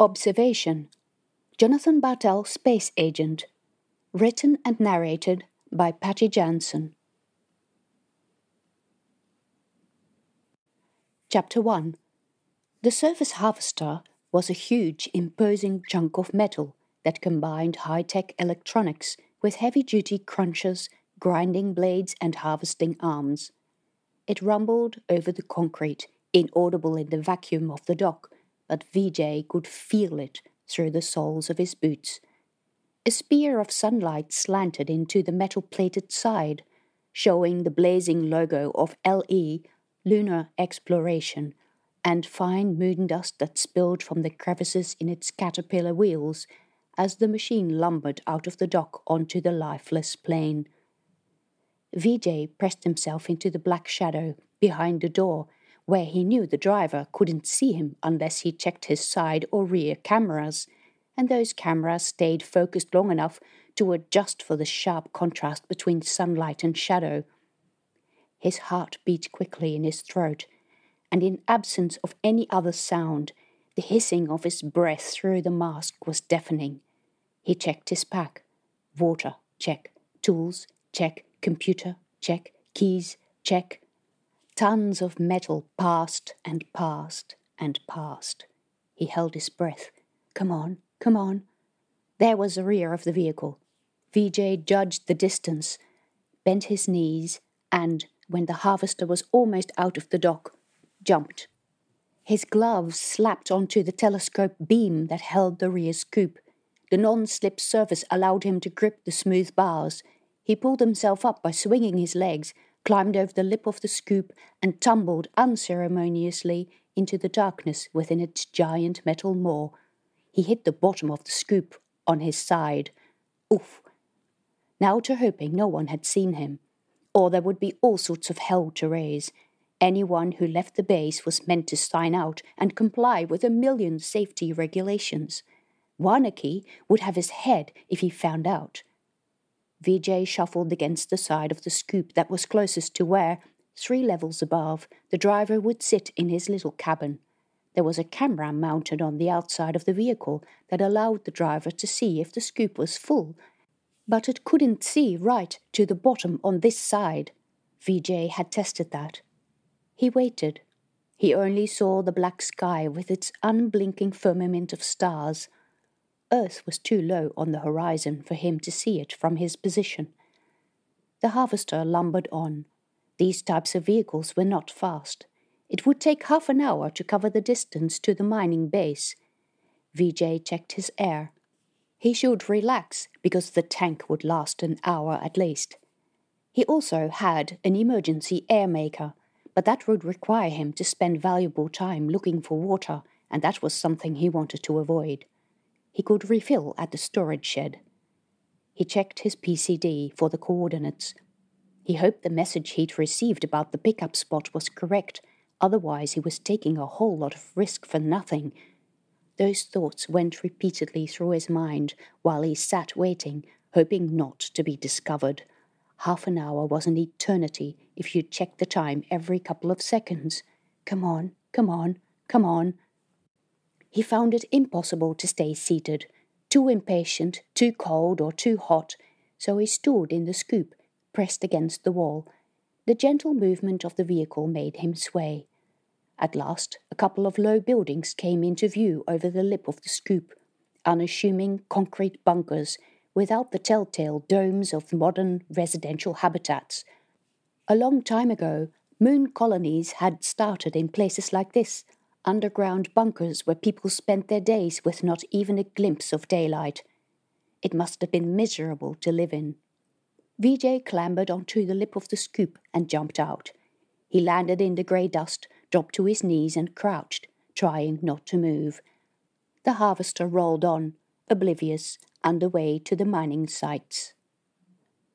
Observation. Jonathan Bartell, Space Agent. Written and narrated by Patty Jansen. Chapter 1. The surface harvester was a huge, imposing chunk of metal that combined high-tech electronics with heavy-duty crunchers, grinding blades and harvesting arms. It rumbled over the concrete, inaudible in the vacuum of the dock, but Vijay could feel it through the soles of his boots. A spear of sunlight slanted into the metal-plated side, showing the blazing logo of LE, Lunar Exploration, and fine moon dust that spilled from the crevices in its caterpillar wheels as the machine lumbered out of the dock onto the lifeless plain. Vijay pressed himself into the black shadow behind the door, where he knew the driver couldn't see him unless he checked his side or rear cameras, and those cameras stayed focused long enough to adjust for the sharp contrast between sunlight and shadow. His heart beat quickly in his throat, and in absence of any other sound, the hissing of his breath through the mask was deafening. He checked his pack. Water, check. Tools, check. Computer, check. Keys, check. Tons of metal passed and passed and passed. He held his breath. Come on, come on. There was the rear of the vehicle. Vijay judged the distance, bent his knees, and, when the harvester was almost out of the dock, jumped. His gloves slapped onto the telescope beam that held the rear scoop. The non-slip surface allowed him to grip the smooth bars. He pulled himself up by swinging his legs, climbed over the lip of the scoop, and tumbled unceremoniously into the darkness within its giant metal maw. He hit the bottom of the scoop on his side. Oof! Now to hoping no one had seen him, or there would be all sorts of hell to raise. Anyone who left the base was meant to sign out and comply with 1,000,000 safety regulations. Warneke would have his head if he found out. Vijay shuffled against the side of the scoop that was closest to where, 3 levels above, the driver would sit in his little cabin. There was a camera mounted on the outside of the vehicle that allowed the driver to see if the scoop was full, but it couldn't see right to the bottom on this side. Vijay had tested that. He waited. He only saw the black sky with its unblinking firmament of stars. Earth was too low on the horizon for him to see it from his position. The harvester lumbered on. These types of vehicles were not fast. It would take half an hour to cover the distance to the mining base. Vijay checked his air. He should relax because the tank would last an hour at least. He also had an emergency air maker, but that would require him to spend valuable time looking for water, and that was something he wanted to avoid. He could refill at the storage shed. He checked his PCD for the coordinates. He hoped the message he'd received about the pickup spot was correct, otherwise he was taking a whole lot of risk for nothing. Those thoughts went repeatedly through his mind while he sat waiting, hoping not to be discovered. Half an hour was an eternity if you checked the time every couple of seconds. Come on, come on, come on. He found it impossible to stay seated, too impatient, too cold or too hot, so he stood in the scoop, pressed against the wall. The gentle movement of the vehicle made him sway. At last, a couple of low buildings came into view over the lip of the scoop, unassuming concrete bunkers without the telltale domes of modern residential habitats. A long time ago, moon colonies had started in places like this, underground bunkers where people spent their days with not even a glimpse of daylight. It must have been miserable to live in. Vijay clambered onto the lip of the scoop and jumped out. He landed in the grey dust, dropped to his knees and crouched, trying not to move. The harvester rolled on, oblivious, underway to the mining sites.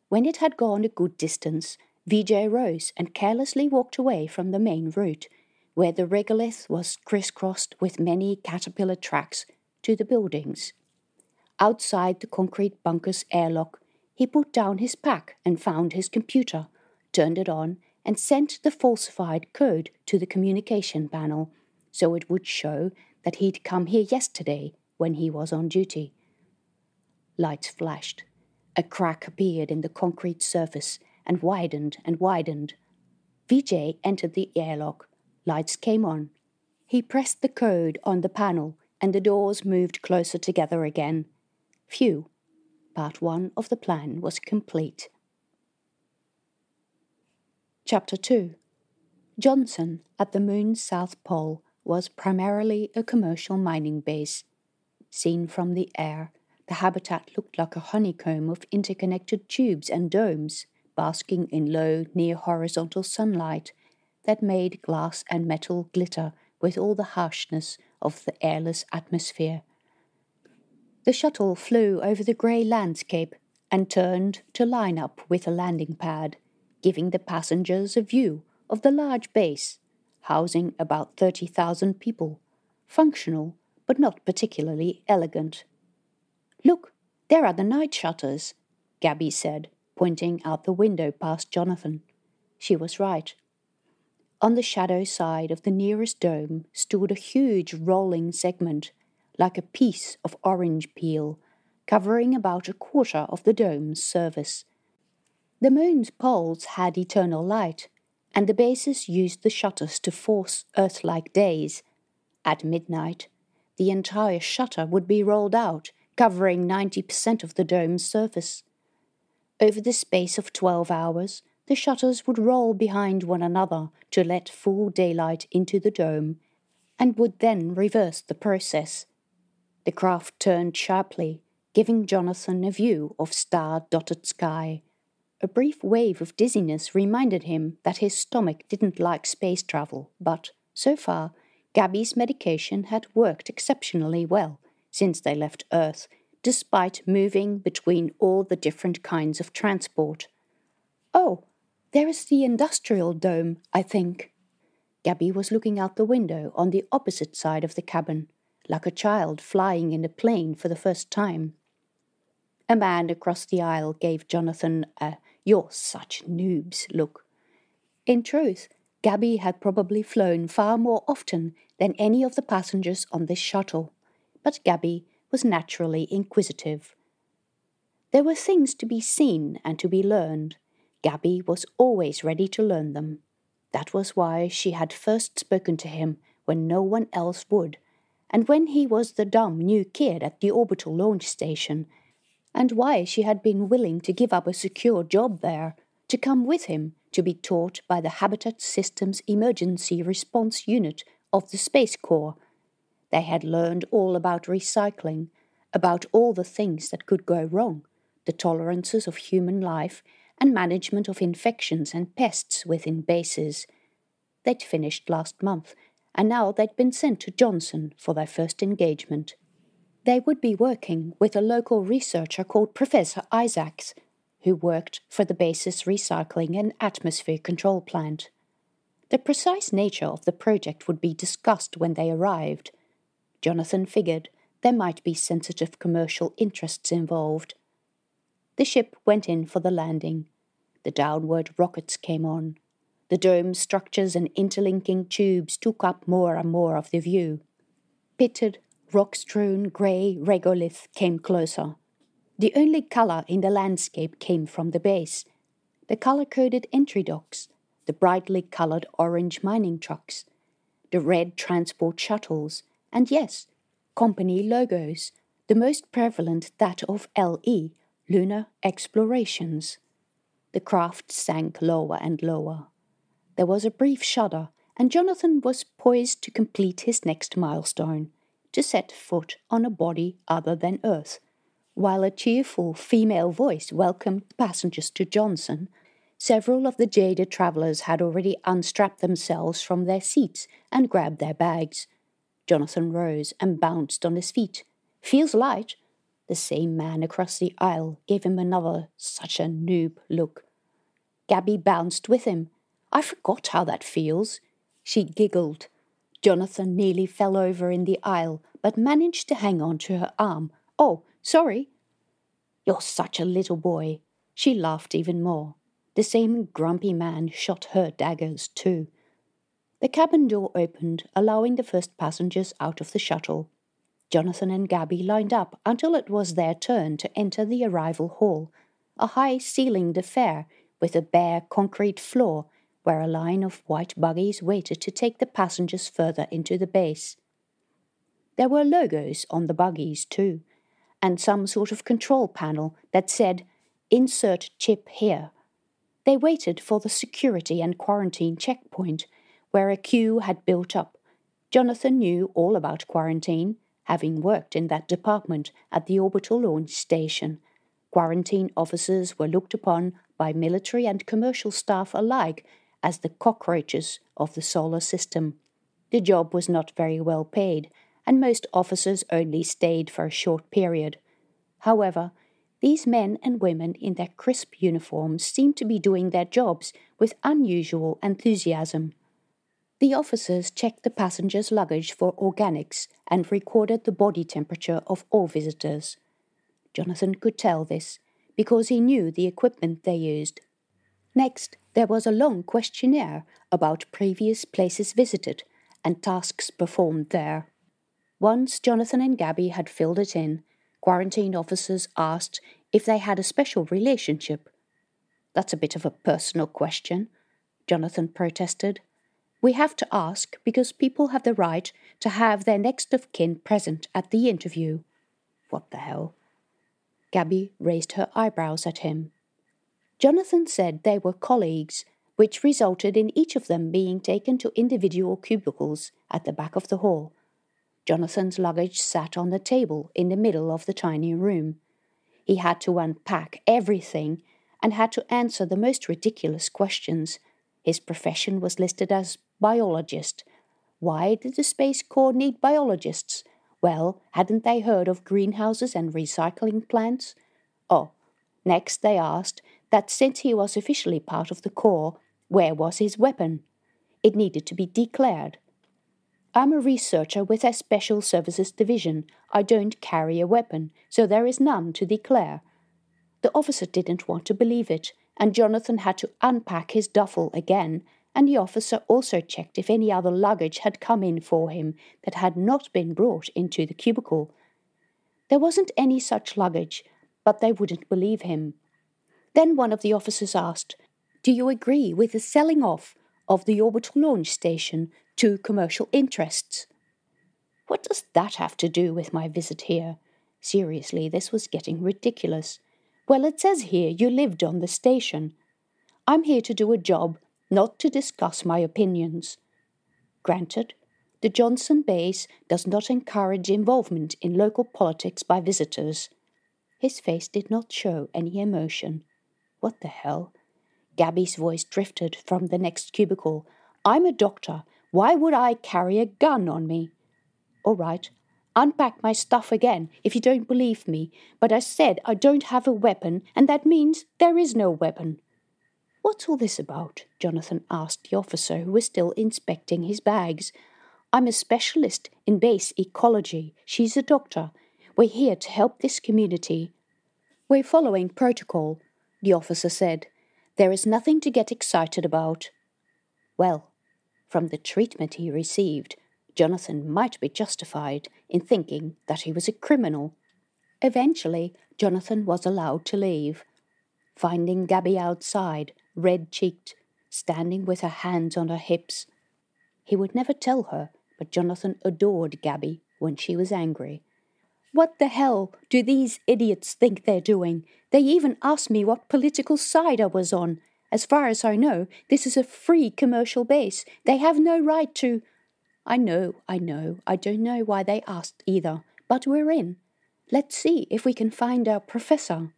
When it had gone a good distance, Vijay rose and carelessly walked away from the main route, where the regolith was crisscrossed with many caterpillar tracks, to the buildings. Outside the concrete bunker's airlock, he put down his pack and found his computer, turned it on, and sent the falsified code to the communication panel, so it would show that he'd come here yesterday when he was on duty. Lights flashed. A crack appeared in the concrete surface and widened and widened. Vijay entered the airlock. Lights came on. He pressed the code on the panel and the doors moved closer together again. Phew. Part 1 of the plan was complete. Chapter 2. Johnson, at the moon's south pole, was primarily a commercial mining base. Seen from the air, the habitat looked like a honeycomb of interconnected tubes and domes, basking in low, near-horizontal sunlight that made glass and metal glitter with all the harshness of the airless atmosphere. The shuttle flew over the grey landscape and turned to line up with a landing pad, giving the passengers a view of the large base, housing about 30,000 people, functional but not particularly elegant. "Look, there are the night shutters," Gaby said, pointing out the window past Jonathan. She was right. On the shadow side of the nearest dome stood a huge rolling segment, like a piece of orange peel, covering about a quarter of the dome's surface. The moon's poles had eternal light, and the bases used the shutters to force Earth-like days. At midnight, the entire shutter would be rolled out, covering 90% of the dome's surface. Over the space of 12 hours, the shutters would roll behind one another to let full daylight into the dome, and would then reverse the process. The craft turned sharply, giving Jonathan a view of star-dotted sky. A brief wave of dizziness reminded him that his stomach didn't like space travel, but, so far, Gaby's medication had worked exceptionally well since they left Earth, despite moving between all the different kinds of transport. "Oh, there is the industrial dome, I think." Gaby was looking out the window on the opposite side of the cabin, like a child flying in a plane for the first time. A man across the aisle gave Jonathan a "you're such noobs" look. In truth, Gaby had probably flown far more often than any of the passengers on this shuttle, but Gaby was naturally inquisitive. There were things to be seen and to be learned. Gaby was always ready to learn them. That was why she had first spoken to him when no one else would, and when he was the dumb new kid at the orbital launch station, and why she had been willing to give up a secure job there, to come with him to be taught by the Habitat Systems Emergency Response Unit of the Space Corps. They had learned all about recycling, about all the things that could go wrong, the tolerances of human life, and management of infections and pests within bases. They'd finished last month, and now they'd been sent to Johnson for their first engagement. They would be working with a local researcher called Professor Isaacs, who worked for the base's recycling and atmosphere control plant. The precise nature of the project would be discussed when they arrived. Jonathan figured there might be sensitive commercial interests involved. The ship went in for the landing. The downward rockets came on. The dome structures and interlinking tubes took up more and more of the view. Pitted, rock-strewn grey regolith came closer. The only colour in the landscape came from the base. The colour-coded entry docks, the brightly coloured orange mining trucks, the red transport shuttles, and yes, company logos, the most prevalent that of LE, Lunar Explorations. The craft sank lower and lower. There was a brief shudder, and Jonathan was poised to complete his next milestone, to set foot on a body other than Earth. While a cheerful female voice welcomed the passengers to Johnson, several of the jaded travellers had already unstrapped themselves from their seats and grabbed their bags. Jonathan rose and bounced on his feet. "Feels light." The same man across the aisle gave him another "such a noob" look. Gaby bounced with him. "I forgot how that feels." She giggled. Jonathan nearly fell over in the aisle, but managed to hang on to her arm. "Oh, sorry." "You're such a little boy." She laughed even more. The same grumpy man shot her daggers too. The cabin door opened, allowing the first passengers out of the shuttle. Jonathan and Gaby lined up until it was their turn to enter the arrival hall, a high-ceilinged affair with a bare concrete floor where a line of white buggies waited to take the passengers further into the base. There were logos on the buggies too, and some sort of control panel that said, "Insert chip here." They waited for the security and quarantine checkpoint, where a queue had built up. Jonathan knew all about quarantine, having worked in that department at the orbital launch station. Quarantine officers were looked upon by military and commercial staff alike as the cockroaches of the solar system. The job was not very well paid, and most officers only stayed for a short period. However, these men and women in their crisp uniforms seemed to be doing their jobs with unusual enthusiasm. The officers checked the passengers' luggage for organics and recorded the body temperature of all visitors. Jonathan could tell this because he knew the equipment they used. Next, there was a long questionnaire about previous places visited and tasks performed there. Once Jonathan and Gaby had filled it in, quarantine officers asked if they had a special relationship. "That's a bit of a personal question," Jonathan protested. "We have to ask because people have the right to have their next of kin present at the interview." "What the hell?" Gaby raised her eyebrows at him. Jonathan said they were colleagues, which resulted in each of them being taken to individual cubicles at the back of the hall. Jonathan's luggage sat on the table in the middle of the tiny room. He had to unpack everything and had to answer the most ridiculous questions. His profession was listed as biologist. Why did the Space Corps need biologists? Well, hadn't they heard of greenhouses and recycling plants? Oh, next they asked that since he was officially part of the Corps, where was his weapon? It needed to be declared. "I'm a researcher with a Special Services Division. I don't carry a weapon, so there is none to declare." The officer didn't want to believe it, and Jonathan had to unpack his duffel again, and the officer also checked if any other luggage had come in for him that had not been brought into the cubicle. There wasn't any such luggage, but they wouldn't believe him. Then one of the officers asked, "Do you agree with the selling off of the orbital launch station to commercial interests?" What does that have to do with my visit here? Seriously, this was getting ridiculous. Well, it says here you lived on the station. I'm here to do a job, not to discuss my opinions. Granted, the Johnson base does not encourage involvement in local politics by visitors. His face did not show any emotion. What the hell? Gaby's voice drifted from the next cubicle. "I'm a doctor. Why would I carry a gun on me?" "All right, unpack my stuff again if you don't believe me, but I said I don't have a weapon, and that means there is no weapon." "What's all this about?" Jonathan asked the officer who was still inspecting his bags. "I'm a specialist in base ecology. She's a doctor. We're here to help this community." "We're following protocol," the officer said. "There is nothing to get excited about." Well, from the treatment he received, Jonathan might be justified in thinking that he was a criminal. Eventually, Jonathan was allowed to leave. Finding Gaby outside, red-cheeked, standing with her hands on her hips. He would never tell her, but Jonathan adored Gaby when she was angry. "What the hell do these idiots think they're doing? They even asked me what political side I was on. As far as I know, this is a free commercial base. They have no right to—" I know. I don't know why they asked either, but we're in. Let's see if we can find our professor."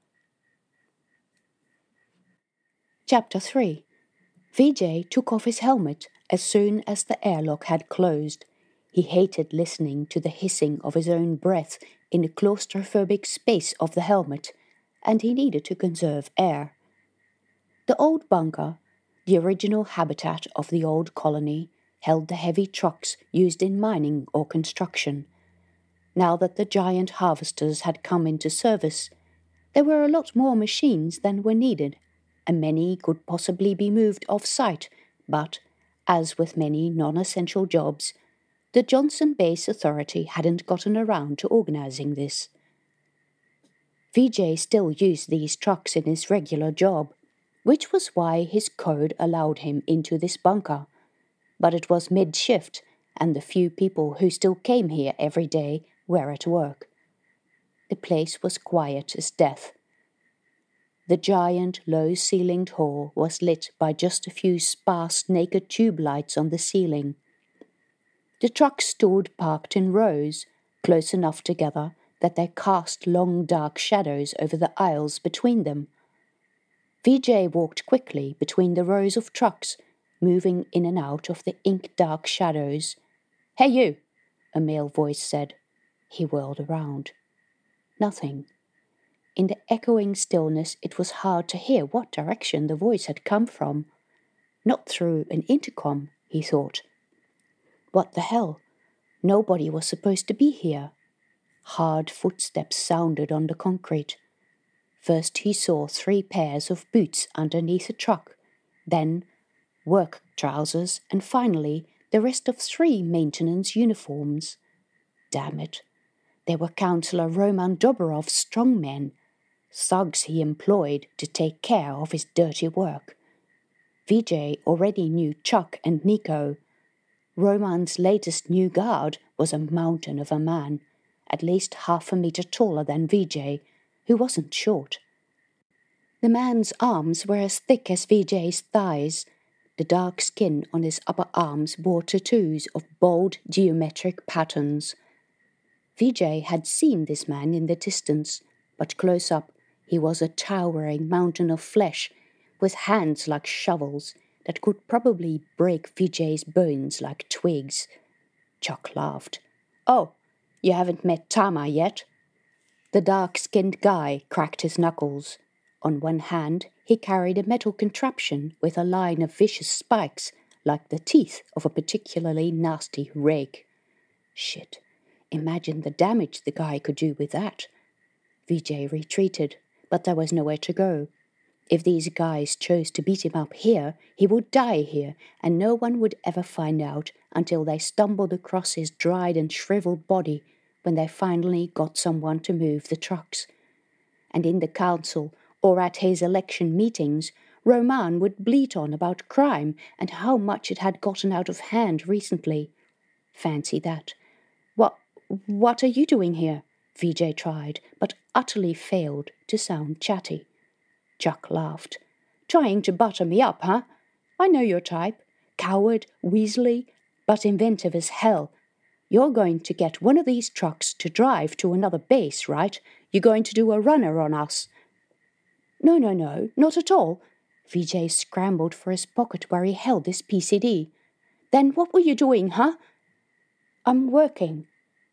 Chapter 3. Vijay took off his helmet as soon as the airlock had closed. He hated listening to the hissing of his own breath in the claustrophobic space of the helmet, and he needed to conserve air. The old bunker, the original habitat of the old colony, held the heavy trucks used in mining or construction. Now that the giant harvesters had come into service, there were a lot more machines than were needed, and many could possibly be moved off-site, but, As with many non-essential jobs, the Johnson Base Authority hadn't gotten around to organizing this. Vijay still used these trucks in his regular job, which was why his code allowed him into this bunker. But it was mid-shift, and the few people who still came here every day were at work. The place was quiet as death. The giant, low-ceilinged hall was lit by just a few sparse naked tube lights on the ceiling. The trucks stood parked in rows, close enough together that they cast long dark shadows over the aisles between them. Vijay walked quickly between the rows of trucks, moving in and out of the ink-dark shadows. "Hey you," a male voice said. He whirled around. Nothing. In the echoing stillness, it was hard to hear what direction the voice had come from. Not through an intercom, he thought. What the hell? Nobody was supposed to be here. Hard footsteps sounded on the concrete. First he saw 3 pairs of boots underneath a truck, then work trousers, and finally the rest of 3 maintenance uniforms. Damn it. They were Councillor Roman Doborov's strongmen, thugs he employed to take care of his dirty work. Vijay already knew Chuck and Nico. Roman's latest new guard was a mountain of a man, at least half a meter taller than Vijay, who wasn't short. The man's arms were as thick as Vijay's thighs. The dark skin on his upper arms bore tattoos of bold geometric patterns. Vijay had seen this man in the distance, but close up he was a towering mountain of flesh, with hands like shovels that could probably break Vijay's bones like twigs. Chuck laughed. "Oh, you haven't met Tama yet?" The dark-skinned guy cracked his knuckles. On one hand, he carried a metal contraption with a line of vicious spikes, like the teeth of a particularly nasty rake. Shit, imagine the damage the guy could do with that. Vijay retreated, but there was nowhere to go. If these guys chose to beat him up here, he would die here, and no one would ever find out until they stumbled across his dried and shriveled body when they finally got someone to move the trucks. And in the council, or at his election meetings, Roman would bleat on about crime and how much it had gotten out of hand recently. Fancy that. What are you doing here? Vijay tried, but utterly failed to sound chatty. Chuck laughed. Trying to butter me up, huh? I know your type. Coward, weaselly, but inventive as hell. You're going to get one of these trucks to drive to another base, right? You're going to do a runner on us. No, not at all. Vijay scrambled for his pocket where he held his PCD. Then what were you doing, huh? I'm working.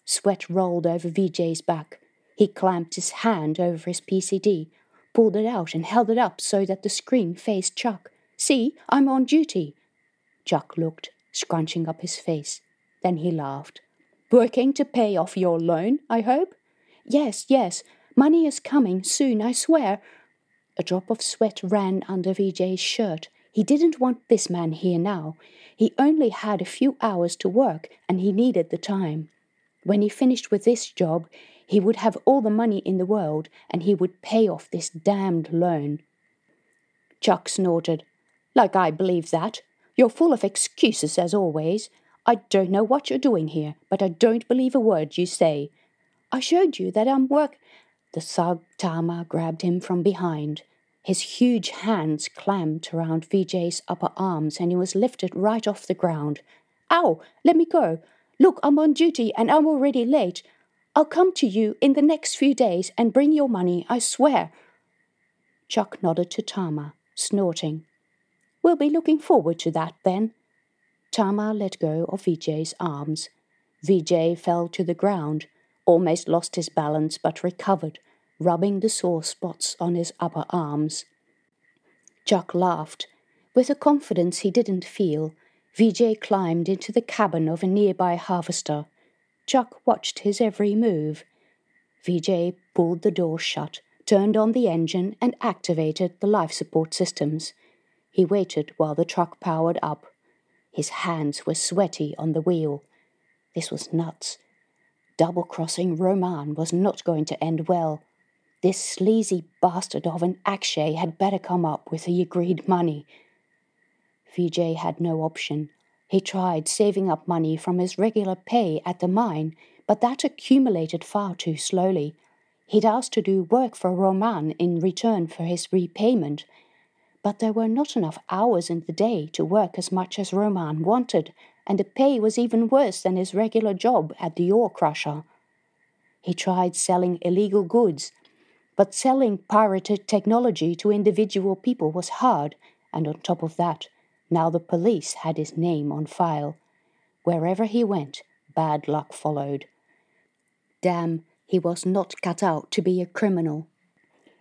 Sweat rolled over Vijay's back. He clamped his hand over his PCD, pulled it out and held it up so that the screen faced Chuck. See, I'm on duty. Chuck looked, scrunching up his face. Then he laughed. Working to pay off your loan, I hope? Yes. Money is coming soon, I swear. A drop of sweat ran under Vijay's shirt. He didn't want this man here now. He only had a few hours to work, and he needed the time. When he finished with this job, he would have all the money in the world, and he would pay off this damned loan. Chuck snorted. Like I believe that. You're full of excuses, as always. I don't know what you're doing here, but I don't believe a word you say. I showed you that I'm work... The thug Tama grabbed him from behind. His huge hands clamped around Vijay's upper arms, and he was lifted right off the ground. Ow! Let me go. Look, I'm on duty, and I'm already late. I'll come to you in the next few days and bring your money, I swear. Chuck nodded to Tama, snorting. We'll be looking forward to that, then. Tama let go of Vijay's arms. Vijay fell to the ground, almost lost his balance but recovered, rubbing the sore spots on his upper arms. Chuck laughed. With a confidence he didn't feel, Vijay climbed into the cabin of a nearby harvester. Chuck watched his every move. Vijay pulled the door shut, turned on the engine and activated the life support systems. He waited while the truck powered up. His hands were sweaty on the wheel. This was nuts. Double-crossing Roman was not going to end well. This sleazy bastard of an Akshay had better come up with the agreed money. Vijay had no option. He tried saving up money from his regular pay at the mine, but that accumulated far too slowly. He'd asked to do work for Roman in return for his repayment, but there were not enough hours in the day to work as much as Roman wanted, and the pay was even worse than his regular job at the ore crusher. He tried selling illegal goods, but selling pirated technology to individual people was hard, and on top of that, now the police had his name on file. Wherever he went, bad luck followed. Damn, he was not cut out to be a criminal.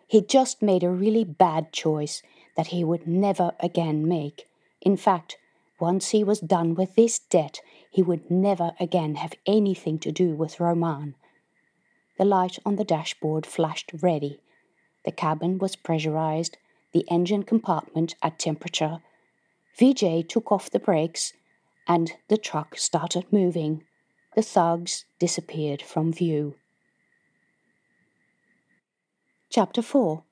He'd just made a really bad choice that he would never again make. In fact, once he was done with this debt, he would never again have anything to do with Roman. The light on the dashboard flashed ready. The cabin was pressurized, the engine compartment at temperature. Vijay took off the brakes, and the truck started moving. The thugs disappeared from view. Chapter 4.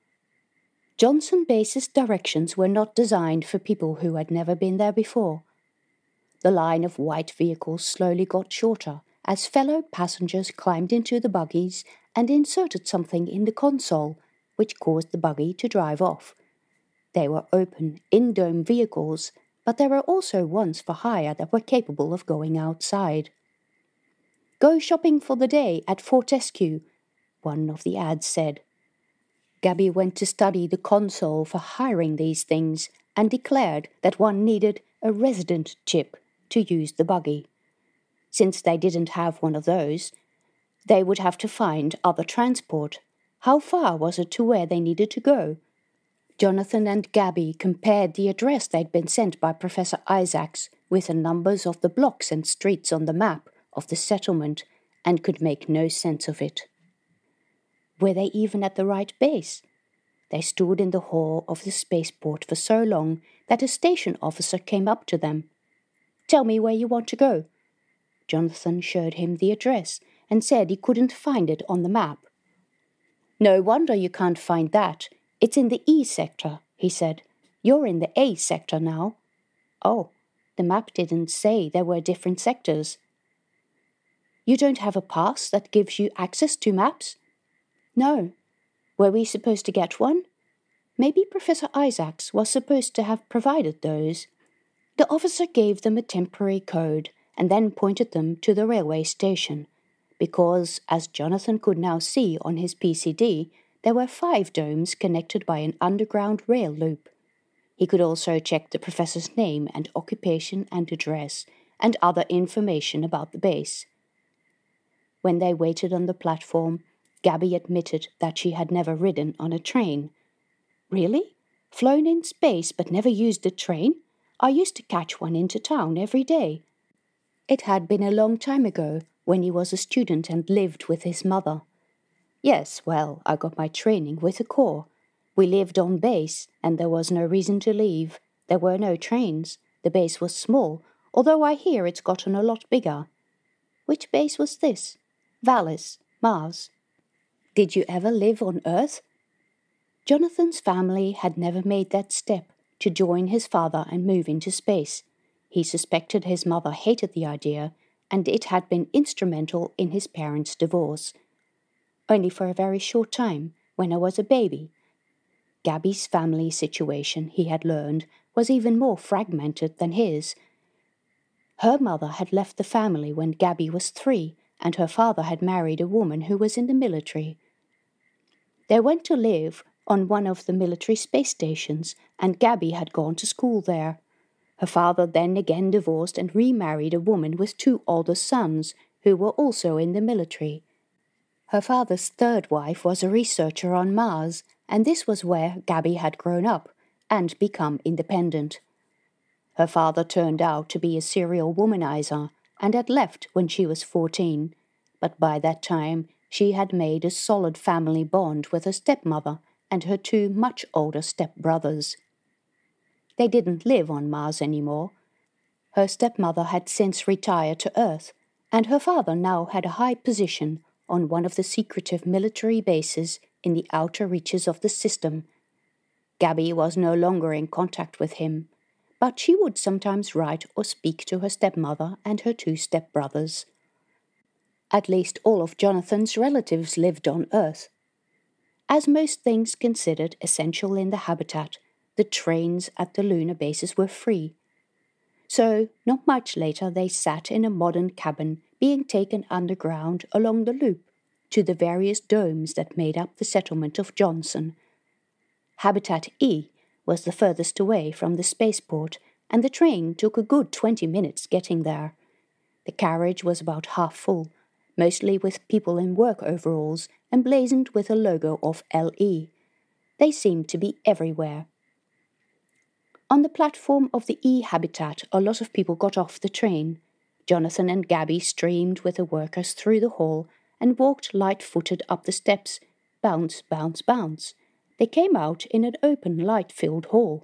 Johnson Base's directions were not designed for people who had never been there before. The line of white vehicles slowly got shorter as fellow passengers climbed into the buggies and inserted something in the console, which caused the buggy to drive off. They were open, in-dome vehicles, but there were also ones for hire that were capable of going outside. "Go shopping for the day at Fortescue," one of the ads said. Gaby went to study the console for hiring these things and declared that one needed a resident chip to use the buggy. Since they didn't have one of those, they would have to find other transport. How far was it to where they needed to go? Jonathan and Gaby compared the address they'd been sent by Professor Isaacs with the numbers of the blocks and streets on the map of the settlement and could make no sense of it. Were they even at the right base? They stood in the hall of the spaceport for so long that a station officer came up to them. "Tell me where you want to go." Jonathan showed him the address and said he couldn't find it on the map. "No wonder you can't find that. It's in the E sector," he said. "You're in the A sector now." "Oh, the map didn't say there were different sectors." "You don't have a pass that gives you access to maps?" "No. Were we supposed to get one?" Maybe Professor Isaacs was supposed to have provided those. The officer gave them a temporary code and then pointed them to the railway station, because, as Jonathan could now see on his PCD, there were 5 domes connected by an underground rail loop. He could also check the professor's name and occupation and address, and other information about the base. When they waited on the platform, Gaby admitted that she had never ridden on a train. "Really? Flown in space but never used a train? I used to catch one into town every day." It had been a long time ago, when he was a student and lived with his mother. "Yes, well, I got my training with the Corps. We lived on base, and there was no reason to leave. There were no trains. The base was small, although I hear it's gotten a lot bigger." "Which base was this?" "Valis, Mars." "Did you ever live on Earth?" Jonathan's family had never made that step to join his father and move into space. He suspected his mother hated the idea, and it had been instrumental in his parents' divorce. "Only for a very short time, when I was a baby." Gaby's family situation, he had learned, was even more fragmented than his. Her mother had left the family when Gaby was 3, and her father had married a woman who was in the military. They went to live on one of the military space stations, and Gaby had gone to school there. Her father then again divorced and remarried a woman with 2 older sons, who were also in the military. Her father's 3rd wife was a researcher on Mars, and this was where Gaby had grown up and become independent. Her father turned out to be a serial womanizer and had left when she was 14, but by that time she had made a solid family bond with her stepmother and her 2 much older stepbrothers. They didn't live on Mars anymore. Her stepmother had since retired to Earth, and her father now had a high position on one of the secretive military bases in the outer reaches of the system. Gaby was no longer in contact with him, but she would sometimes write or speak to her stepmother and her two stepbrothers. At least all of Jonathan's relatives lived on Earth. As most things considered essential in the habitat, the trains at the lunar bases were free. So, not much later, they sat in a modern cabin being taken underground along the loop to the various domes that made up the settlement of Johnson. Habitat E was the furthest away from the spaceport, and the train took a good 20 minutes getting there. The carriage was about half full, mostly with people in work overalls emblazoned with a logo of LE. They seemed to be everywhere. On the platform of the E habitat, a lot of people got off the train. Jonathan and Gaby streamed with the workers through the hall and walked light-footed up the steps. Bounce, bounce, bounce. They came out in an open, light-filled hall.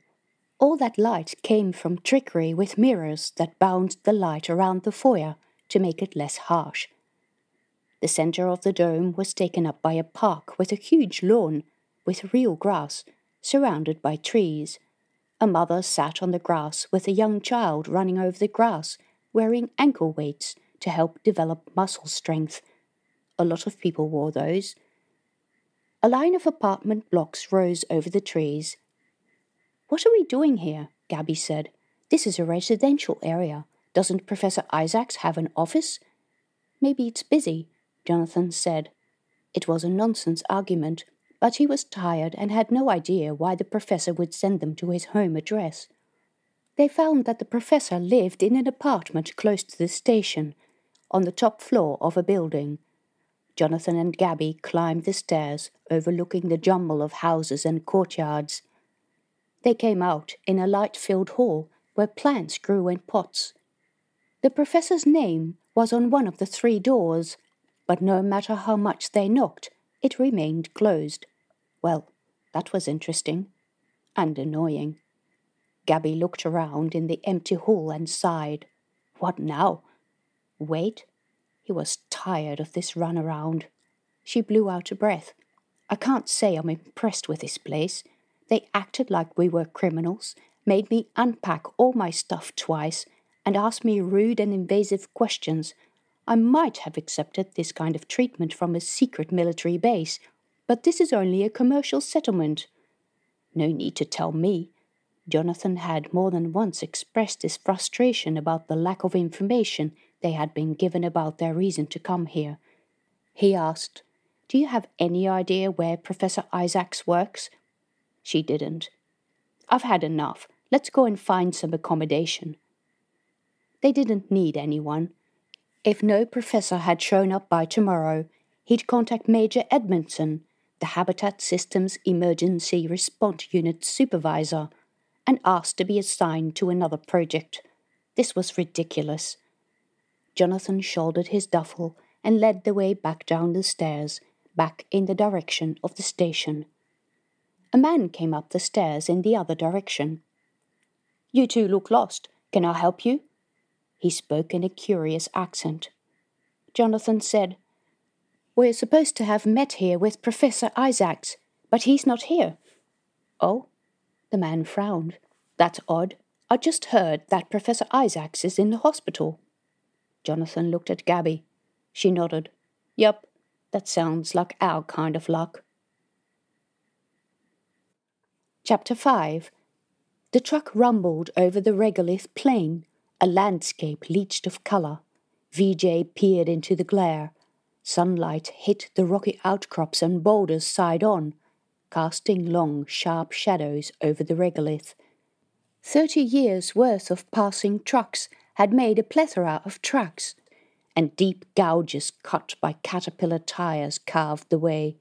All that light came from trickery with mirrors that bounced the light around the foyer to make it less harsh. The center of the dome was taken up by a park with a huge lawn with real grass, surrounded by trees. A mother sat on the grass with a young child running over the grass, wearing ankle weights to help develop muscle strength. A lot of people wore those. A line of apartment blocks rose over the trees. "What are we doing here?" Gaby said. "This is a residential area. Doesn't Professor Isaacs have an office?" "Maybe it's busy," Jonathan said. It was a nonsense argument, but he was tired and had no idea why the professor would send them to his home address. They found that the professor lived in an apartment close to the station, on the top floor of a building. Jonathan and Gaby climbed the stairs, overlooking the jumble of houses and courtyards. They came out in a light-filled hall where plants grew in pots. The professor's name was on one of the 3 doors, but no matter how much they knocked, it remained closed. Well, that was interesting and annoying. Gaby looked around in the empty hall and sighed. What now? Wait. He was tired of this runaround. She blew out a breath. I can't say I'm impressed with this place. They acted like we were criminals, made me unpack all my stuff twice, and asked me rude and invasive questions. I might have accepted this kind of treatment from a secret military base, but this is only a commercial settlement. No need to tell me. Jonathan had more than once expressed his frustration about the lack of information they had been given about their reason to come here. He asked, "Do you have any idea where Professor Isaacs works?" She didn't. "I've had enough. Let's go and find some accommodation." They didn't need anyone. If no professor had shown up by tomorrow, he'd contact Major Edmondson, the Habitat Systems Emergency Response Unit supervisor, and ask to be assigned to another project. This was ridiculous. Jonathan shouldered his duffel and led the way back down the stairs, back in the direction of the station. A man came up the stairs in the other direction. "You two look lost. Can I help you?" He spoke in a curious accent. Jonathan said, "We're supposed to have met here with Professor Isaacs, but he's not here." "Oh?" The man frowned. "That's odd. I just heard that Professor Isaacs is in the hospital." Jonathan looked at Gaby. She nodded. "Yup, that sounds like our kind of luck." Chapter 5. The truck rumbled over the regolith plain, a landscape leached of colour. Vijay peered into the glare. Sunlight hit the rocky outcrops and boulders side on, casting long, sharp shadows over the regolith. 30 years' worth of passing trucks had made a plethora of tracks, and deep gouges cut by caterpillar tires carved the way.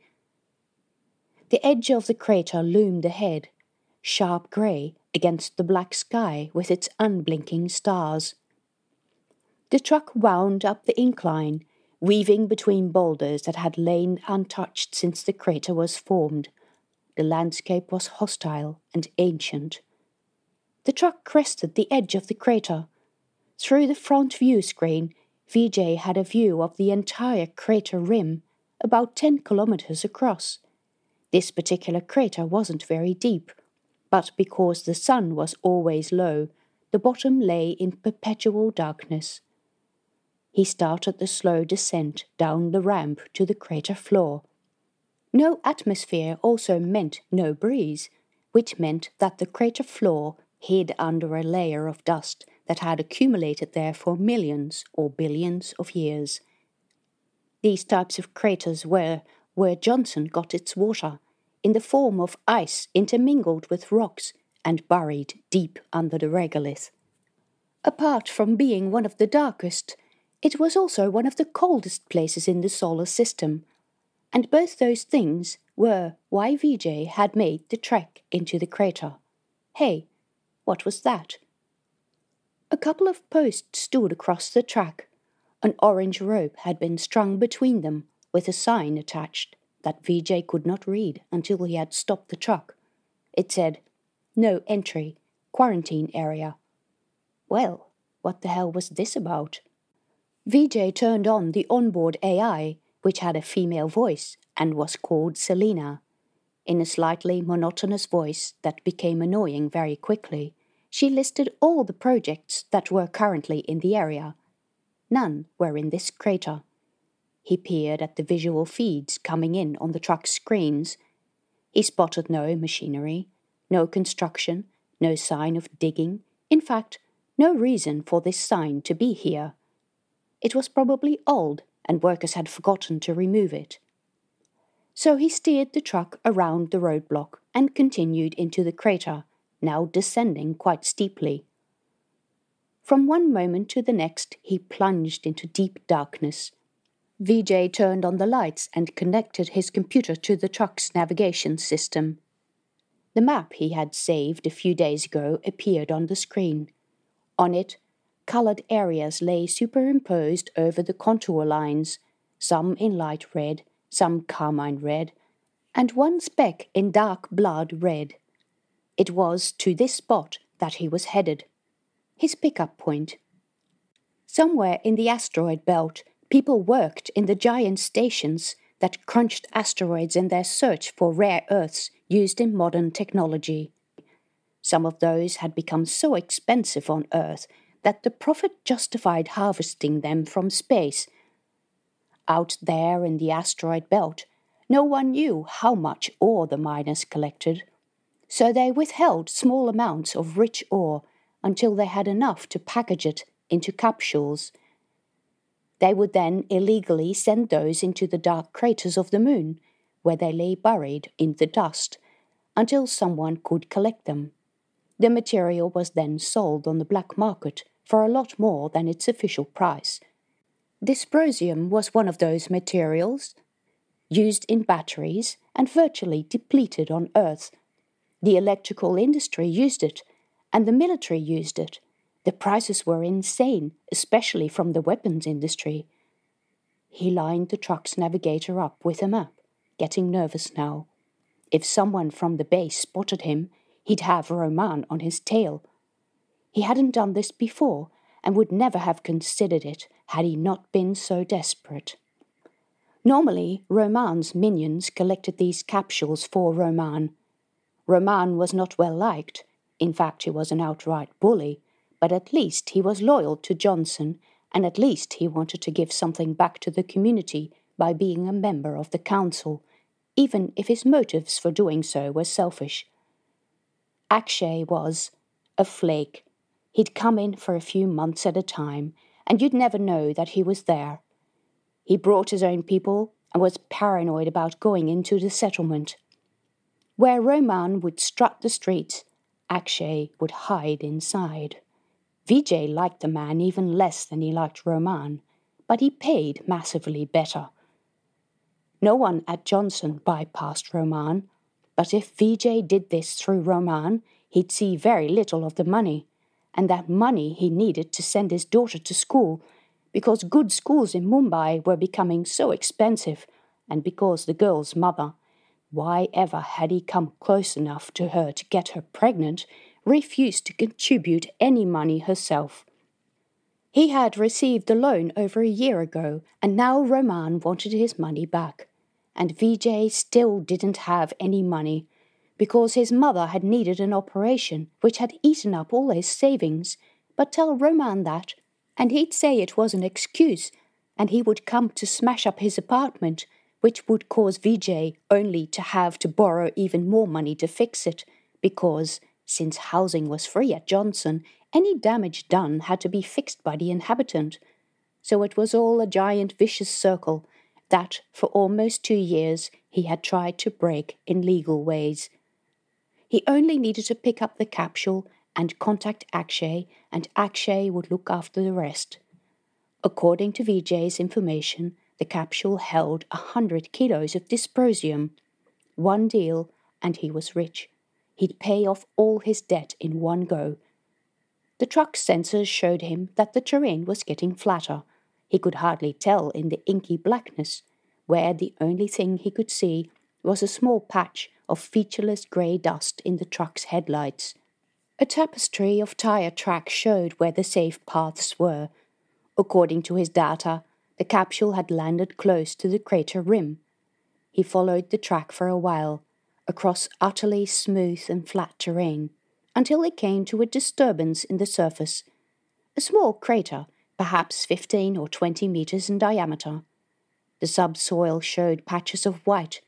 The edge of the crater loomed ahead, sharp grey against the black sky with its unblinking stars. The truck wound up the incline, weaving between boulders that had lain untouched since the crater was formed. The landscape was hostile and ancient. The truck crested the edge of the crater. Through the front view screen, Vijay had a view of the entire crater rim, about 10 kilometers across. This particular crater wasn't very deep, but because the sun was always low, the bottom lay in perpetual darkness. He started the slow descent down the ramp to the crater floor. No atmosphere also meant no breeze, which meant that the crater floor hid under a layer of dust that had accumulated there for millions or billions of years. These types of craters were where Johnson got its water, in the form of ice intermingled with rocks and buried deep under the regolith. Apart from being one of the darkest, it was also one of the coldest places in the solar system, and both those things were why Vijay had made the trek into the crater. Hey, what was that? A couple of posts stood across the track. An orange rope had been strung between them, with a sign attached that Vijay could not read until he had stopped the truck. It said, "No entry, quarantine area." Well, what the hell was this about? Vijay turned on the onboard AI, which had a female voice and was called Selena. In a slightly monotonous voice that became annoying very quickly, she listed all the projects that were currently in the area. None were in this crater. He peered at the visual feeds coming in on the truck's screens. He spotted no machinery, no construction, no sign of digging. In fact, no reason for this sign to be here. It was probably old, and workers had forgotten to remove it. So he steered the truck around the roadblock and continued into the crater, now descending quite steeply. From one moment to the next, he plunged into deep darkness. Vijay turned on the lights and connected his computer to the truck's navigation system. The map he had saved a few days ago appeared on the screen. On it, colored areas lay superimposed over the contour lines, some in light red, some carmine red, and one speck in dark blood red. It was to this spot that he was headed. His pickup point. Somewhere in the asteroid belt, people worked in the giant stations that crunched asteroids in their search for rare earths used in modern technology. Some of those had become so expensive on Earth that the profit justified harvesting them from space. Out there in the asteroid belt, no one knew how much ore the miners collected, so they withheld small amounts of rich ore until they had enough to package it into capsules. They would then illegally send those into the dark craters of the moon, where they lay buried in the dust, until someone could collect them. The material was then sold on the black market for a lot more than its official price. Dysprosium was one of those materials, used in batteries and virtually depleted on Earth. The electrical industry used it, and the military used it. The prices were insane, especially from the weapons industry. He lined the truck's navigator up with a map, getting nervous now. If someone from the base spotted him, he'd have Roman on his tail. He hadn't done this before, and would never have considered it had he not been so desperate. Normally, Roman's minions collected these capsules for Roman. Roman was not well liked. In fact, he was an outright bully, but at least he was loyal to Johnson, and at least he wanted to give something back to the community by being a member of the council, even if his motives for doing so were selfish. Akshay was a flake. He'd come in for a few months at a time, and you'd never know that he was there. He brought his own people and was paranoid about going into the settlement. Where Roman would strut the streets, Akshay would hide inside. Vijay liked the man even less than he liked Roman, but he paid massively better. No one at Johnson bypassed Roman, but if Vijay did this through Roman, he'd see very little of the money, and that money he needed to send his daughter to school, because good schools in Mumbai were becoming so expensive, and because the girl's mother, why ever had he come close enough to her to get her pregnant, refused to contribute any money herself. He had received a loan over a year ago, and now Roman wanted his money back. And Vijay still didn't have any money, because his mother had needed an operation which had eaten up all his savings. But tell Roman that, and he'd say it was an excuse, and he would come to smash up his apartment, which would cause Vijay only to have to borrow even more money to fix it, because, since housing was free at Johnson, any damage done had to be fixed by the inhabitant. So it was all a giant vicious circle that, for almost 2 years, he had tried to break in legal ways. He only needed to pick up the capsule and contact Akshay, and Akshay would look after the rest. According to Vijay's information, the capsule held 100 kilos of dysprosium. One deal, and he was rich. He'd pay off all his debt in one go. The truck's sensors showed him that the terrain was getting flatter. He could hardly tell in the inky blackness, where the only thing he could see was a small patch of featureless grey dust in the truck's headlights. A tapestry of tire tracks showed where the safe paths were. According to his data, the capsule had landed close to the crater rim. He followed the track for a while, across utterly smooth and flat terrain, until he came to a disturbance in the surface, a small crater, perhaps 15 or 20 meters in diameter. The subsoil showed patches of white,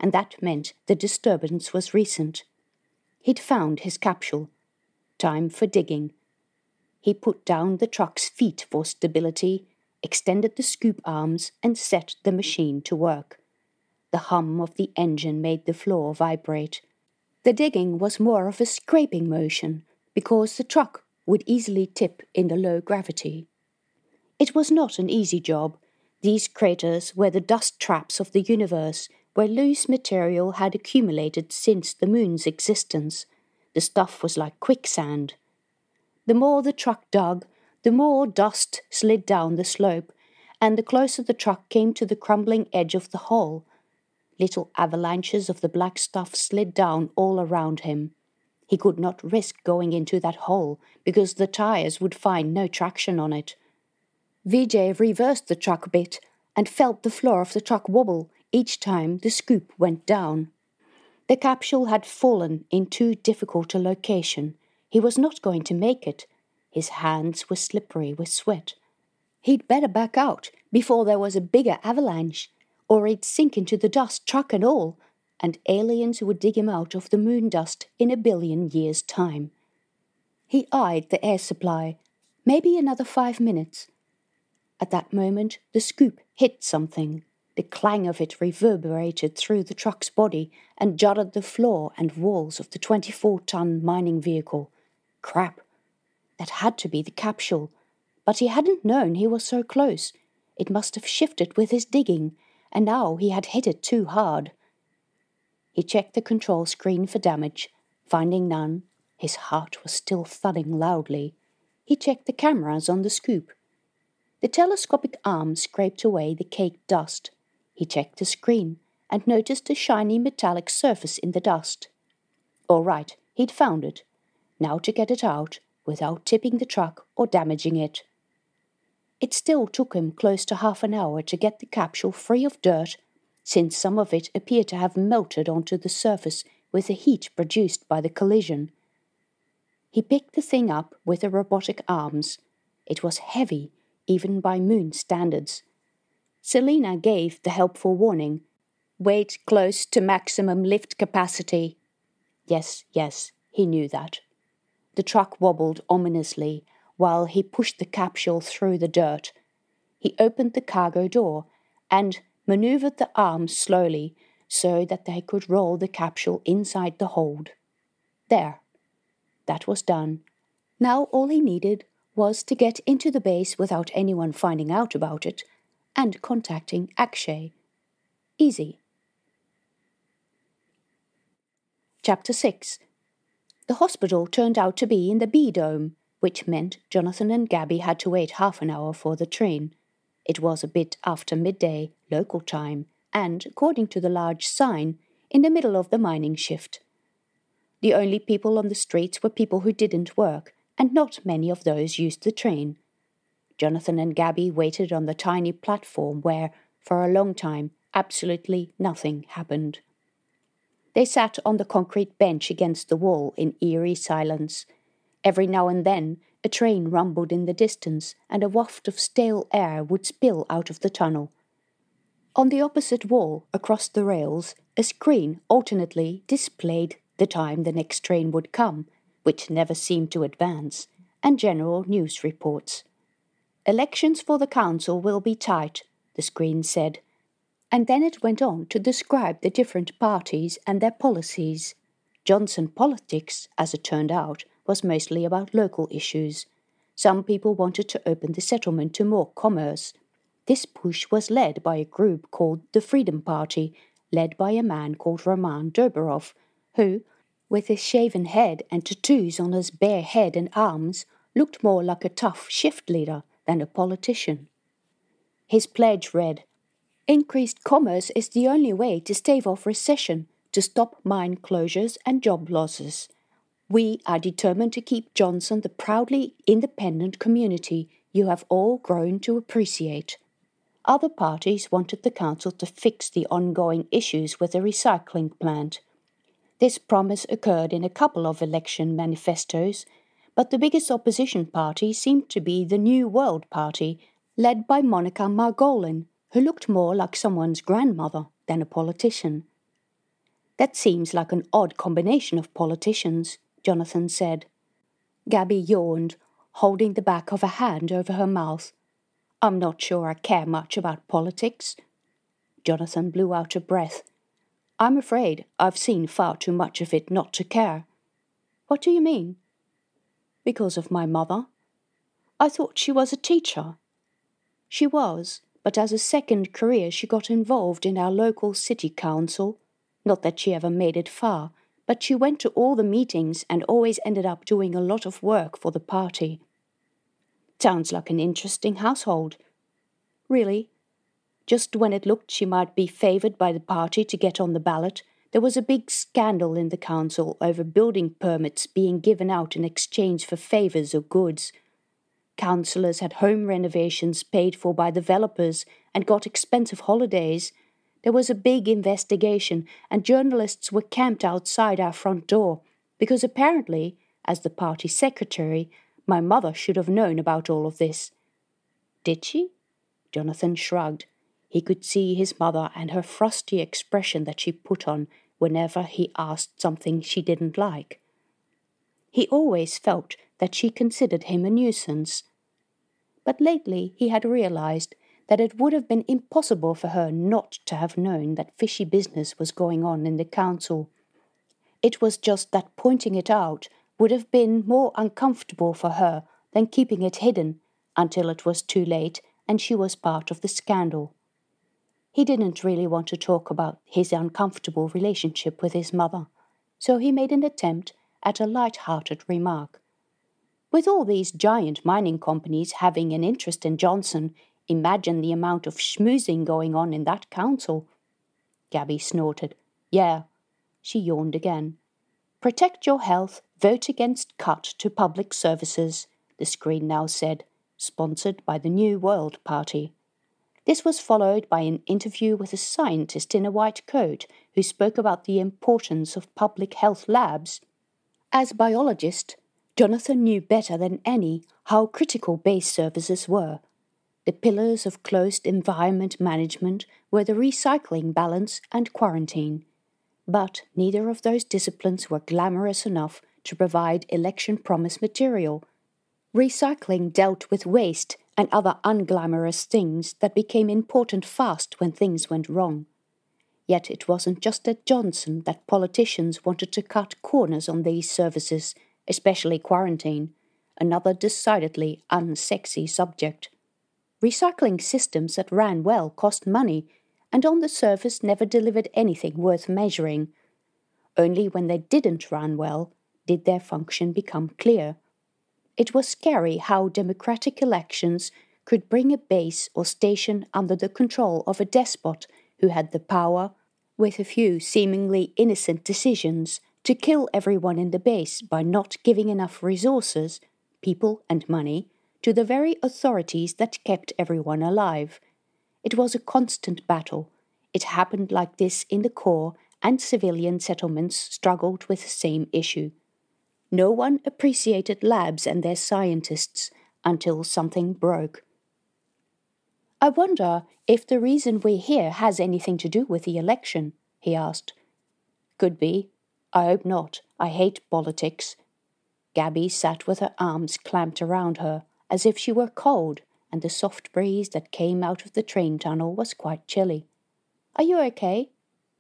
and that meant the disturbance was recent. He'd found his capsule. Time for digging. He put down the truck's feet for stability, extended the scoop arms, and set the machine to work. The hum of the engine made the floor vibrate. The digging was more of a scraping motion, because the truck would easily tip in the low gravity. It was not an easy job. These craters were the dust traps of the universe, where loose material had accumulated since the moon's existence. The stuff was like quicksand. The more the truck dug, the more dust slid down the slope, and the closer the truck came to the crumbling edge of the hole. Little avalanches of the black stuff slid down all around him. He could not risk going into that hole, because the tires would find no traction on it. Vijay reversed the truck a bit and felt the floor of the truck wobble each time the scoop went down. The capsule had fallen in too difficult a location. He was not going to make it. His hands were slippery with sweat. He'd better back out before there was a bigger avalanche, or he'd sink into the dust, truck and all, and aliens would dig him out of the moon dust in 1 billion years' time. He eyed the air supply. Maybe another 5 minutes. At that moment, the scoop hit something. The clang of it reverberated through the truck's body and jarred the floor and walls of the 24-ton mining vehicle. Crap. That had to be the capsule. But he hadn't known he was so close. It must have shifted with his digging, and now he had hit it too hard. He checked the control screen for damage. Finding none, his heart was still thudding loudly. He checked the cameras on the scoop. The telescopic arm scraped away the caked dust. He checked the screen and noticed a shiny metallic surface in the dust. All right, he'd found it. Now to get it out without tipping the truck or damaging it. It still took him close to half an hour to get the capsule free of dirt, since some of it appeared to have melted onto the surface with the heat produced by the collision. He picked the thing up with the robotic arms. It was heavy, even by moon standards. Selena gave the helpful warning, "Weight close to maximum lift capacity." Yes, he knew that. The truck wobbled ominously while he pushed the capsule through the dirt. He opened the cargo door and maneuvered the arms slowly so that they could roll the capsule inside the hold. There. That was done. Now all he needed was to get into the base without anyone finding out about it and contacting Akshay. Easy. Chapter 6. The hospital turned out to be in the B-dome, which meant Jonathan and Gaby had to wait half an hour for the train. It was a bit after midday, local time, and, according to the large sign, in the middle of the mining shift. The only people on the streets were people who didn't work, and not many of those used the train. Jonathan and Gaby waited on the tiny platform where, for a long time, absolutely nothing happened. They sat on the concrete bench against the wall in eerie silence. Every now and then, a train rumbled in the distance, and a waft of stale air would spill out of the tunnel. On the opposite wall, across the rails, a screen alternately displayed the time the next train would come, which never seemed to advance, and general news reports. "Elections for the council will be tight," the screen said, and then it went on to describe the different parties and their policies. Johnson politics, as it turned out, was mostly about local issues. Some people wanted to open the settlement to more commerce. This push was led by a group called the Freedom Party, led by a man called Roman Doberov, who, with his shaven head and tattoos on his bare head and arms, looked more like a tough shift leader than a politician. His pledge read, "Increased commerce is the only way to stave off recession, to stop mine closures and job losses. We are determined to keep Johnson the proudly independent community you have all grown to appreciate." Other parties wanted the council to fix the ongoing issues with the recycling plant. This promise occurred in a couple of election manifestos, but the biggest opposition party seemed to be the New World Party, led by Monica Margolin, who looked more like someone's grandmother than a politician. "That seems like an odd combination of politicians," Jonathan said. Gaby yawned, holding the back of a hand over her mouth. "I'm not sure I care much about politics." Jonathan blew out a breath. "I'm afraid I've seen far too much of it not to care." "What do you mean?" "Because of my mother. I thought she was a teacher." "She was, but as a second career she got involved in our local city council. Not that she ever made it far, but she went to all the meetings and always ended up doing a lot of work for the party." "Sounds like an interesting household." "Really? Just when it looked she might be favoured by the party to get on the ballot, there was a big scandal in the council over building permits being given out in exchange for favours or goods. Councillors had home renovations paid for by developers and got expensive holidays. There was a big investigation, and journalists were camped outside our front door, because apparently, as the party secretary, my mother should have known about all of this." "Did she?" Jonathan shrugged. He could see his mother and her frosty expression that she put on whenever he asked something she didn't like. He always felt that she considered him a nuisance. But lately he had realized that it would have been impossible for her not to have known that fishy business was going on in the council. It was just that pointing it out would have been more uncomfortable for her than keeping it hidden until it was too late and she was part of the scandal. He didn't really want to talk about his uncomfortable relationship with his mother, so he made an attempt at a light-hearted remark. "With all these giant mining companies having an interest in Johnson, imagine the amount of schmoozing going on in that council." Gaby snorted. "Yeah." She yawned again. "Protect your health, vote against cut to public services," the screen now said, sponsored by the New World Party. This was followed by an interview with a scientist in a white coat who spoke about the importance of public health labs. As biologist, Jonathan knew better than any how critical base services were. The pillars of closed environment management were the recycling balance and quarantine. But neither of those disciplines were glamorous enough to provide election promise material. Recycling dealt with waste and other unglamorous things that became important fast when things went wrong. Yet it wasn't just at Johnson that politicians wanted to cut corners on these services, especially quarantine, another decidedly unsexy subject. Recycling systems that ran well cost money, and on the surface never delivered anything worth measuring. Only when they didn't run well did their function become clear. It was scary how democratic elections could bring a base or station under the control of a despot who had the power, with a few seemingly innocent decisions, to kill everyone in the base by not giving enough resources, people and money, to the very authorities that kept everyone alive. It was a constant battle. It happened like this in the Corps, and civilian settlements struggled with the same issue. No one appreciated labs and their scientists until something broke. "I wonder if the reason we're here has anything to do with the election," he asked. "Could be. I hope not. I hate politics." Gaby sat with her arms clamped around her, as if she were cold, and the soft breeze that came out of the train tunnel was quite chilly. "Are you okay?"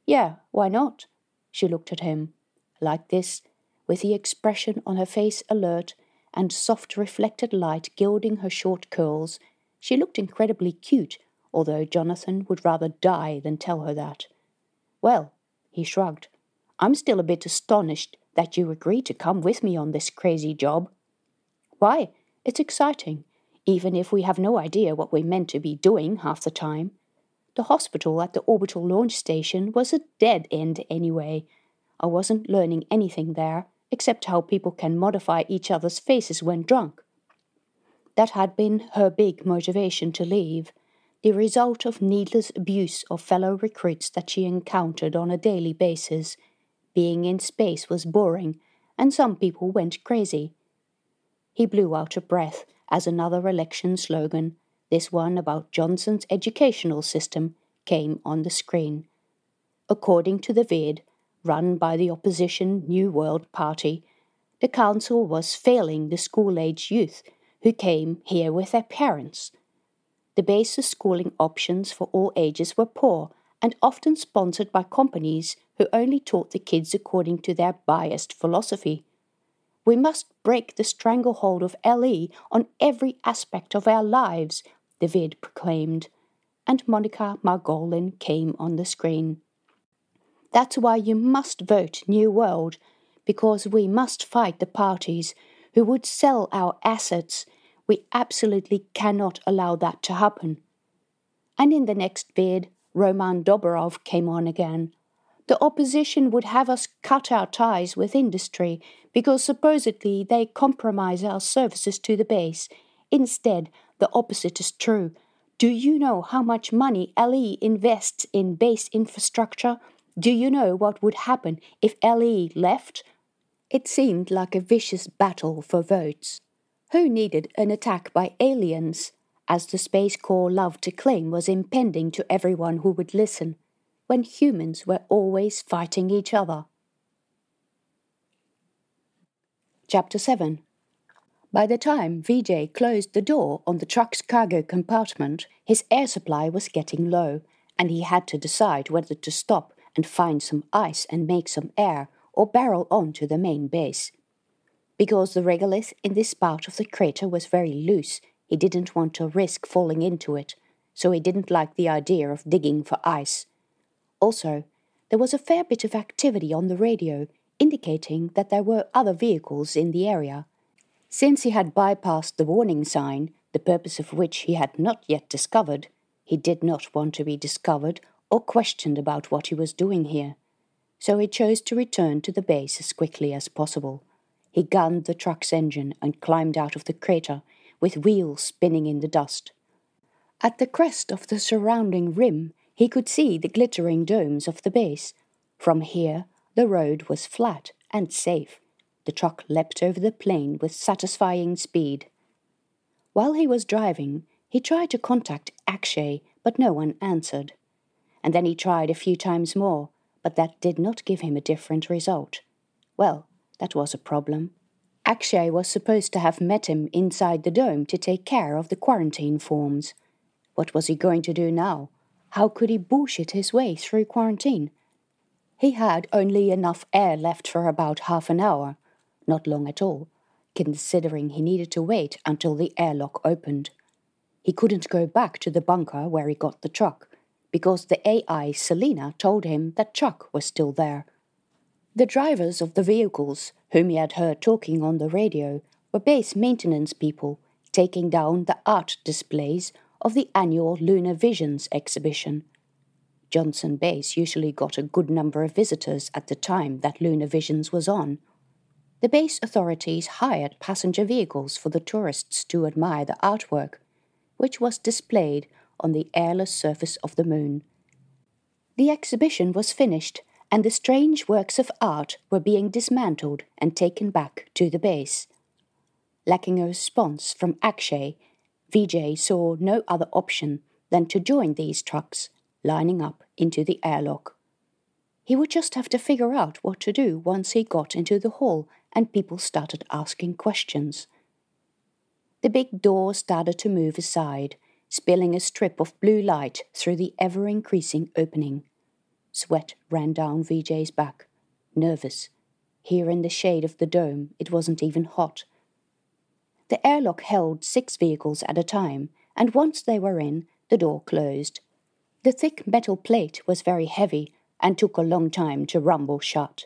"Yeah, why not?" She looked at him. Like this, with the expression on her face alert, and soft reflected light gilding her short curls, she looked incredibly cute, although Jonathan would rather die than tell her that. "Well," he shrugged, "I'm still a bit astonished that you agreed to come with me on this crazy job." "Why? It's exciting, even if we have no idea what we're meant to be doing half the time. The hospital at the orbital launch station was a dead end anyway. I wasn't learning anything there, except how people can modify each other's faces when drunk." That had been her big motivation to leave, the result of needless abuse of fellow recruits that she encountered on a daily basis. Being in space was boring, and some people went crazy. He blew out a breath as another election slogan, this one about Johnson's educational system, came on the screen. According to the VID, run by the opposition New World Party, the council was failing the school-age youth who came here with their parents. The base's schooling options for all ages were poor and often sponsored by companies who only taught the kids according to their biased philosophy. "We must break the stranglehold of LE on every aspect of our lives," the VID proclaimed, and Monica Margolin came on the screen. "That's why you must vote New World, because we must fight the parties who would sell our assets. We absolutely cannot allow that to happen." And in the next vid, Roman Dobrov came on again. "The opposition would have us cut our ties with industry because supposedly they compromise our services to the base. Instead, the opposite is true. Do you know how much money LE invests in base infrastructure? Do you know what would happen if LE left?" It seemed like a vicious battle for votes. Who needed an attack by aliens, as the Space Corps loved to claim was impending to everyone who would listen, when humans were always fighting each other? Chapter 7. By the time Vijay closed the door on the truck's cargo compartment, his air supply was getting low, and he had to decide whether to stop and find some ice and make some air, or barrel on to the main base. Because the regolith in this part of the crater was very loose, he didn't want to risk falling into it, so he didn't like the idea of digging for ice. Also, there was a fair bit of activity on the radio, indicating that there were other vehicles in the area. Since he had bypassed the warning sign, the purpose of which he had not yet discovered, he did not want to be discovered or questioned about what he was doing here. So he chose to return to the base as quickly as possible. He gunned the truck's engine and climbed out of the crater, with wheels spinning in the dust. At the crest of the surrounding rim, he could see the glittering domes of the base. From here, the road was flat and safe. The truck leapt over the plain with satisfying speed. While he was driving, he tried to contact Akshay, but no one answered. And then he tried a few times more, but that did not give him a different result. Well, that was a problem. Akshay was supposed to have met him inside the dome to take care of the quarantine forms. What was he going to do now? How could he bullshit his way through quarantine? He had only enough air left for about half an hour. Not long at all, considering he needed to wait until the airlock opened. He couldn't go back to the bunker where he got the truck, because the AI Selena told him that Chuck was still there. The drivers of the vehicles, whom he had heard talking on the radio, were base maintenance people, taking down the art displays of the annual Lunar Visions exhibition. Johnson Base usually got a good number of visitors at the time that Lunar Visions was on. The base authorities hired passenger vehicles for the tourists to admire the artwork, which was displayed on the airless surface of the moon. The exhibition was finished, and the strange works of art were being dismantled and taken back to the base. Lacking a response from Akshay, Vijay saw no other option than to join these trucks, lining up into the airlock. He would just have to figure out what to do once he got into the hall and people started asking questions. The big door started to move aside, spilling a strip of blue light through the ever-increasing opening. Sweat ran down Vijay's back. Nervous. Here in the shade of the dome, it wasn't even hot. The airlock held 6 vehicles at a time, and once they were in, the door closed. The thick metal plate was very heavy and took a long time to rumble shut.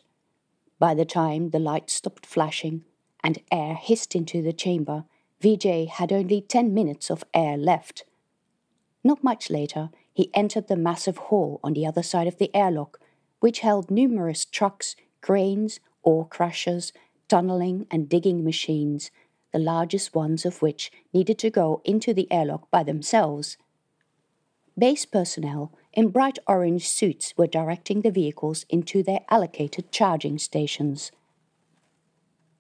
By the time the lights stopped flashing and air hissed into the chamber, Vijay had only 10 minutes of air left. Not much later, he entered the massive hall on the other side of the airlock, which held numerous trucks, cranes, ore crushers, tunneling and digging machines, the largest ones of which needed to go into the airlock by themselves. Base personnel in bright orange suits were directing the vehicles into their allocated charging stations.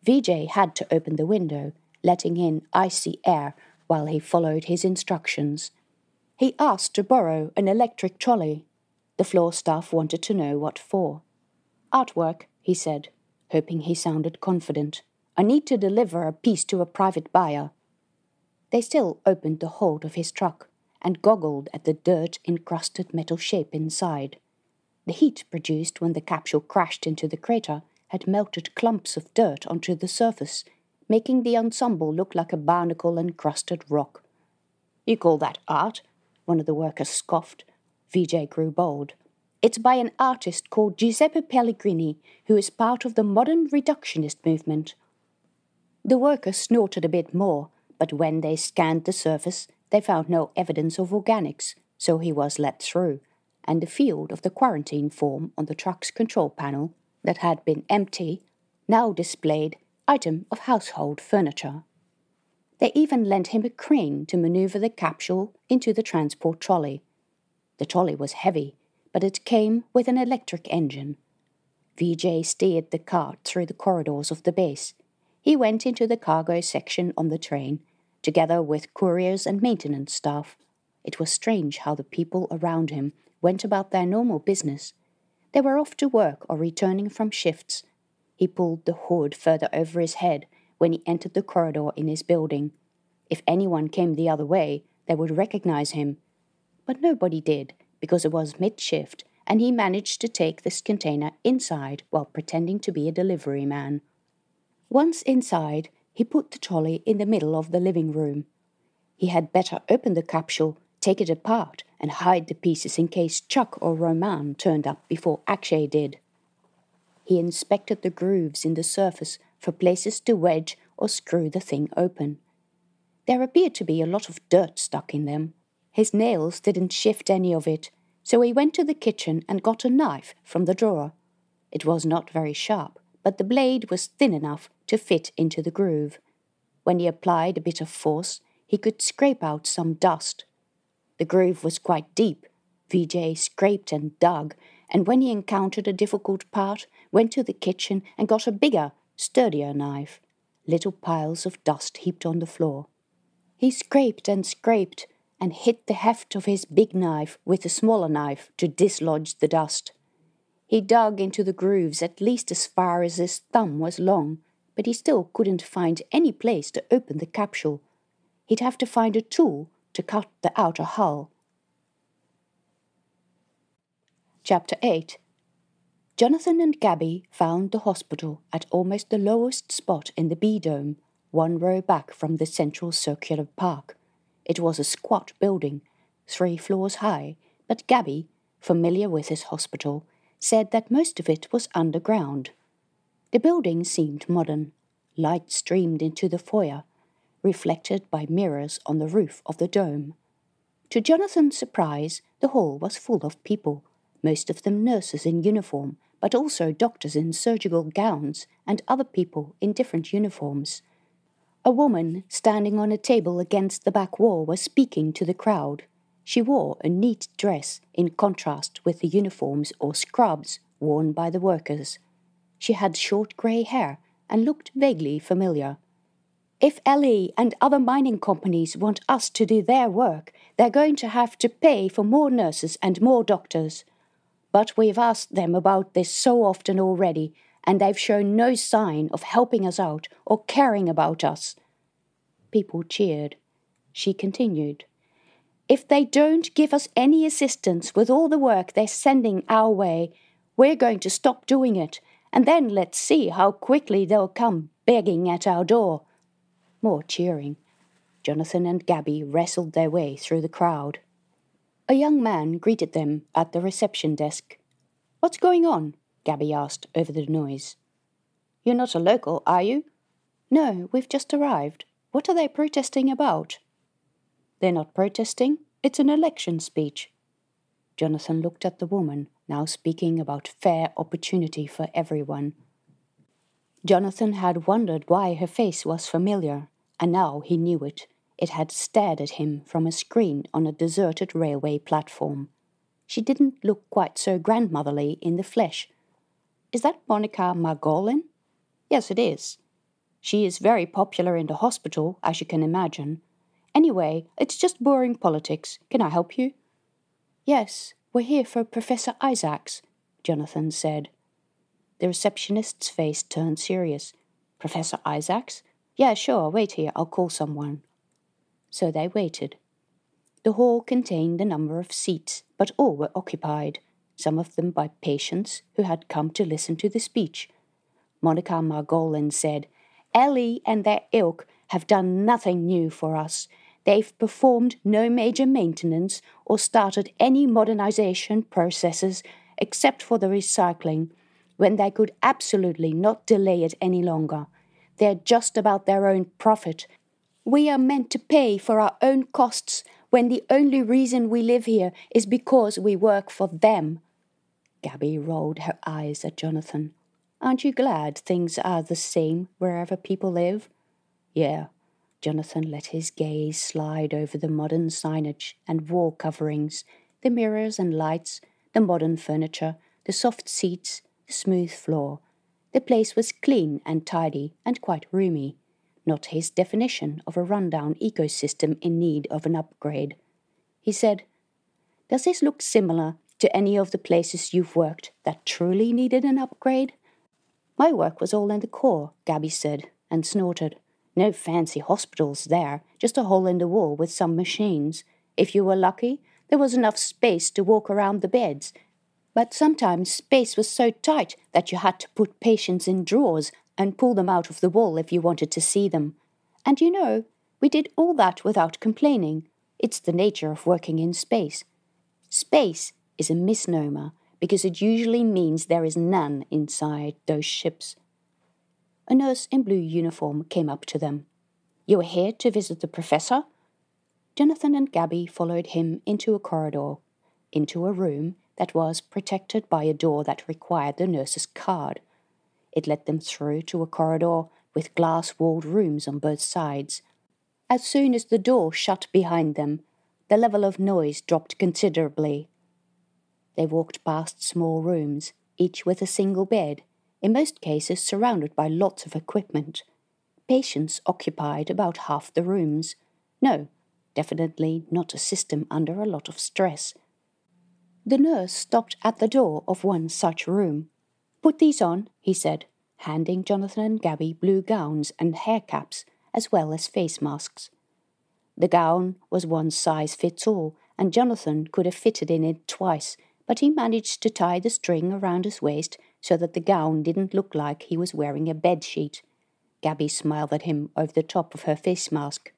Vijay had to open the window, letting in icy air while he followed his instructions. He asked to borrow an electric trolley. The floor staff wanted to know what for. "Artwork," he said, hoping he sounded confident. "I need to deliver a piece to a private buyer." They still opened the hold of his truck and goggled at the dirt-encrusted metal shape inside. The heat produced when the capsule crashed into the crater had melted clumps of dirt onto the surface, making the ensemble look like a barnacle-encrusted rock. "You call that art?" one of the workers scoffed. Vijay grew bold. "It's by an artist called Giuseppe Pellegrini, who is part of the modern reductionist movement." The workers snorted a bit more, but when they scanned the surface, they found no evidence of organics, so he was let through, and the field of the quarantine form on the truck's control panel, that had been empty, now displayed item of household furniture. They even lent him a crane to maneuver the capsule into the transport trolley. The trolley was heavy, but it came with an electric engine. Vijay steered the cart through the corridors of the base. He went into the cargo section on the train, together with couriers and maintenance staff. It was strange how the people around him went about their normal business. They were off to work or returning from shifts. He pulled the hood further over his head when he entered the corridor in his building. If anyone came the other way, they would recognize him. But nobody did, because it was mid-shift, and he managed to take this container inside while pretending to be a delivery man. Once inside, he put the trolley in the middle of the living room. He had better open the capsule, take it apart, and hide the pieces in case Chuck or Roman turned up before Akshay did. He inspected the grooves in the surface for places to wedge or screw the thing open. There appeared to be a lot of dirt stuck in them. His nails didn't shift any of it, so he went to the kitchen and got a knife from the drawer. It was not very sharp, but the blade was thin enough to fit into the groove. When he applied a bit of force, he could scrape out some dust. The groove was quite deep. Vijay scraped and dug, and when he encountered a difficult part, went to the kitchen and got a bigger, sturdier knife. Little piles of dust heaped on the floor. He scraped and hit the heft of his big knife with the smaller knife to dislodge the dust. He dug into the grooves at least as far as his thumb was long, but he still couldn't find any place to open the capsule. He'd have to find a tool to cut the outer hull. Chapter 8. Jonathan and Gaby found the hospital at almost the lowest spot in the B-dome, 1 row back from the central circular park. It was a squat building, 3 floors high, but Gaby, familiar with his hospital, said that most of it was underground. The building seemed modern. Light streamed into the foyer, reflected by mirrors on the roof of the dome. To Jonathan's surprise, the hall was full of people, most of them nurses in uniform, but also doctors in surgical gowns and other people in different uniforms. A woman standing on a table against the back wall was speaking to the crowd. She wore a neat dress in contrast with the uniforms or scrubs worn by the workers. She had short grey hair and looked vaguely familiar. If LE and other mining companies want us to do their work, they're going to have to pay for more nurses and more doctors. But we've asked them about this so often already, and they've shown no sign of helping us out or caring about us. People cheered. She continued, "If they don't give us any assistance with all the work they're sending our way, we're going to stop doing it, and then let's see how quickly they'll come begging at our door." More cheering. Jonathan and Gaby wrestled their way through the crowd. A young man greeted them at the reception desk. "What's going on?" Gaby asked over the noise. "You're not a local, are you?" "No, we've just arrived. What are they protesting about?" "They're not protesting. It's an election speech." Jonathan looked at the woman, now speaking about fair opportunity for everyone. Jonathan had wondered why her face was familiar, and now he knew it. It had stared at him from a screen on a deserted railway platform. She didn't look quite so grandmotherly in the flesh. "Is that Monica Margolin?" "Yes, it is. She is very popular in the hospital, as you can imagine. Anyway, it's just boring politics. Can I help you?" "Yes, we're here for Professor Isaacs," Jonathan said. The receptionist's face turned serious. "Professor Isaacs? Yeah, sure, wait here, I'll call someone." So they waited. The hall contained a number of seats, but all were occupied, some of them by patients who had come to listen to the speech. Monica Margolin said, "Ellie and their ilk have done nothing new for us. They've performed no major maintenance or started any modernization processes except for the recycling, when they could absolutely not delay it any longer. They're just about their own profit. We are meant to pay for our own costs when the only reason we live here is because we work for them." Gaby rolled her eyes at Jonathan. "Aren't you glad things are the same wherever people live?" "Yeah." Jonathan let his gaze slide over the modern signage and wall coverings, the mirrors and lights, the modern furniture, the soft seats, the smooth floor. The place was clean and tidy and quite roomy. Not his definition of a rundown ecosystem in need of an upgrade. He said, "Does this look similar to any of the places you've worked that truly needed an upgrade?" "My work was all in the core," Gaby said, and snorted. "No fancy hospitals there, just a hole in the wall with some machines. If you were lucky, there was enough space to walk around the beds. But sometimes space was so tight that you had to put patients in drawers and pull them out of the wall if you wanted to see them. And you know, we did all that without complaining. It's the nature of working in space. Space is a misnomer because it usually means there is none inside those ships." A nurse in blue uniform came up to them. "You are here to visit the professor?" Jonathan and Gaby followed him into a corridor, into a room that was protected by a door that required the nurse's card. It led them through to a corridor with glass-walled rooms on both sides. As soon as the door shut behind them, the level of noise dropped considerably. They walked past small rooms, each with a single bed, in most cases surrounded by lots of equipment. Patients occupied about half the rooms. No, definitely not a system under a lot of stress. The nurse stopped at the door of one such room. "Put these on," he said, handing Jonathan and Gaby blue gowns and hair caps, as well as face masks. The gown was one size fits all, and Jonathan could have fitted in it twice, but he managed to tie the string around his waist so that the gown didn't look like he was wearing a bedsheet. Gaby smiled at him over the top of her face mask.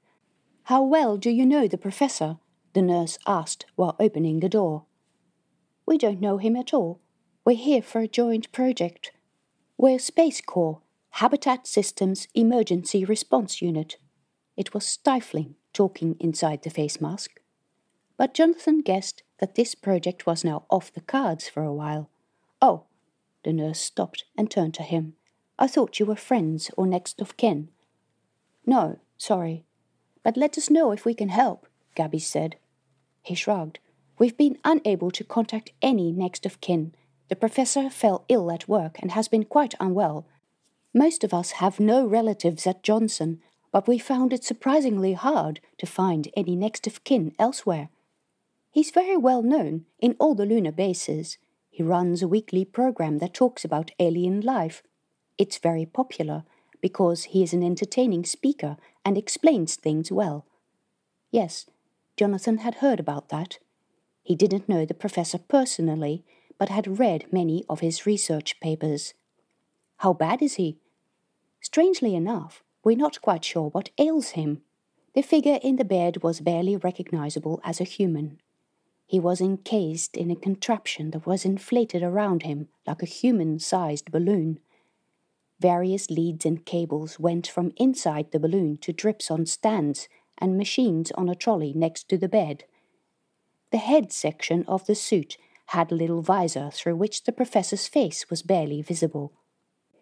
"How well do you know the professor?" the nurse asked while opening the door. "We don't know him at all. We're here for a joint project. We're Space Corps, Habitat Systems Emergency Response Unit." It was stifling, talking inside the face mask. But Jonathan guessed that this project was now off the cards for a while. "Oh, The nurse stopped and turned to him. "I thought you were friends or next of kin." "No, sorry. But let us know if we can help," Gaby said. He shrugged. "We've been unable to contact any next of kin. The professor fell ill at work and has been quite unwell. Most of us have no relatives at Johnson, but we found it surprisingly hard to find any next of kin elsewhere. He's very well known in all the lunar bases. He runs a weekly program that talks about alien life. It's very popular because he is an entertaining speaker and explains things well." Yes, Jonathan had heard about that. He didn't know the professor personally, but had read many of his research papers. "How bad is he?" "Strangely enough, we're not quite sure what ails him." The figure in the bed was barely recognizable as a human. He was encased in a contraption that was inflated around him like a human-sized balloon. Various leads and cables went from inside the balloon to drips on stands and machines on a trolley next to the bed. The head section of the suit had a little visor through which the professor's face was barely visible.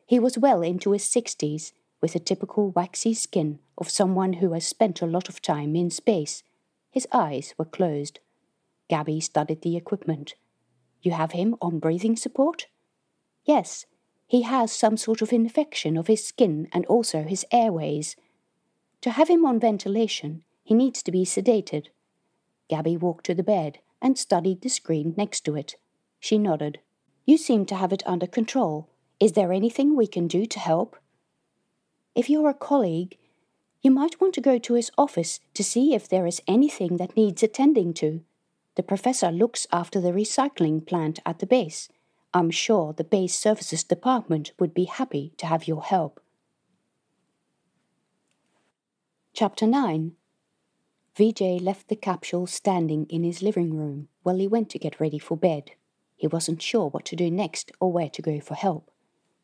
He was well into his 60s, with the typical waxy skin of someone who has spent a lot of time in space. His eyes were closed. Gaby studied the equipment. "You have him on breathing support?" "Yes. He has some sort of infection of his skin and also his airways. To have him on ventilation, he needs to be sedated." Gaby walked to the bed and studied the screen next to it. She nodded. "You seem to have it under control. Is there anything we can do to help?" "If you're a colleague, you might want to go to his office to see if there is anything that needs attending to. The professor looks after the recycling plant at the base. I'm sure the base services department would be happy to have your help." Chapter 9. Vijay left the capsule standing in his living room while he went to get ready for bed. He wasn't sure what to do next or where to go for help.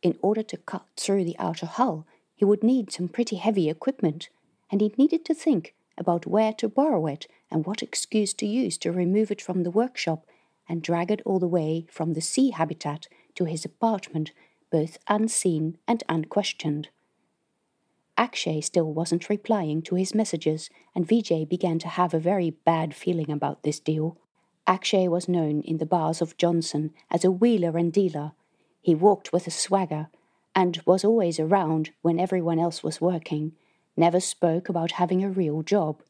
In order to cut through the outer hull, he would need some pretty heavy equipment, and he needed to think about where to borrow it and what excuse to use to remove it from the workshop and drag it all the way from the sea habitat to his apartment, both unseen and unquestioned. Akshay still wasn't replying to his messages, and Vijay began to have a very bad feeling about this deal. Akshay was known in the bars of Johnson as a wheeler and dealer. He walked with a swagger and was always around when everyone else was working, never spoke about having a real job.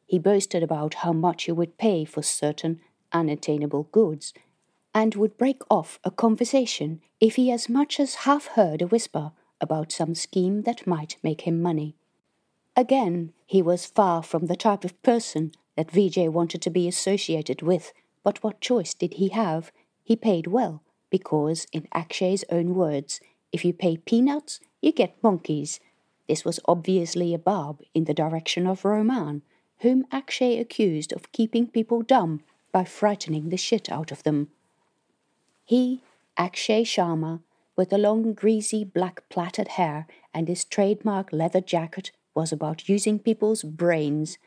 He boasted about how much he would pay for certain unattainable goods, and would break off a conversation if he as much as half heard a whisper about some scheme that might make him money. Again, he was far from the type of person that Vijay wanted to be associated with, but what choice did he have? He paid well, because, in Akshay's own words, if you pay peanuts, you get monkeys. This was obviously a barb in the direction of Roman, whom Akshay accused of keeping people dumb by frightening the shit out of them. He, Akshay Sharma, with the long greasy black plaited hair and his trademark leather jacket, was about using people's brains.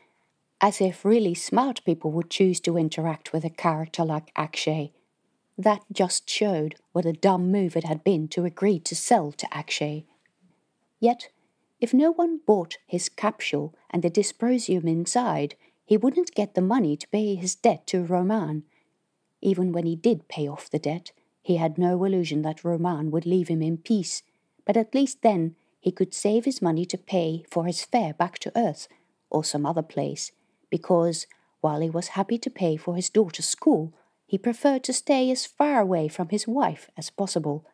As if really smart people would choose to interact with a character like Akshay. That just showed what a dumb move it had been to agree to sell to Akshay. Yet, if no one bought his capsule and the dysprosium inside, he wouldn't get the money to pay his debt to Roman. Even when he did pay off the debt, he had no illusion that Roman would leave him in peace, but at least then he could save his money to pay for his fare back to Earth, or some other place, because, while he was happy to pay for his daughter's school, he preferred to stay as far away from his wife as possible.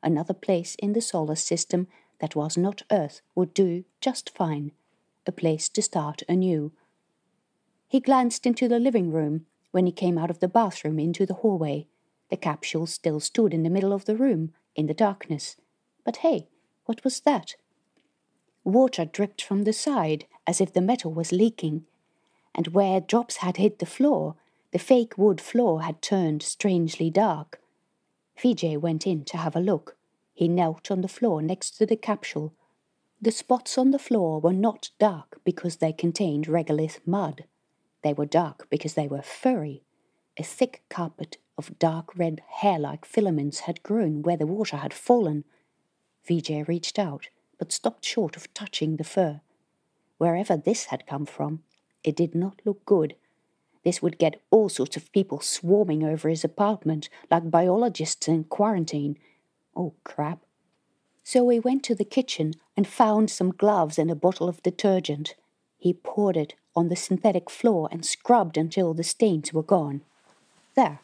Another place in the solar system that was not Earth would do just fine, a place to start anew. He glanced into the living room when he came out of the bathroom into the hallway. The capsule still stood in the middle of the room, in the darkness. But hey, what was that? Water dripped from the side, as if the metal was leaking, and where drops had hit the floor, the fake wood floor had turned strangely dark. Vijay went in to have a look. He knelt on the floor next to the capsule. The spots on the floor were not dark because they contained regolith mud. They were dark because they were furry. A thick carpet of dark red hair-like filaments had grown where the water had fallen. Vijay reached out, but stopped short of touching the fur. Wherever this had come from, it did not look good. This would get all sorts of people swarming over his apartment, like biologists in quarantine. Oh, crap. So he went to the kitchen and found some gloves and a bottle of detergent. He poured it on the synthetic floor and scrubbed until the stains were gone. There.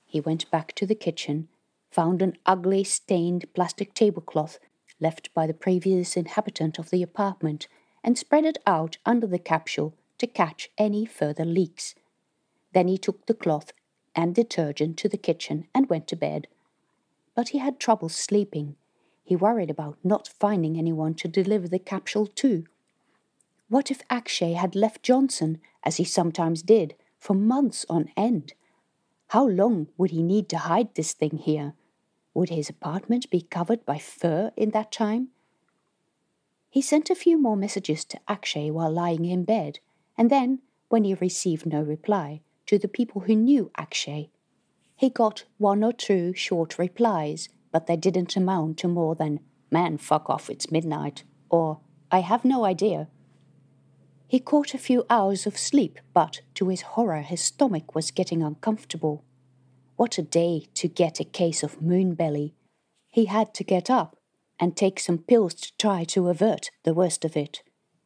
He went back to the kitchen, found an ugly stained plastic tablecloth left by the previous inhabitant of the apartment, and spread it out under the capsule to catch any further leaks. Then he took the cloth and detergent to the kitchen and went to bed. But he had trouble sleeping. He worried about not finding anyone to deliver the capsule to. What if Akshay had left Johnson, as he sometimes did, for months on end? How long would he need to hide this thing here? Would his apartment be covered by fur in that time? He sent a few more messages to Akshay while lying in bed, and then, when he received no reply, to the people who knew Akshay. He got 1 or 2 short replies, but they didn't amount to more than, "Man, fuck off, it's midnight," or "I have no idea." He caught a few hours of sleep, but, to his horror, his stomach was getting uncomfortable. What a day to get a case of moon belly. He had to get up and take some pills to try to avert the worst of it.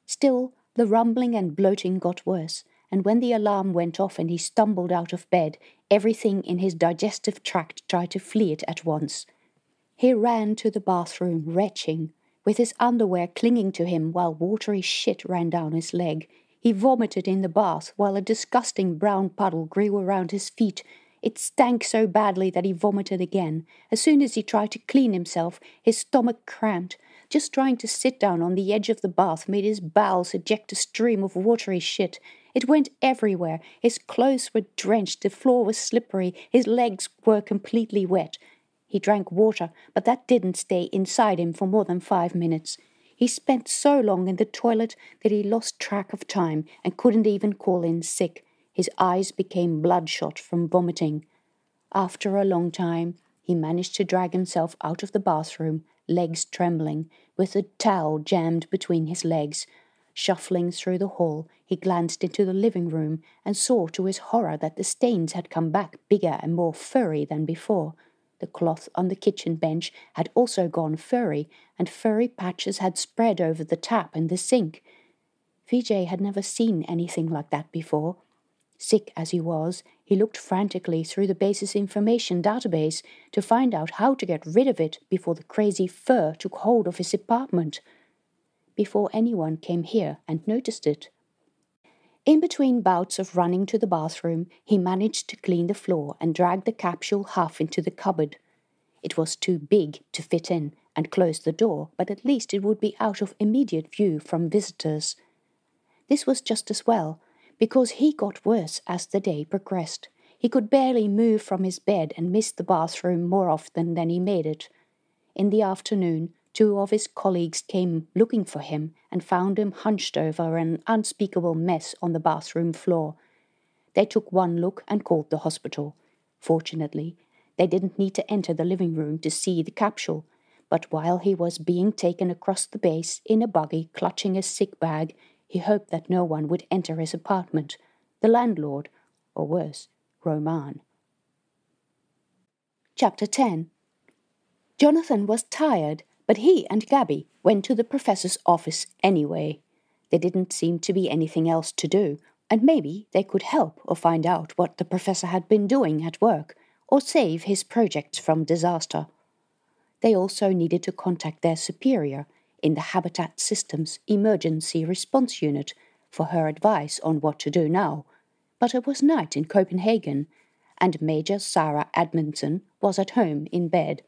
Still, the rumbling and bloating got worse, and when the alarm went off and he stumbled out of bed, everything in his digestive tract tried to flee it at once. He ran to the bathroom, retching, with his underwear clinging to him while watery shit ran down his leg. He vomited in the bath while a disgusting brown puddle grew around his feet. It stank so badly that he vomited again. As soon as he tried to clean himself, his stomach cramped. Just trying to sit down on the edge of the bath made his bowels eject a stream of watery shit. It went everywhere. His clothes were drenched, the floor was slippery, his legs were completely wet. He drank water, but that didn't stay inside him for more than 5 minutes. He spent so long in the toilet that he lost track of time and couldn't even call in sick. His eyes became bloodshot from vomiting. After a long time, he managed to drag himself out of the bathroom, legs trembling, with a towel jammed between his legs. Shuffling through the hall, he glanced into the living room and saw to his horror that the stains had come back bigger and more furry than before. The cloth on the kitchen bench had also gone furry, and furry patches had spread over the tap and the sink. Vijay had never seen anything like that before. Sick as he was, he looked frantically through the base's information database to find out how to get rid of it before the crazy fur took hold of his apartment. Before anyone came here and noticed it. In between bouts of running to the bathroom, he managed to clean the floor and drag the capsule half into the cupboard. It was too big to fit in and close the door, but at least it would be out of immediate view from visitors. This was just as well, because he got worse as the day progressed. He could barely move from his bed and missed the bathroom more often than he made it. In the afternoon, 2 of his colleagues came looking for him and found him hunched over an unspeakable mess on the bathroom floor. They took one look and called the hospital. Fortunately, they didn't need to enter the living room to see the capsule, but while he was being taken across the base in a buggy clutching a sick bag, he hoped that no one would enter his apartment. The landlord, or worse, Roman. Chapter 10. Jonathan was tired, but he and Gaby went to the professor's office anyway. There didn't seem to be anything else to do, and maybe they could help or find out what the professor had been doing at work, or save his projects from disaster. They also needed to contact their superior in the Habitat Systems Emergency Response Unit for her advice on what to do now. But it was night in Copenhagen, and Major Sarah Edmondson was at home in bed.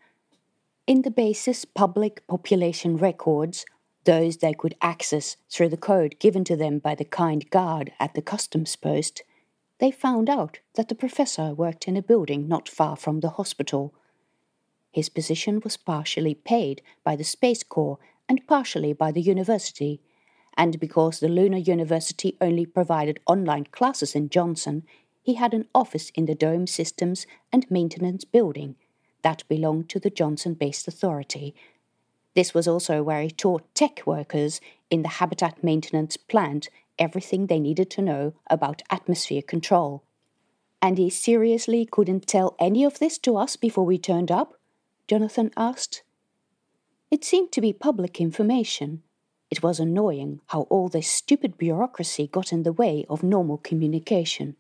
In the base's public population records, those they could access through the code given to them by the kind guard at the customs post, they found out that the professor worked in a building not far from the hospital. His position was partially paid by the Space Corps and partially by the university, and because the Lunar University only provided online classes in Johnson, he had an office in the Dome Systems and Maintenance Building that belonged to the Johnson-based authority. This was also where he taught tech workers in the habitat maintenance plant everything they needed to know about atmosphere control. "And he seriously couldn't tell any of this to us before we turned up?" Jonathan asked. It seemed to be public information. It was annoying how all this stupid bureaucracy got in the way of normal communication.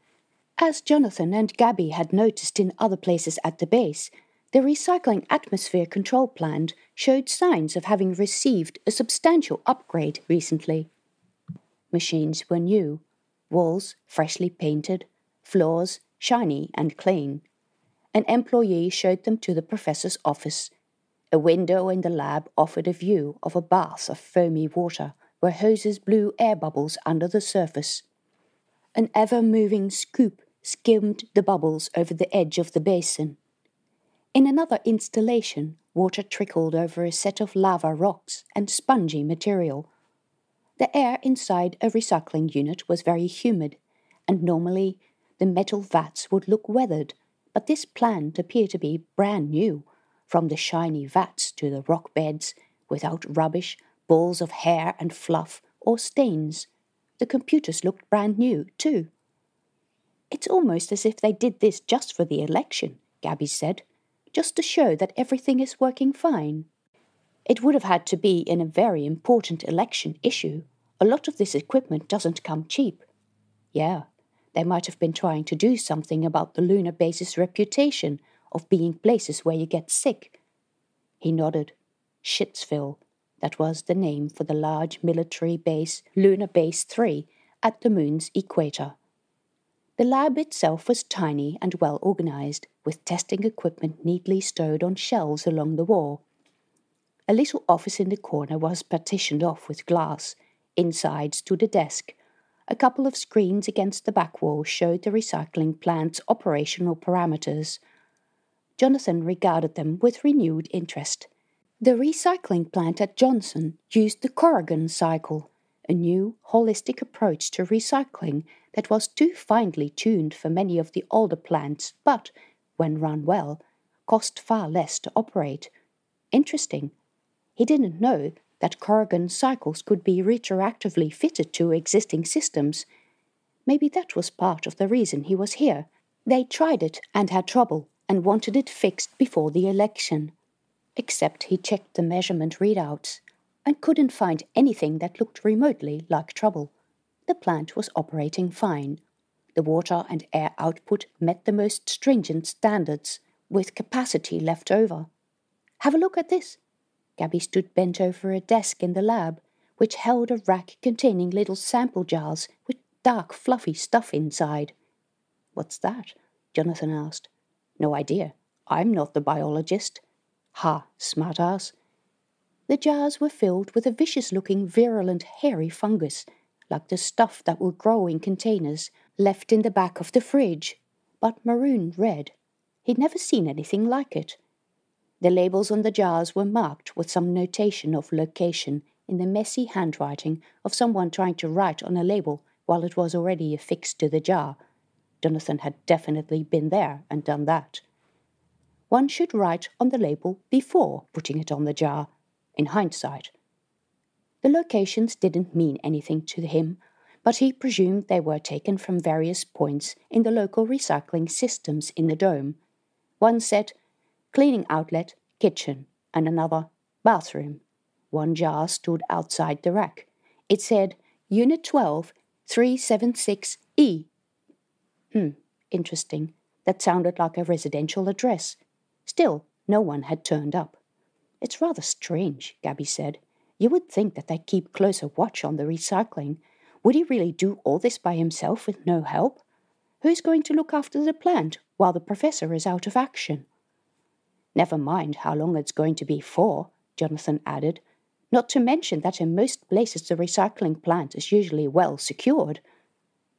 As Jonathan and Gaby had noticed in other places at the base, the recycling atmosphere control plant showed signs of having received a substantial upgrade recently. Machines were new, walls freshly painted, floors shiny and clean. An employee showed them to the professor's office. A window in the lab offered a view of a bath of foamy water where hoses blew air bubbles under the surface. An ever-moving scoop skimmed the bubbles over the edge of the basin. In another installation, water trickled over a set of lava rocks and spongy material. The air inside a recycling unit was very humid, and normally the metal vats would look weathered, but this plant appeared to be brand new, from the shiny vats to the rock beds, without rubbish, balls of hair and fluff, or stains. The computers looked brand new, too. "It's almost as if they did this just for the election," Gaby said, "just to show that everything is working fine." "It would have had to be in a very important election issue. A lot of this equipment doesn't come cheap." "Yeah, they might have been trying to do something about the lunar base's reputation of being places where you get sick." He nodded. Shitsville, that was the name for the large military base, Lunar Base 3, at the moon's equator. The lab itself was tiny and well organized, with testing equipment neatly stowed on shelves along the wall. A little office in the corner was partitioned off with glass. Inside stood a desk. A couple of screens against the back wall showed the recycling plant's operational parameters. Jonathan regarded them with renewed interest. The recycling plant at Johnson used the Corrigan cycle, a new, holistic approach to recycling that was too finely tuned for many of the older plants, but, when run well, cost far less to operate. Interesting. He didn't know that Corrigan cycles could be retroactively fitted to existing systems. Maybe that was part of the reason he was here. They tried it and had trouble, and wanted it fixed before the election. Except he checked the measurement readouts, and couldn't find anything that looked remotely like trouble. The plant was operating fine. The water and air output met the most stringent standards, with capacity left over. "Have a look at this." Gaby stood bent over a desk in the lab, which held a rack containing little sample jars with dark, fluffy stuff inside. "What's that?" Jonathan asked. "No idea. I'm not the biologist." "Ha, smartass." The jars were filled with a vicious-looking, virulent, hairy fungus, like the stuff that will grow in containers left in the back of the fridge, but maroon red. He'd never seen anything like it. The labels on the jars were marked with some notation of location in the messy handwriting of someone trying to write on a label while it was already affixed to the jar. Jonathan had definitely been there and done that. One should write on the label before putting it on the jar, in hindsight. The locations didn't mean anything to him, but he presumed they were taken from various points in the local recycling systems in the dome. One said, cleaning outlet, kitchen, and another, bathroom. One jar stood outside the rack. It said, Unit 12, 376E. Interesting. That sounded like a residential address. Still, no one had turned up. "It's rather strange," Gaby said. "You would think that they'd keep closer watch on the recycling. Would he really do all this by himself with no help? Who's going to look after the plant while the professor is out of action?" "Never mind how long it's going to be for," Jonathan added. "Not to mention that in most places the recycling plant is usually well secured."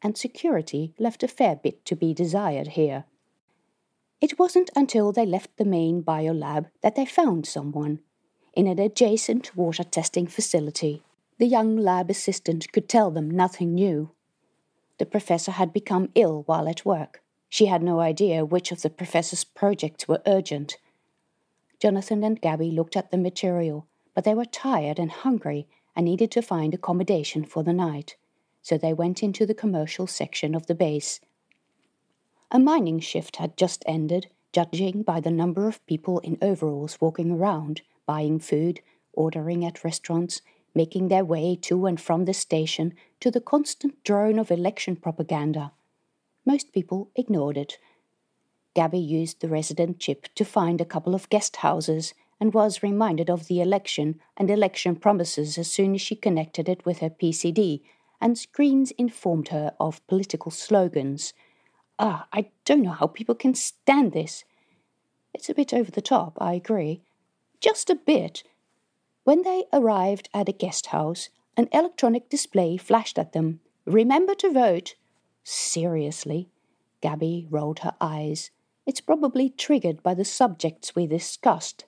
And security left a fair bit to be desired here. It wasn't until they left the main biolab that they found someone. In an adjacent water testing facility, the young lab assistant could tell them nothing new. The professor had become ill while at work. She had no idea which of the professor's projects were urgent. Jonathan and Gaby looked at the material, but they were tired and hungry and needed to find accommodation for the night, so they went into the commercial section of the base. A mining shift had just ended, judging by the number of people in overalls walking around, buying food, ordering at restaurants, making their way to and from the station to the constant drone of election propaganda. Most people ignored it. Gaby used the resident chip to find a couple of guest houses and was reminded of the election and election promises as soon as she connected it with her PCD, and screens informed her of political slogans. I don't know how people can stand this. It's a bit over the top, I agree. Just a bit. When they arrived at a guest house, an electronic display flashed at them. Remember to vote. Seriously? Gaby rolled her eyes. It's probably triggered by the subjects we discussed.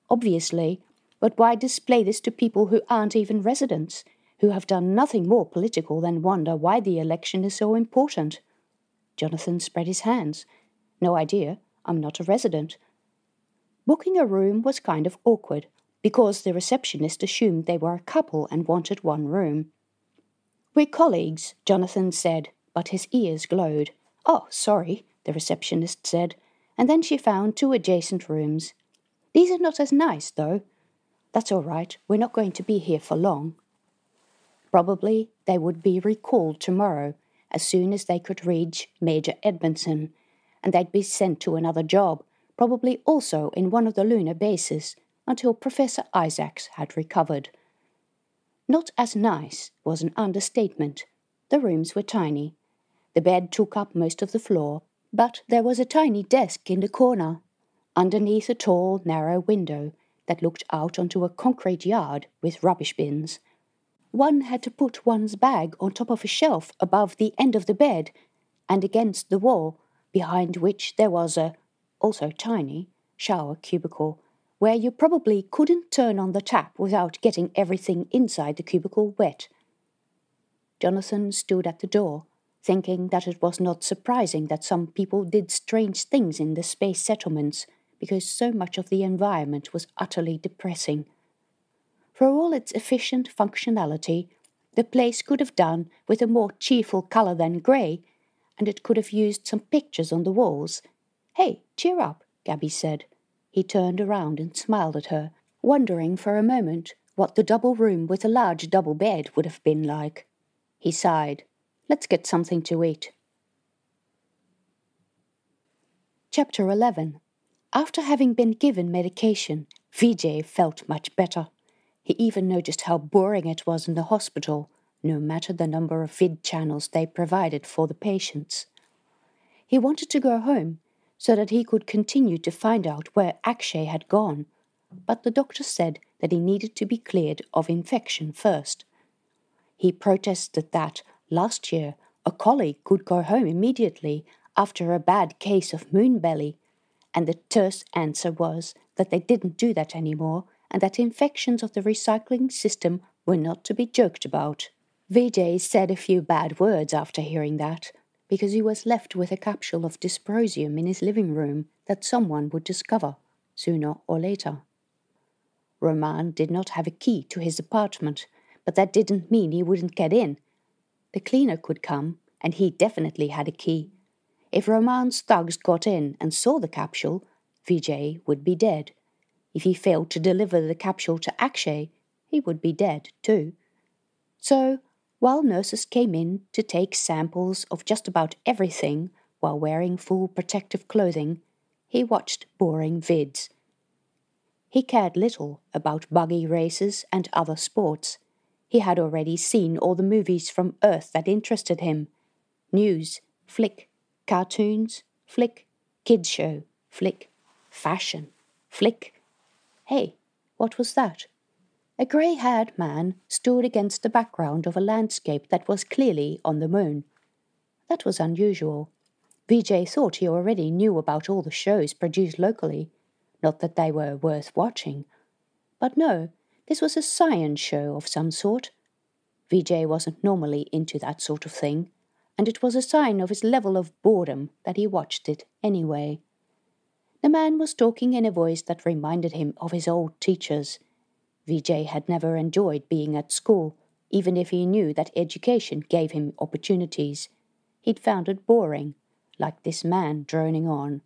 Obviously, but why display this to people who aren't even residents, who have done nothing more political than wonder why the election is so important? Jonathan spread his hands. No idea. I'm not a resident. Booking a room was kind of awkward, because the receptionist assumed they were a couple and wanted one room. We're colleagues, Jonathan said, but his ears glowed. Oh, sorry, the receptionist said, and then she found 2 adjacent rooms. These are not as nice, though. That's all right, we're not going to be here for long. Probably they would be recalled tomorrow, as soon as they could reach Major Edmondson, and they'd be sent to another job, probably also in one of the lunar bases, until Professor Isaacs had recovered. Not as nice was an understatement. The rooms were tiny. The bed took up most of the floor, but there was a tiny desk in the corner, underneath a tall, narrow window that looked out onto a concrete yard with rubbish bins. One had to put one's bag on top of a shelf above the end of the bed, and against the wall, behind which there was a, also tiny, shower cubicle, where you probably couldn't turn on the tap without getting everything inside the cubicle wet. Jonathan stood at the door, thinking that it was not surprising that some people did strange things in the space settlements, because so much of the environment was utterly depressing. For all its efficient functionality, the place could have done with a more cheerful colour than grey, and it could have used some pictures on the walls. Hey, cheer up, Gaby said. He turned around and smiled at her, wondering for a moment what the double room with a large double bed would have been like. He sighed. Let's get something to eat. Chapter 11. After having been given medication, Vijay felt much better. He even noticed how boring it was in the hospital, no matter the number of vid channels they provided for the patients. He wanted to go home, so that he could continue to find out where Akshay had gone, but the doctor said that he needed to be cleared of infection first. He protested that, last year, a colleague could go home immediately after a bad case of moonbelly, and the terse answer was that they didn't do that anymore, and that infections of the recycling system were not to be joked about. Vijay said a few bad words after hearing that, because he was left with a capsule of dysprosium in his living room that someone would discover, sooner or later. Roman did not have a key to his apartment, but that didn't mean he wouldn't get in. The cleaner could come, and he definitely had a key. If Roman's thugs got in and saw the capsule, Vijay would be dead. If he failed to deliver the capsule to Akshay, he would be dead too. So, while nurses came in to take samples of just about everything while wearing full protective clothing, he watched boring vids. He cared little about buggy races and other sports. He had already seen all the movies from Earth that interested him. News, flick. Cartoons, flick. Kids show, flick. Fashion, flick. Hey, what was that? A grey-haired man stood against the background of a landscape that was clearly on the moon. That was unusual. Vijay thought he already knew about all the shows produced locally. Not that they were worth watching. But no, this was a science show of some sort. Vijay wasn't normally into that sort of thing. and it was a sign of his level of boredom that he watched it anyway. The man was talking in a voice that reminded him of his old teachers. Vijay had never enjoyed being at school, even if he knew that education gave him opportunities. He'd found it boring, like this man droning on.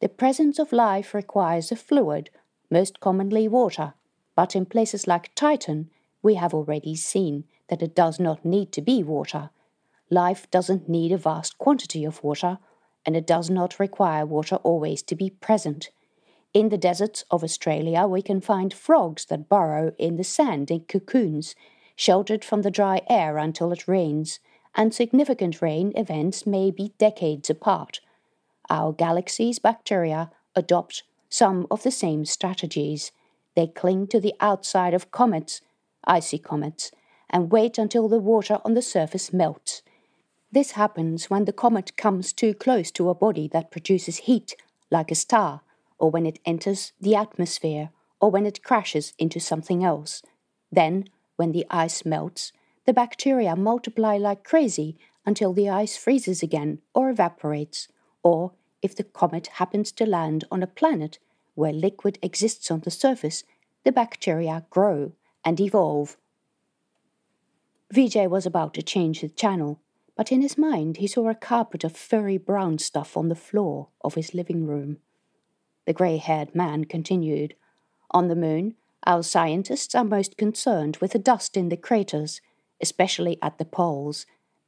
The presence of life requires a fluid, most commonly water, but in places like Titan, we have already seen that it does not need to be water. Life doesn't need a vast quantity of water, and it does not require water always to be present. In the deserts of Australia, we can find frogs that burrow in the sand in cocoons, sheltered from the dry air until it rains, and significant rain events may be decades apart. Our galaxy's bacteria adopt some of the same strategies. They cling to the outside of comets, icy comets, and wait until the water on the surface melts. This happens when the comet comes too close to a body that produces heat, like a star, or when it enters the atmosphere, or when it crashes into something else. Then, when the ice melts, the bacteria multiply like crazy until the ice freezes again or evaporates, or if the comet happens to land on a planet where liquid exists on the surface, the bacteria grow and evolve. Vijay was about to change the channel, but in his mind he saw a carpet of furry brown stuff on the floor of his living room. The grey-haired man continued, "On the moon, our scientists are most concerned with the dust in the craters, especially at the poles.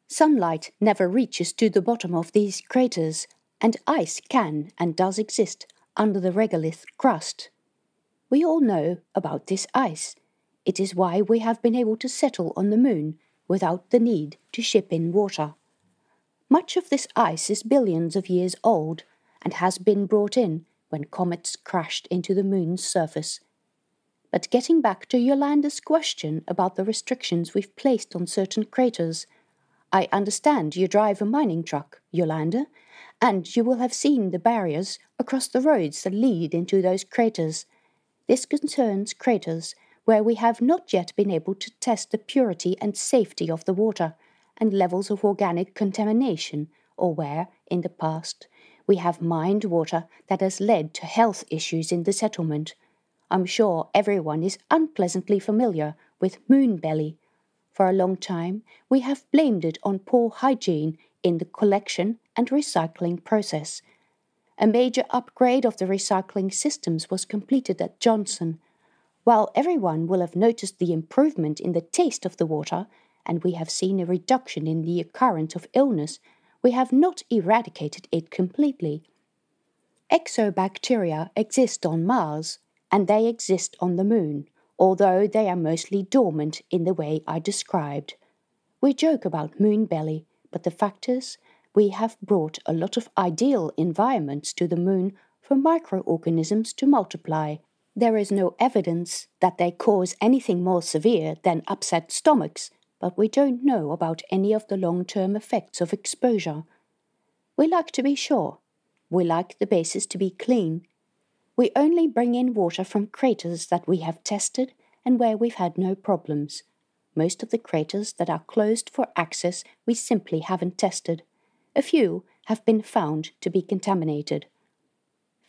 Sunlight never reaches to the bottom of these craters, and ice can and does exist under the regolith crust. We all know about this ice. It is why we have been able to settle on the moon without the need to ship in water. Much of this ice is billions of years old and has been brought in when comets crashed into the moon's surface. But getting back to Yolanda's question about the restrictions we've placed on certain craters, I understand you drive a mining truck, Yolanda, and you will have seen the barriers across the roads that lead into those craters. This concerns craters where we have not yet been able to test the purity and safety of the water and levels of organic contamination, or where, in the past, we have mined water that has led to health issues in the settlement. I'm sure everyone is unpleasantly familiar with moon belly. For a long time, we have blamed it on poor hygiene in the collection and recycling process. A major upgrade of the recycling systems was completed at Johnson. While everyone will have noticed the improvement in the taste of the water, and we have seen a reduction in the occurrence of illness, we have not eradicated it completely. Exobacteria exist on Mars, and they exist on the moon, although they are mostly dormant in the way I described. We joke about moon belly, but the fact is, we have brought a lot of ideal environments to the moon for microorganisms to multiply. There is no evidence that they cause anything more severe than upset stomachs, but we don't know about any of the long-term effects of exposure. We like to be sure. We like the bases to be clean. We only bring in water from craters that we have tested and where we've had no problems. Most of the craters that are closed for access we simply haven't tested. A few have been found to be contaminated."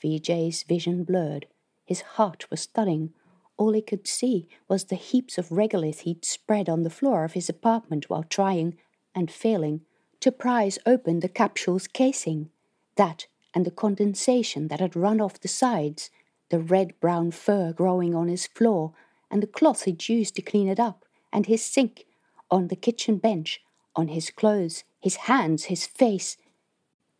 Vijay's vision blurred. His heart was thudding. All he could see was the heaps of regolith he'd spread on the floor of his apartment while trying, and failing, to prise open the capsule's casing. That and the condensation that had run off the sides, the red-brown fur growing on his floor, and the cloth he'd used to clean it up, and his sink, on the kitchen bench, on his clothes, his hands, his face.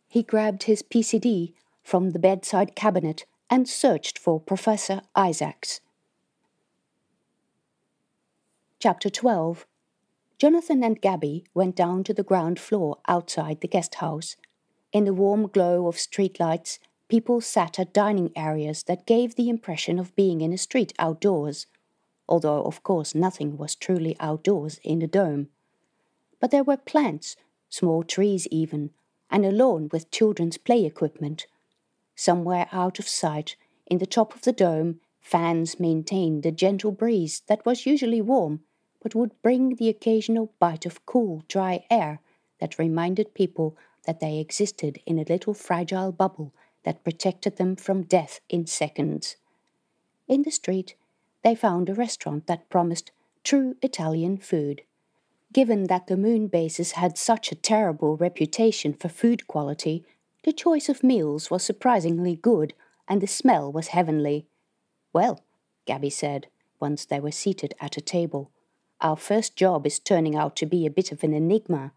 He grabbed his PCD from the bedside cabinet and searched for Professor Isaacs. Chapter 12. Jonathan and Gaby went down to the ground floor outside the guest house. In the warm glow of streetlights, people sat at dining areas that gave the impression of being in a street outdoors, although of course nothing was truly outdoors in the dome. But there were plants, small trees even, and a lawn with children's play equipment. Somewhere out of sight, in the top of the dome, fans maintained a gentle breeze that was usually warm, but would bring the occasional bite of cool, dry air that reminded people that they existed in a little fragile bubble that protected them from death in seconds. In the street, they found a restaurant that promised true Italian food. Given that the moon bases had such a terrible reputation for food quality, the choice of meals was surprisingly good and the smell was heavenly. "Well," Gaby said, once they were seated at a table, "our first job is turning out to be a bit of an enigma.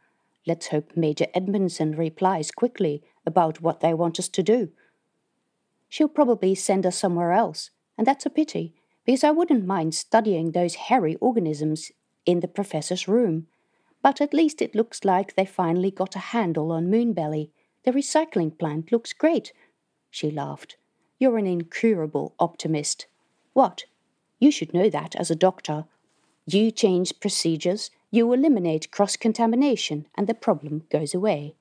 Let's hope Major Edmondson replies quickly about what they want us to do. She'll probably send us somewhere else, and that's a pity, because I wouldn't mind studying those hairy organisms in the professor's room. But at least it looks like they finally got a handle on Moonbelly. The recycling plant looks great." She laughed. "You're an incurable optimist." "What? You should know that as a doctor. You change procedures, you eliminate cross-contamination, and the problem goes away.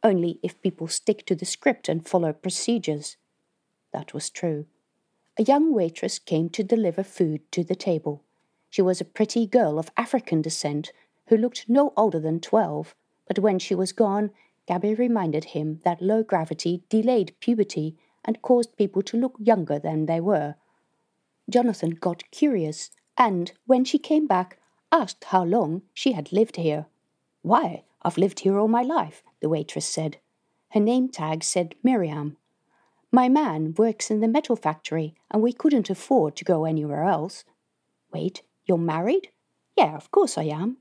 Only if people stick to the script and follow procedures." That was true. A young waitress came to deliver food to the table. She was a pretty girl of African descent who looked no older than 12, but when she was gone, Gaby reminded him that low gravity delayed puberty and caused people to look younger than they were. Jonathan got curious and, when she came back, asked how long she had lived here. "Why, I've lived here all my life," the waitress said. Her name tag said Miriam. "My man works in the metal factory and we couldn't afford to go anywhere else." "Wait, you're married?" "Yeah, of course I am."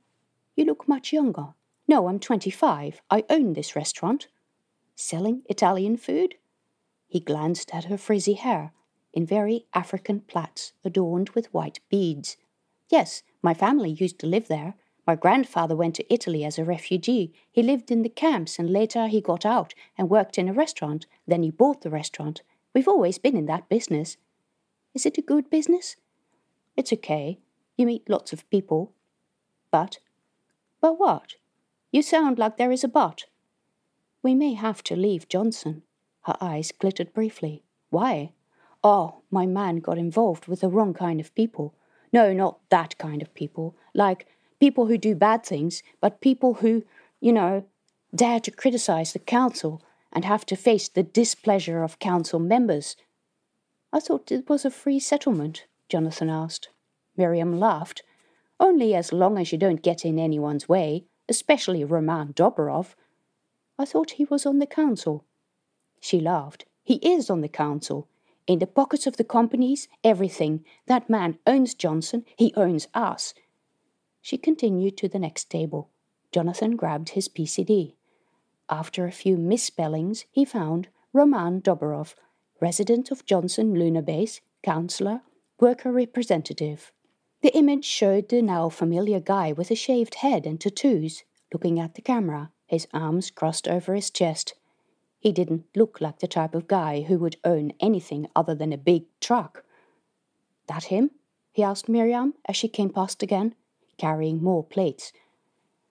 "You look much younger." "No, I'm 25. I own this restaurant." "Selling Italian food?" He glanced at her frizzy hair, in very African plaits adorned with white beads. "Yes, my family used to live there. My grandfather went to Italy as a refugee. He lived in the camps and later he got out and worked in a restaurant. Then he bought the restaurant. We've always been in that business." "Is it a good business?" "It's okay. You meet lots of people." "But?" "But what? You sound like there is a but." "We may have to leave Johnson." Her eyes glittered briefly. "Why?" "Oh, my man got involved with the wrong kind of people. No, not that kind of people. Like people who do bad things, but people who, dare to criticize the council and have to face the displeasure of council members." "I thought it was a free settlement," Jonathan asked. Miriam laughed. "Only as long as you don't get in anyone's way, especially Roman Dobrov." "I thought he was on the council." She laughed. "He is on the council. In the pockets of the companies, everything. That man owns Johnson. He owns us." She continued to the next table. Jonathan grabbed his PCD. After a few misspellings, he found Roman Dobrov, resident of Johnson Lunar Base, councillor, worker representative. The image showed the now familiar guy with a shaved head and tattoos, looking at the camera, his arms crossed over his chest. He didn't look like the type of guy who would own anything other than a big truck. "That him?" he asked Miriam as she came past again, carrying more plates.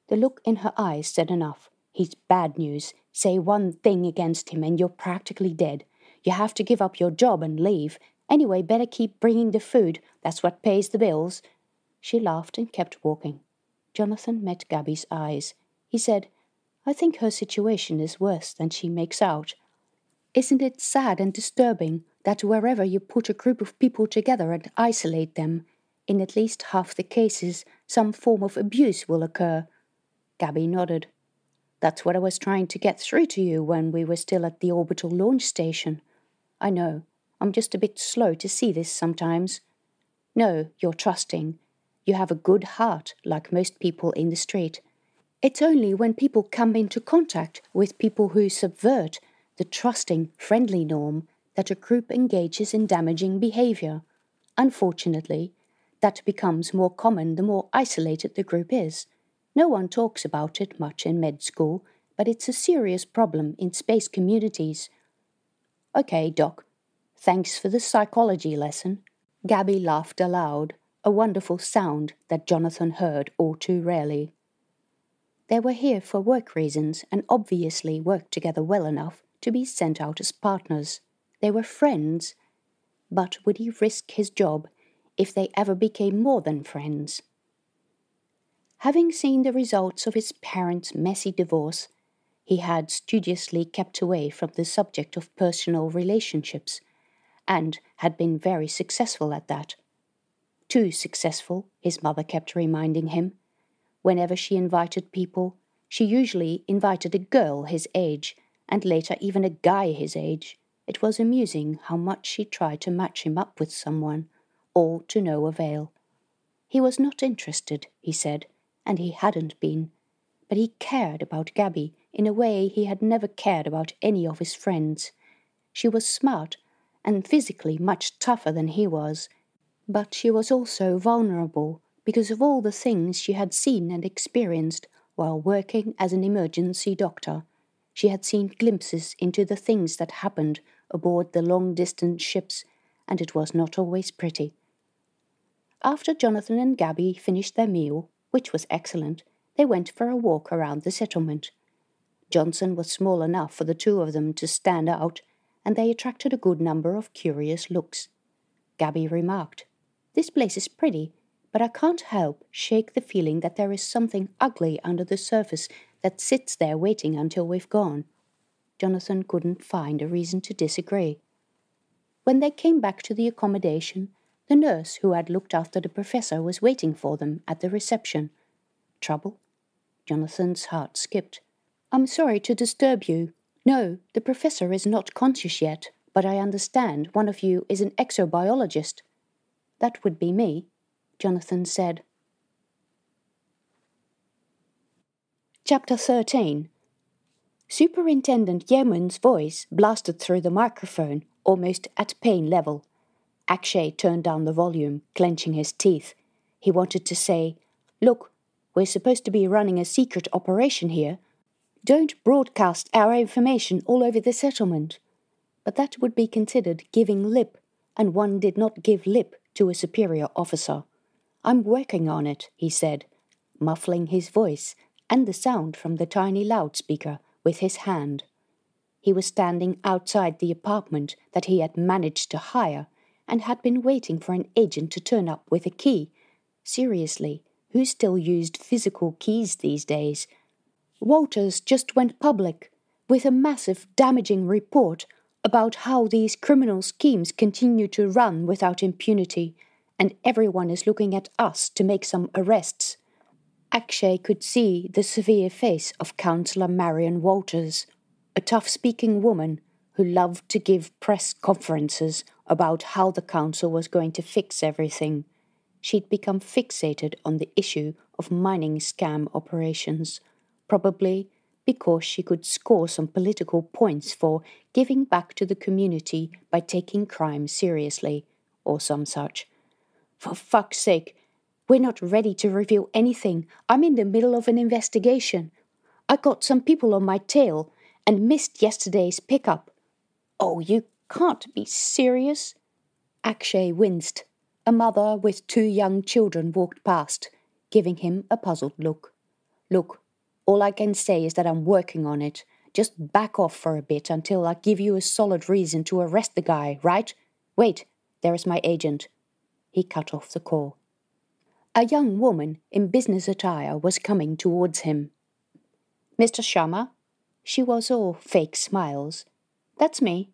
The look in her eyes said enough. "He's bad news. Say one thing against him and you're practically dead. You have to give up your job and leave. Anyway, better keep bringing the food. That's what pays the bills." She laughed and kept walking. Jonathan met Gaby's eyes. He said, "I think her situation is worse than she makes out. Isn't it sad and disturbing that wherever you put a group of people together and isolate them, in at least half the cases, some form of abuse will occur?" Gaby nodded. "That's what I was trying to get through to you when we were still at the orbital launch station. I know, I'm just a bit slow to see this sometimes. No, you're trusting. You have a good heart, like most people in the street. It's only when people come into contact with people who subvert the trusting, friendly norm that a group engages in damaging behavior. Unfortunately, that becomes more common the more isolated the group is. No one talks about it much in med school, but it's a serious problem in space communities." "Okay, Doc. Thanks for the psychology lesson." Gaby laughed aloud, a wonderful sound that Jonathan heard all too rarely. They were here for work reasons and obviously worked together well enough to be sent out as partners. They were friends. But would he risk his job if they ever became more than friends? Having seen the results of his parents' messy divorce, he had studiously kept away from the subject of personal relationships, and had been very successful at that. Too successful, his mother kept reminding him. Whenever she invited people, she usually invited a girl his age, and later even a guy his age. It was amusing how much she tried to match him up with someone, all to no avail. He was not interested, he said, and he hadn't been, but he cared about Gaby in a way he had never cared about any of his friends. She was smart and physically much tougher than he was, but she was also vulnerable because of all the things she had seen and experienced while working as an emergency doctor. She had seen glimpses into the things that happened aboard the long-distance ships, and it was not always pretty. After Jonathan and Gaby finished their meal, which was excellent, they went for a walk around the settlement. Johnson was small enough for the two of them to stand out, and they attracted a good number of curious looks. Gaby remarked, "This place is pretty, but I can't help shake the feeling that there is something ugly under the surface that sits there waiting until we've gone." Jonathan couldn't find a reason to disagree. When they came back to the accommodation, the nurse who had looked after the professor was waiting for them at the reception. "Trouble?" Jonathan's heart skipped. "I'm sorry to disturb you. No, the professor is not conscious yet, but I understand one of you is an exobiologist." "That would be me," Jonathan said. Chapter 13. Superintendent Yeoman's voice blasted through the microphone, almost at pain level. Akshay turned down the volume, clenching his teeth. He wanted to say, "Look, we're supposed to be running a secret operation here. Don't broadcast our information all over the settlement." But that would be considered giving lip, and one did not give lip to a superior officer. "I'm working on it," he said, muffling his voice and the sound from the tiny loudspeaker with his hand. He was standing outside the apartment that he had managed to hire, and had been waiting for an agent to turn up with a key. Seriously, who still used physical keys these days? Walters just went public with a massive, damaging report about how these criminal schemes continue to run without impunity, and everyone is looking at us to make some arrests. Akshay could see the severe face of Councillor Marion Walters, a tough-speaking woman who loved to give press conferences about how the council was going to fix everything. She'd become fixated on the issue of mining scam operations, probably because she could score some political points for giving back to the community by taking crime seriously, or some such. "For fuck's sake, we're not ready to reveal anything. I'm in the middle of an investigation. I got some people on my tail and missed yesterday's pickup." "Oh, you can't be serious." Akshay winced. A mother with 2 young children walked past, giving him a puzzled look. "Look, all I can say is that I'm working on it. Just back off for a bit until I give you a solid reason to arrest the guy, right? Wait, there is my agent." He cut off the call. A young woman in business attire was coming towards him. "Mr. Sharma?" She was all fake smiles. "That's me."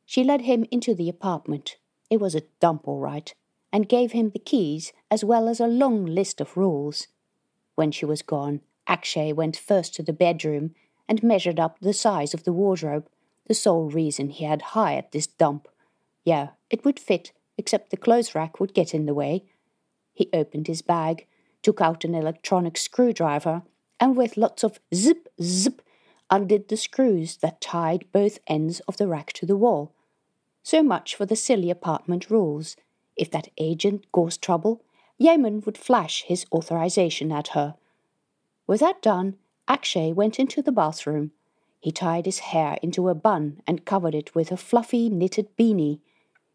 She led him into the apartment. It was a dump, all right, and gave him the keys as well as a long list of rules. When she was gone, Akshay went first to the bedroom and measured up the size of the wardrobe, the sole reason he had hired this dump. Yeah, it would fit, except the clothes rack would get in the way. He opened his bag, took out an electronic screwdriver, and with lots of zip, zip, undid the screws that tied both ends of the rack to the wall. So much for the silly apartment rules. If that agent caused trouble, Yeoman would flash his authorization at her. With that done, Akshay went into the bathroom. He tied his hair into a bun and covered it with a fluffy knitted beanie.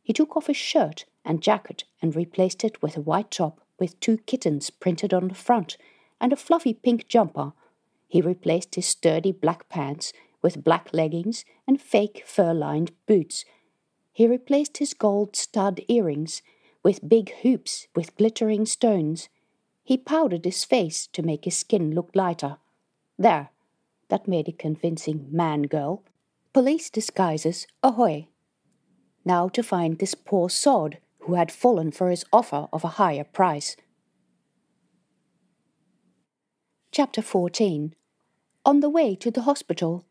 He took off his shirt and jacket and replaced it with a white top with 2 kittens printed on the front and a fluffy pink jumper. He replaced his sturdy black pants with black leggings and fake fur-lined boots. He replaced his gold stud earrings with big hoops with glittering stones. He powdered his face to make his skin look lighter. There, that made a convincing man-girl. Police disguises, ahoy! Now to find this poor sod who had fallen for his offer of a higher price. Chapter 14. On the way to the hospital,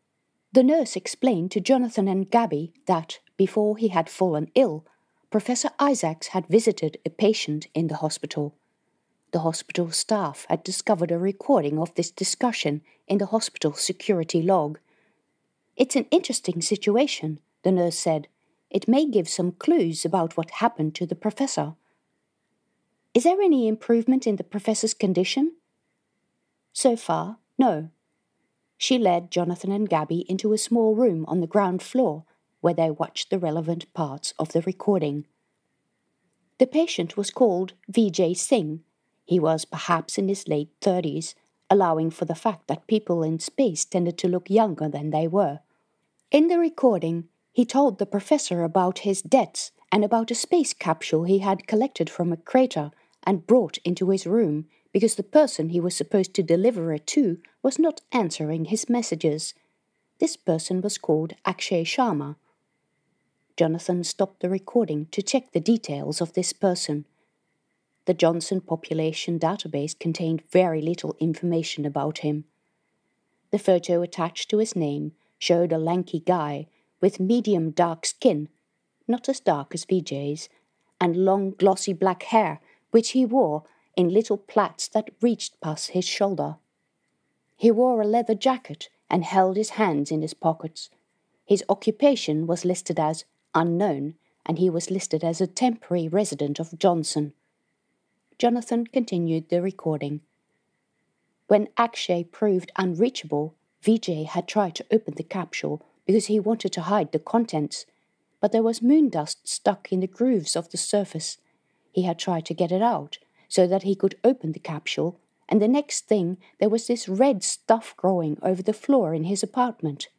the nurse explained to Jonathan and Gaby that, before he had fallen ill, Professor Isaacs had visited a patient in the hospital. The hospital staff had discovered a recording of this discussion in the hospital security log. It's an interesting situation, the nurse said. It may give some clues about what happened to the professor. Is there any improvement in the professor's condition? So far, no. She led Jonathan and Gaby into a small room on the ground floor where they watched the relevant parts of the recording. The patient was called Vijay Singh. He was perhaps in his late 30s, allowing for the fact that people in space tended to look younger than they were. In the recording, he told the professor about his debts and about a space capsule he had collected from a crater and brought into his room because the person he was supposed to deliver it to was not answering his messages. This person was called Akshay Sharma. Jonathan stopped the recording to check the details of this person. The Johnson population database contained very little information about him. The photo attached to his name showed a lanky guy with medium dark skin, not as dark as Vijay's, and long glossy black hair, which he wore in little plaits that reached past his shoulder. He wore a leather jacket and held his hands in his pockets. His occupation was listed as unknown, and he was listed as a temporary resident of Johnson. Jonathan continued the recording. When Akshay proved unreachable, Vijay had tried to open the capsule because he wanted to hide the contents, but there was moon dust stuck in the grooves of the surface. He had tried to get it out so that he could open the capsule, and the next thing there was this red stuff growing over the floor in his apartment.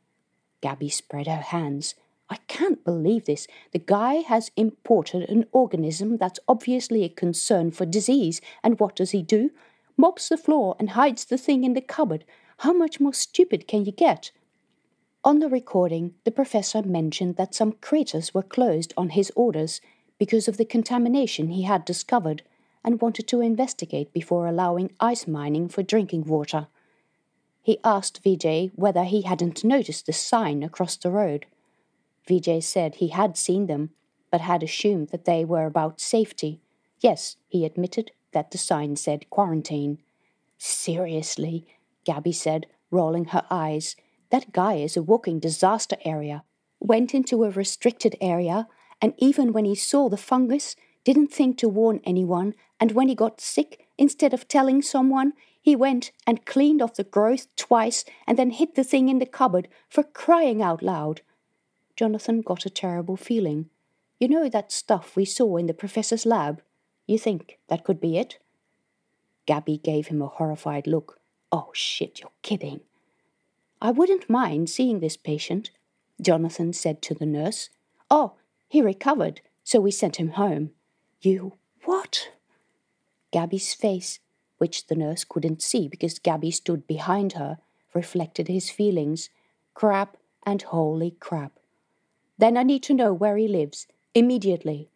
Gaby spread her hands. I can't believe this. The guy has imported an organism that's obviously a concern for disease, and what does he do? Mops the floor and hides the thing in the cupboard. How much more stupid can you get? On the recording, the professor mentioned that some craters were closed on his orders because of the contamination he had discovered, and wanted to investigate before allowing ice mining for drinking water. He asked Vijay whether he hadn't noticed the sign across the road. Vijay said he had seen them, but had assumed that they were about safety. Yes, he admitted that the sign said quarantine. Seriously, Gaby said, rolling her eyes. That guy is a walking disaster area. Went into a restricted area, and even when he saw the fungus, didn't think to warn anyone, and when he got sick, instead of telling someone, he went and cleaned off the growth twice and then hid the thing in the cupboard, for crying out loud. Jonathan got a terrible feeling. You know that stuff we saw in the professor's lab? You think that could be it? Gaby gave him a horrified look. Oh shit, you're kidding. I wouldn't mind seeing this patient, Jonathan said to the nurse. Oh, he recovered, so we sent him home. You what? Gaby's face, which the nurse couldn't see because Gaby stood behind her, reflected his feelings. Crap and holy crap. Then I need to know where he lives, immediately.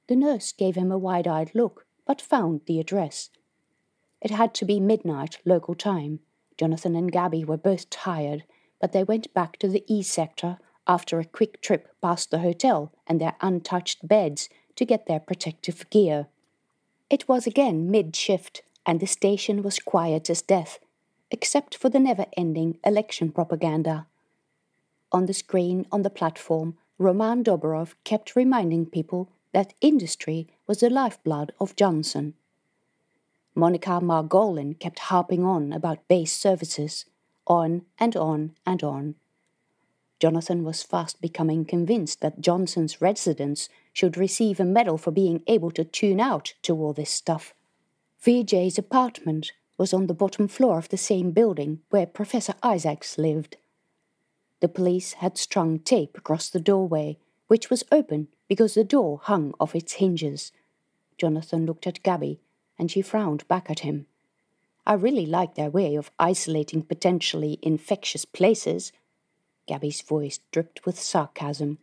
The nurse gave him a wide-eyed look, but found the address. It had to be midnight local time. Jonathan and Gaby were both tired, but they went back to the E sector after a quick trip past the hotel and their untouched beds to get their protective gear. It was again mid-shift, and the station was quiet as death, except for the never-ending election propaganda. On the screen on the platform, Roman Dobrov kept reminding people that industry was the lifeblood of Johnson. Monica Margolin kept harping on about base services, on and on and on. Jonathan was fast becoming convinced that Johnson's residents should receive a medal for being able to tune out to all this stuff. Vijay's apartment was on the bottom floor of the same building where Professor Isaacs lived. The police had strung tape across the doorway, which was open because the door hung off its hinges. Jonathan looked at Gaby. and she frowned back at him. "I really like their way of isolating potentially infectious places." Gaby's voice dripped with sarcasm.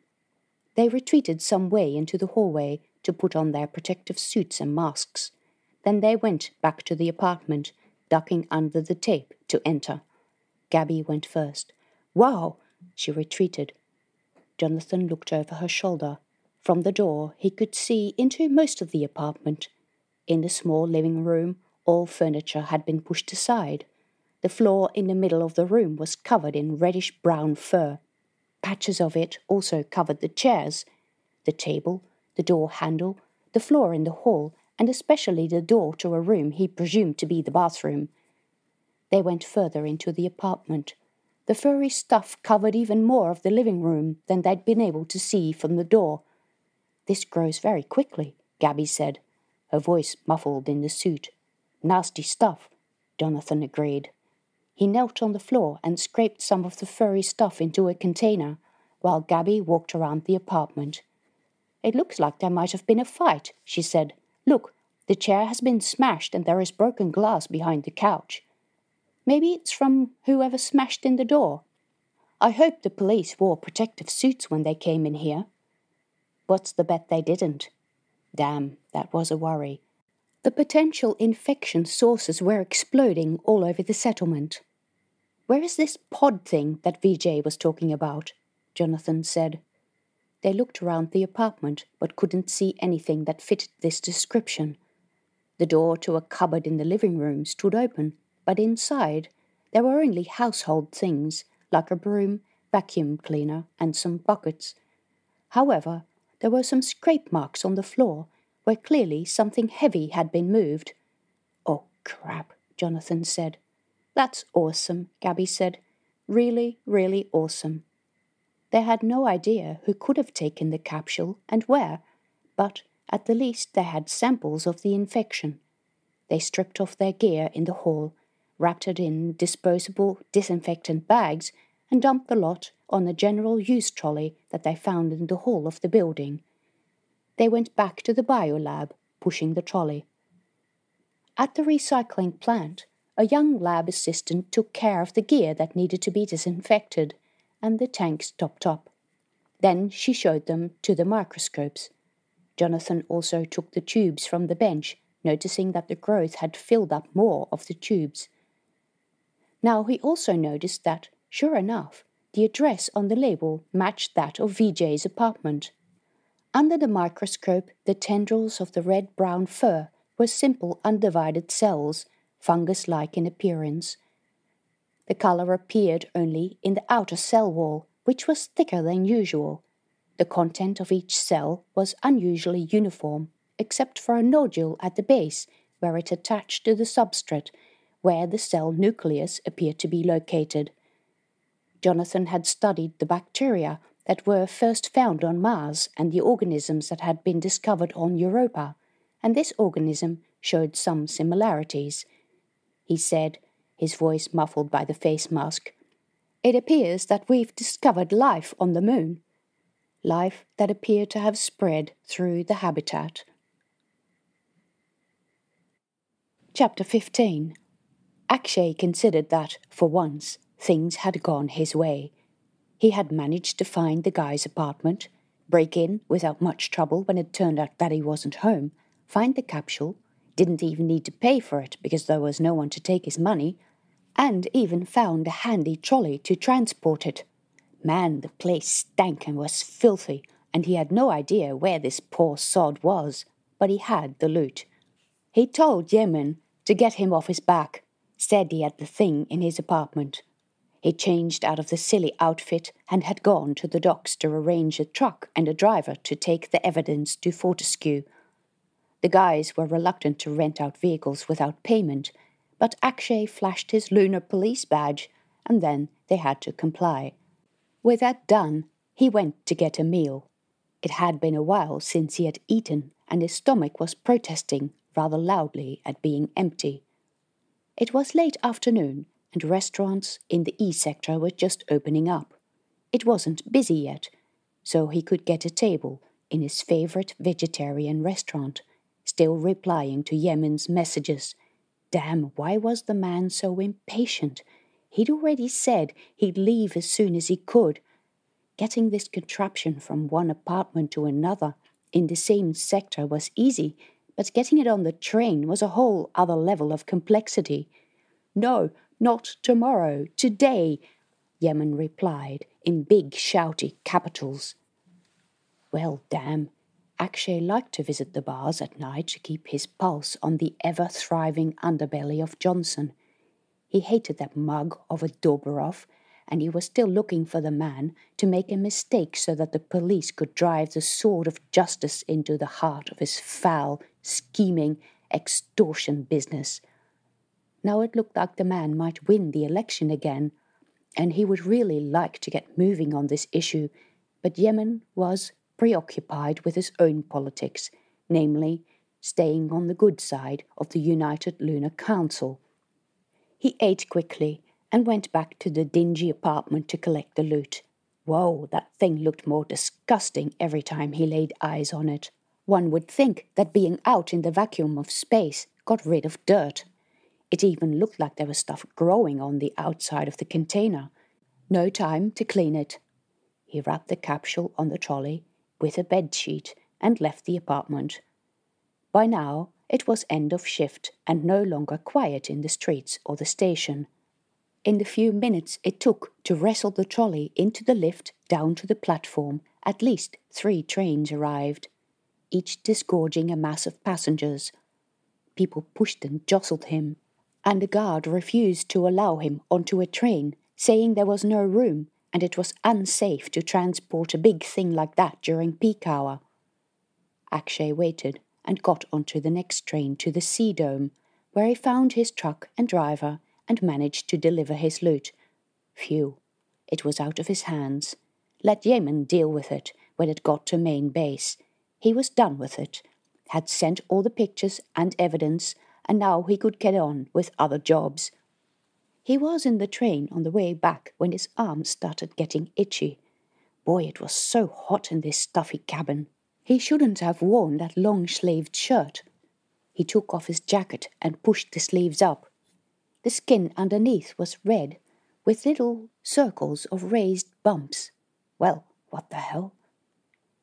They retreated some way into the hallway to put on their protective suits and masks. Then they went back to the apartment, ducking under the tape to enter. Gaby went first. "Wow!" She retreated. Jonathan looked over her shoulder. From the door, he could see into most of the apartment. In the small living room, all furniture had been pushed aside. The floor in the middle of the room was covered in reddish-brown fur. Patches of it also covered the chairs, the table, the door handle, the floor in the hall, and especially the door to a room he presumed to be the bathroom. They went further into the apartment. The furry stuff covered even more of the living room than they'd been able to see from the door. "This grows very quickly," Gaby said, her voice muffled in the suit. "Nasty stuff," Jonathan agreed. He knelt on the floor and scraped some of the furry stuff into a container, while Gaby walked around the apartment. "It looks like there might have been a fight," she said. "Look, the chair has been smashed and there is broken glass behind the couch. Maybe it's from whoever smashed in the door. I hope the police wore protective suits when they came in here." What's the bet they didn't? Damn, that was a worry. The potential infection sources were exploding all over the settlement. "Where is this pod thing that Vijay was talking about?" Jonathan said. They looked around the apartment but couldn't see anything that fitted this description. The door to a cupboard in the living room stood open, but inside there were only household things like a broom, vacuum cleaner, and some buckets. However, there were some scrape marks on the floor where clearly something heavy had been moved. "Oh, crap," Jonathan said. "That's awesome," Gaby said. "Really, really awesome." They had no idea who could have taken the capsule and where, but at the least they had samples of the infection. They stripped off their gear in the hall, wrapped it in disposable disinfectant bags, and dumped the lot on a general use trolley that they found in the hall of the building. They went back to the biolab, pushing the trolley. At the recycling plant, a young lab assistant took care of the gear that needed to be disinfected, and the tanks topped up. Then she showed them to the microscopes. Jonathan also took the tubes from the bench, noticing that the growth had filled up more of the tubes. Now he also noticed that, sure enough, the address on the label matched that of Vijay's apartment. Under the microscope, the tendrils of the red-brown fur were simple undivided cells, fungus-like in appearance. The color appeared only in the outer cell wall, which was thicker than usual. The content of each cell was unusually uniform, except for a nodule at the base, where it attached to the substrate, where the cell nucleus appeared to be located. Jonathan had studied the bacteria that were first found on Mars and the organisms that had been discovered on Europa, and this organism showed some similarities. He said, his voice muffled by the face mask, "It appears that we've discovered life on the moon. Life that appeared to have spread through the habitat." Chapter 15. Akshay considered that, for once, things had gone his way. He had managed to find the guy's apartment, break in without much trouble when it turned out that he wasn't home, find the capsule, didn't even need to pay for it because there was no one to take his money, and even found a handy trolley to transport it. Man, the place stank and was filthy, and he had no idea where this poor sod was, but he had the loot. He told Yemen to get him off his back, said he had the thing in his apartment. He changed out of the silly outfit and had gone to the docks to arrange a truck and a driver to take the evidence to Fortescue. The guys were reluctant to rent out vehicles without payment, but Akshay flashed his lunar police badge, and then they had to comply. With that done, he went to get a meal. It had been a while since he had eaten, and his stomach was protesting rather loudly at being empty. It was late afternoon, and restaurants in the E sector were just opening up. It wasn't busy yet, so he could get a table in his favorite vegetarian restaurant, still replying to Yemen's messages. Damn, why was the man so impatient? He'd already said he'd leave as soon as he could. Getting this contraption from one apartment to another in the same sector was easy, but getting it on the train was a whole other level of complexity. "No, not tomorrow, today," Yemen replied in big, shouty capitals. Well, damn. Akshay liked to visit the bars at night to keep his pulse on the ever-thriving underbelly of Johnson. He hated that mug of a Dobrov, and he was still looking for the man to make a mistake so that the police could drive the sword of justice into the heart of his foul, scheming extortion business. Now it looked like the man might win the election again, and he would really like to get moving on this issue, but Yemen was preoccupied with his own politics, namely staying on the good side of the United Lunar Council. He ate quickly and went back to the dingy apartment to collect the loot. Whoa, that thing looked more disgusting every time he laid eyes on it. One would think that being out in the vacuum of space got rid of dirt. It even looked like there was stuff growing on the outside of the container. No time to clean it. He wrapped the capsule on the trolley with a bedsheet and left the apartment. By now it was end of shift and no longer quiet in the streets or the station. In the few minutes it took to wrestle the trolley into the lift down to the platform, at least 3 trains arrived, each disgorging a mass of passengers. People pushed and jostled him, and a guard refused to allow him onto a train, saying there was no room and it was unsafe to transport a big thing like that during peak hour. Akshay waited and got onto the next train to the Sea Dome, where he found his truck and driver and managed to deliver his loot. Phew, it was out of his hands. Let Yemen deal with it when it got to main base. He was done with it, had sent all the pictures and evidence, and now he could get on with other jobs. He was in the train on the way back when his arms started getting itchy. Boy, it was so hot in this stuffy cabin. He shouldn't have worn that long-sleeved shirt. He took off his jacket and pushed the sleeves up. The skin underneath was red, with little circles of raised bumps. Well, what the hell?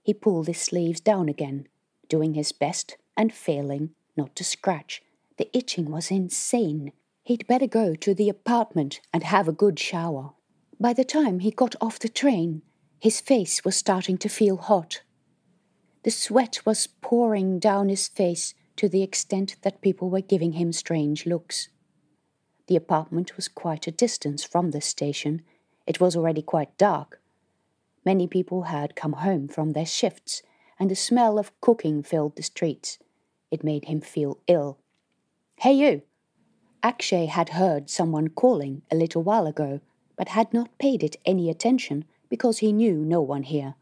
He pulled his sleeves down again, doing his best and failing not to scratch. The itching was insane. He'd better go to the apartment and have a good shower. By the time he got off the train, his face was starting to feel hot. The sweat was pouring down his face to the extent that people were giving him strange looks. The apartment was quite a distance from the station. It was already quite dark. Many people had come home from their shifts, and the smell of cooking filled the streets. It made him feel ill. "Hey, you!" Akshay had heard someone calling a little while ago, but had not paid it any attention because he knew no one here.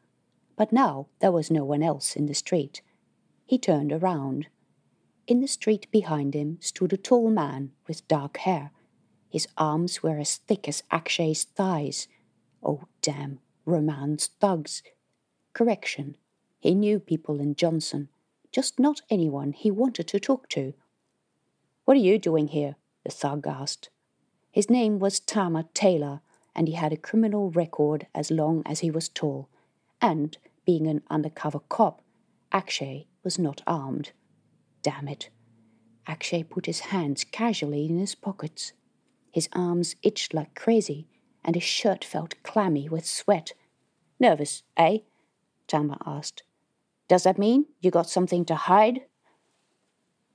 But now there was no one else in the street. He turned around. In the street behind him stood a tall man with dark hair. His arms were as thick as Akshay's thighs. Oh, damn, romance thugs. Correction, he knew people in Johnson, just not anyone he wanted to talk to. "What are you doing here?" the thug asked. His name was Tama Taylor, and he had a criminal record as long as he was tall, and, being an undercover cop, Akshay was not armed. Damn it. Akshay put his hands casually in his pockets. His arms itched like crazy, and his shirt felt clammy with sweat. "Nervous, eh?" Tama asked. "Does that mean you got something to hide?"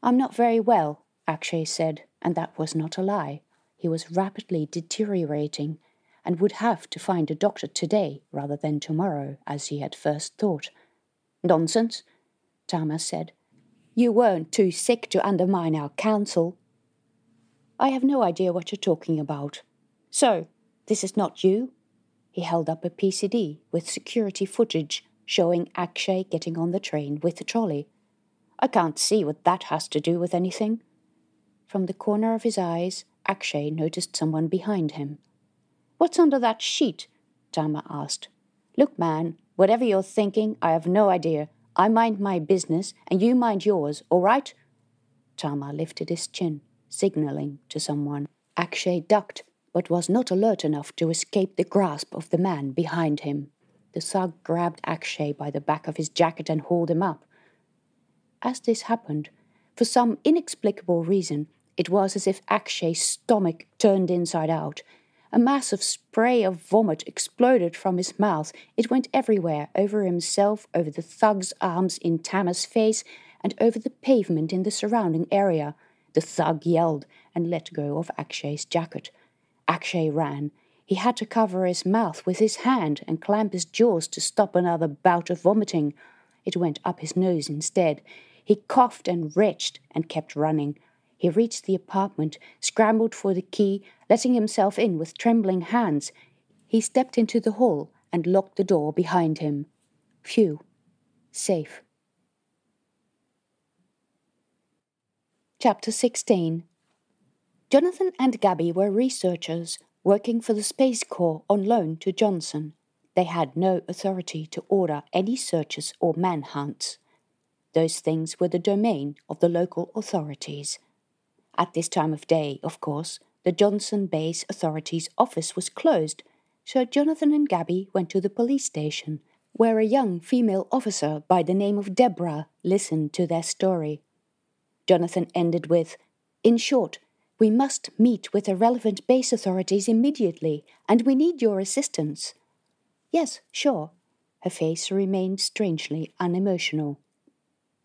"I'm not very well," Akshay said, and that was not a lie. He was rapidly deteriorating, and would have to find a doctor today rather than tomorrow, as he had first thought. "Nonsense," Tama said. "You weren't too sick to undermine our council." "I have no idea what you're talking about. So, this is not you?" He held up a PCD with security footage showing Akshay getting on the train with the trolley. "I can't see what that has to do with anything." From the corner of his eyes, Akshay noticed someone behind him. "What's under that sheet?" Tama asked. "Look, man, whatever you're thinking, I have no idea. I mind my business and you mind yours, all right? Tama lifted his chin, signalling to someone. Akshay ducked, but was not alert enough to escape the grasp of the man behind him. The thug grabbed Akshay by the back of his jacket and hauled him up. As this happened, for some inexplicable reason, it was as if Akshay's stomach turned inside out. A mass of spray of vomit exploded from his mouth. It went everywhere, over himself, over the thug's arms, in Tama's face, and over the pavement in the surrounding area. The thug yelled and let go of Akshay's jacket. Akshay ran. He had to cover his mouth with his hand and clamp his jaws to stop another bout of vomiting. It went up his nose instead. He coughed and retched and kept running. He reached the apartment, scrambled for the key, letting himself in with trembling hands. He stepped into the hall and locked the door behind him. Phew. Safe. Chapter 16. Jonathan and Gaby were researchers working for the Space Corps on loan to Johnson. They had no authority to order any searches or manhunts. Those things were the domain of the local authorities. At this time of day, of course, the Johnson Base Authority's office was closed, so Jonathan and Gaby went to the police station, where a young female officer by the name of Deborah listened to their story. Jonathan ended with, "In short, we must meet with the relevant base authorities immediately, and we need your assistance." "Yes, sure." Her face remained strangely unemotional.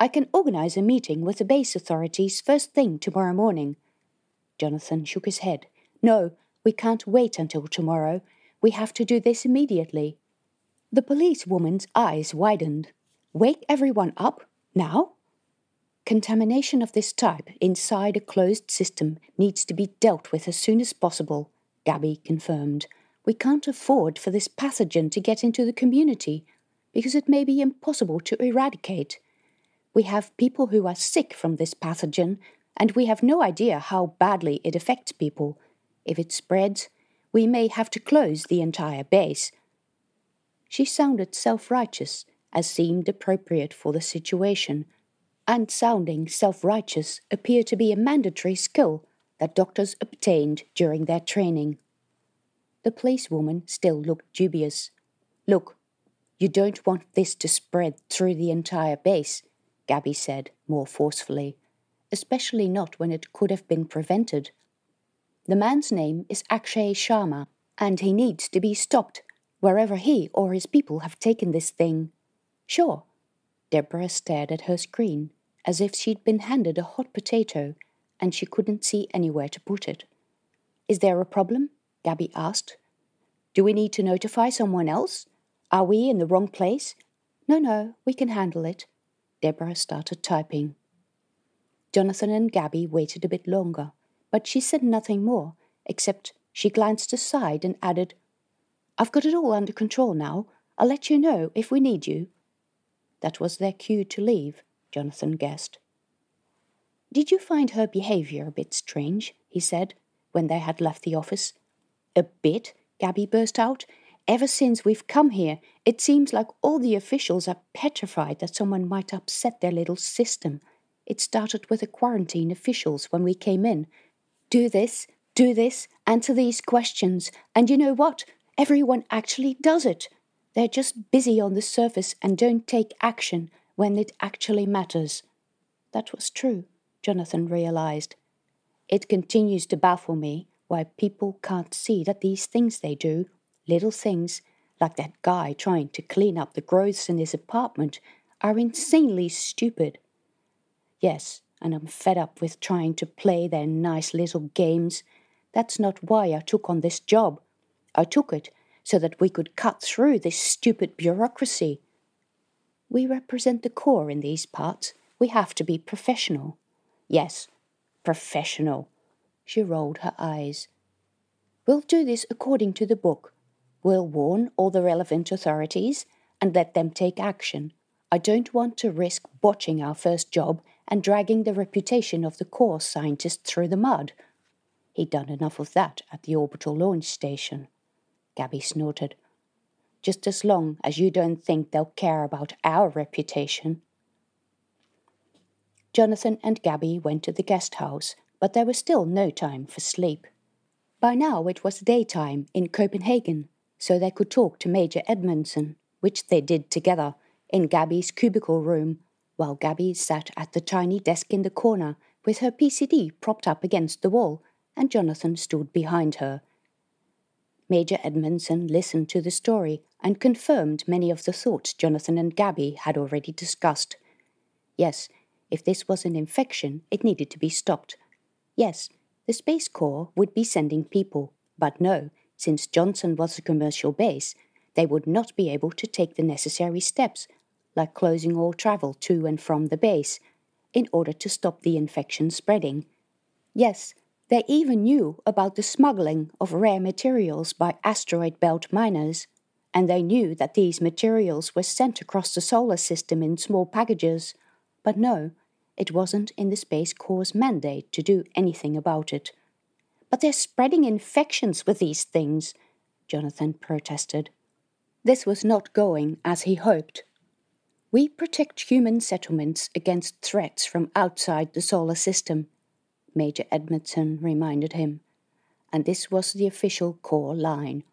"I can organize a meeting with the base authorities first thing tomorrow morning." Jonathan shook his head. "No, we can't wait until tomorrow. We have to do this immediately." The policewoman's eyes widened. "Wake everyone up? Now?" "Contamination of this type inside a closed system needs to be dealt with as soon as possible," Gaby confirmed. "We can't afford for this pathogen to get into the community, because it may be impossible to eradicate. We have people who are sick from this pathogen, and we have no idea how badly it affects people. If it spreads, we may have to close the entire base." She sounded self-righteous, as seemed appropriate for the situation, and sounding self-righteous appeared to be a mandatory skill that doctors obtained during their training. The policewoman still looked dubious. "Look, you don't want this to spread through the entire base," Gaby said more forcefully, "especially not when it could have been prevented. The man's name is Akshay Sharma, and he needs to be stopped wherever he or his people have taken this thing." "Sure." Deborah stared at her screen, as if she'd been handed a hot potato and she couldn't see anywhere to put it. "Is there a problem?" Gaby asked. "Do we need to notify someone else? Are we in the wrong place?" No, we can handle it." Deborah started typing. Jonathan and Gaby waited a bit longer, but she said nothing more, except she glanced aside and added, "I've got it all under control now. I'll let you know if we need you." That was their cue to leave, Jonathan guessed. "Did you find her behavior a bit strange?" he said, when they had left the office. "A bit?" Gaby burst out. "Ever since we've come here, it seems like all the officials are petrified that someone might upset their little system. It started with the quarantine officials when we came in. Do this, answer these questions, and you know what? Everyone actually does it. They're just busy on the surface and don't take action when it actually matters." That was true, Jonathan realized. It continues to baffle me why people can't see that these things they do, little things, like that guy trying to clean up the growths in his apartment, are insanely stupid. Yes, and I'm fed up with trying to play their nice little games. That's not why I took on this job. I took it so that we could cut through this stupid bureaucracy. We represent the Corps in these parts. We have to be professional. Yes, professional. She rolled her eyes. We'll do this according to the book. We'll warn all the relevant authorities and let them take action. I don't want to risk botching our first job and dragging the reputation of the Corps scientist through the mud. He'd done enough of that at the orbital launch station. Gaby snorted. just as long as you don't think they'll care about our reputation." Jonathan and Gaby went to the guest house, but there was still no time for sleep. By now it was daytime in Copenhagen, so they could talk to Major Edmondson, which they did together, in Gaby's cubicle room, while Gaby sat at the tiny desk in the corner with her PCD propped up against the wall, and Jonathan stood behind her. Major Edmondson listened to the story and confirmed many of the thoughts Jonathan and Gaby had already discussed. Yes, if this was an infection, it needed to be stopped. Yes, the Space Corps would be sending people, but no, since Johnson was a commercial base, they would not be able to take the necessary steps, like closing all travel to and from the base, in order to stop the infection spreading. Yes, they even knew about the smuggling of rare materials by asteroid belt miners, and they knew that these materials were sent across the solar system in small packages, but no, it wasn't in the Space Corps' mandate to do anything about it. "But they're spreading infections with these things," Jonathan protested. This was not going as he hoped. "We protect human settlements against threats from outside the solar system," Major Edmondson reminded him, and this was the official Corps line.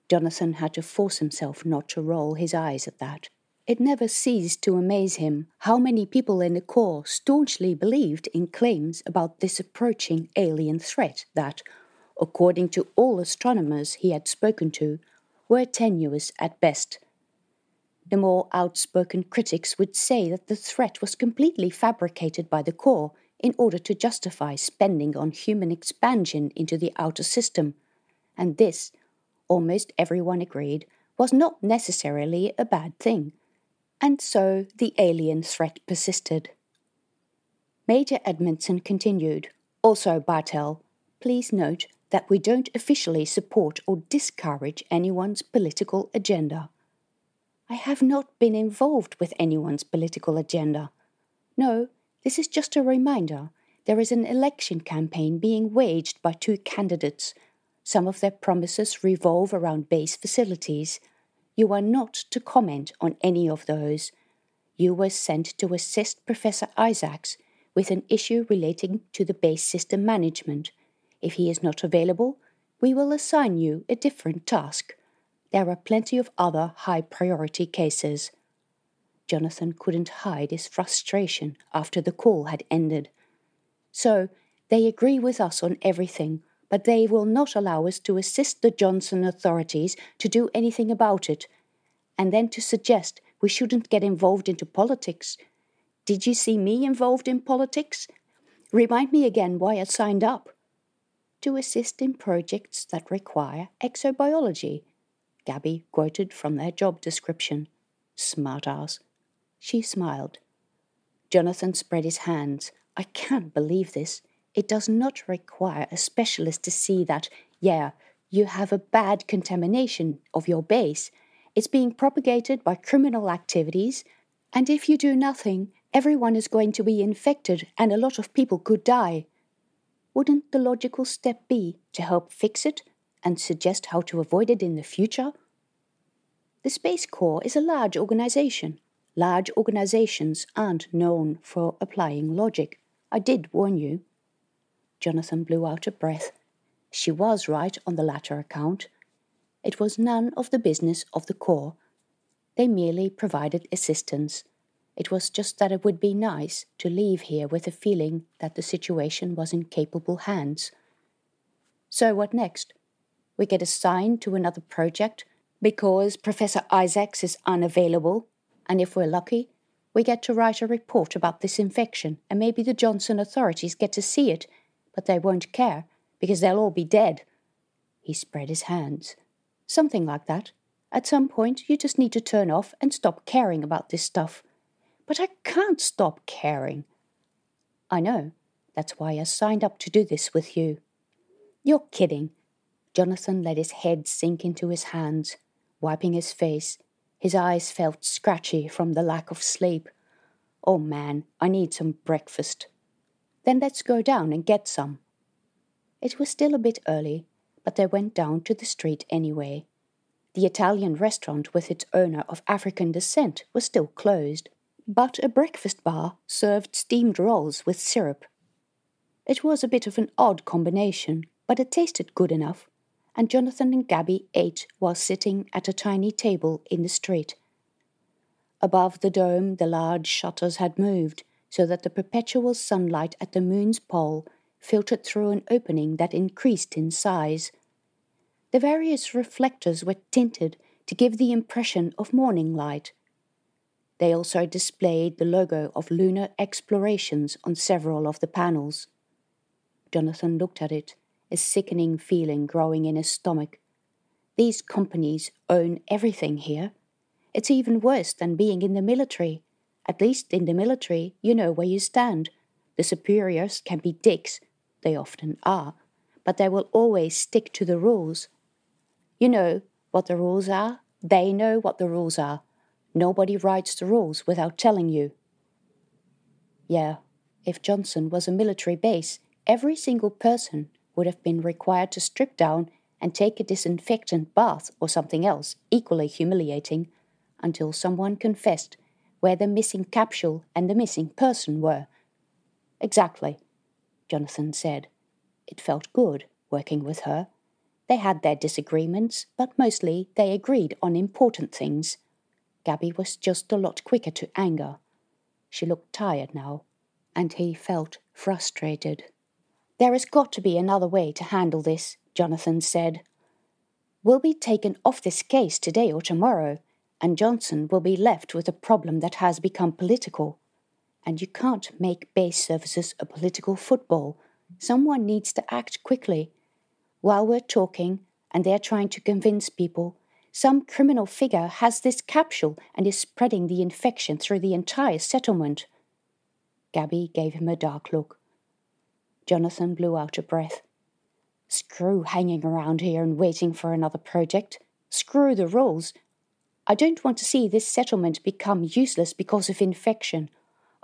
Jonathan had to force himself not to roll his eyes at that. It never ceased to amaze him how many people in the Corps staunchly believed in claims about this approaching alien threat that, according to all astronomers he had spoken to, were tenuous at best. The more outspoken critics would say that the threat was completely fabricated by the Corps in order to justify spending on human expansion into the outer system, and this, almost everyone agreed, was not necessarily a bad thing. And so the alien threat persisted. Major Edmondson continued, "Also, Bartell, please note that we don't officially support or discourage anyone's political agenda." "I have not been involved with anyone's political agenda. No, this is just a reminder. There is an election campaign being waged by two candidates. Some of their promises revolve around base facilities. You are not to comment on any of those. You were sent to assist Professor Isaacs with an issue relating to the base system management. If he is not available, we will assign you a different task. There are plenty of other high-priority cases." Jonathan couldn't hide his frustration after the call had ended. "So, they agree with us on everything, but they will not allow us to assist the Johnson authorities to do anything about it. And then to suggest we shouldn't get involved into politics. Did you see me involved in politics? Remind me again why I signed up." "To assist in projects that require exobiology," Gaby quoted from their job description. "Smart-ass." She smiled. Jonathan spread his hands. "I can't believe this. It does not require a specialist to see that, yeah, you have a bad contamination of your base. It's being propagated by criminal activities, and if you do nothing, everyone is going to be infected and a lot of people could die. Wouldn't the logical step be to help fix it and suggest how to avoid it in the future? The Space Corps is a large organization. Large organizations aren't known for applying logic. I did warn you." Jonathan blew out a breath. She was right on the latter account. It was none of the business of the Corps. They merely provided assistance. It was just that it would be nice to leave here with a feeling that the situation was in capable hands. "So what next? We get assigned to another project because Professor Isaacs is unavailable, and if we're lucky, we get to write a report about this infection, and maybe the Johnson authorities get to see it, but they won't care because they'll all be dead." He spread his hands. "Something like that. At some point, you just need to turn off and stop caring about this stuff." "But I can't stop caring." "I know. That's why I signed up to do this with you." "You're kidding." Jonathan let his head sink into his hands, wiping his face. His eyes felt scratchy from the lack of sleep. "Oh man, I need some breakfast." "Then let's go down and get some." It was still a bit early, but they went down to the street anyway. The Italian restaurant with its owner of African descent was still closed, but a breakfast bar served steamed rolls with syrup. It was a bit of an odd combination, but it tasted good enough, and Jonathan and Gaby ate while sitting at a tiny table in the street. Above the dome, the large shutters had moved, so that the perpetual sunlight at the moon's pole filtered through an opening that increased in size. The various reflectors were tinted to give the impression of morning light. They also displayed the logo of Lunar Explorations on several of the panels. Jonathan looked at it, a sickening feeling growing in his stomach. These companies own everything here. It's even worse than being in the military. At least in the military, you know where you stand. The superiors can be dicks. They often are. But they will always stick to the rules. You know what the rules are? They know what the rules are. Nobody writes the rules without telling you. Yeah, if Johnson was a military base, every single person would have been required to strip down and take a disinfectant bath or something else equally humiliating until someone confessed where the missing capsule and the missing person were. Exactly, Jonathan said. It felt good working with her. They had their disagreements, but mostly they agreed on important things. Gaby was just a lot quicker to anger. She looked tired now, and he felt frustrated. There has got to be another way to handle this, Jonathan said. We'll be taken off this case today or tomorrow, and Johnson will be left with a problem that has become political. And you can't make base services a political football. Someone needs to act quickly. While we're talking, and they're trying to convince people, some criminal figure has this capsule and is spreading the infection through the entire settlement. Gaby gave him a dark look. Jonathan blew out a breath. Screw hanging around here and waiting for another project. Screw the rules. I don't want to see this settlement become useless because of infection.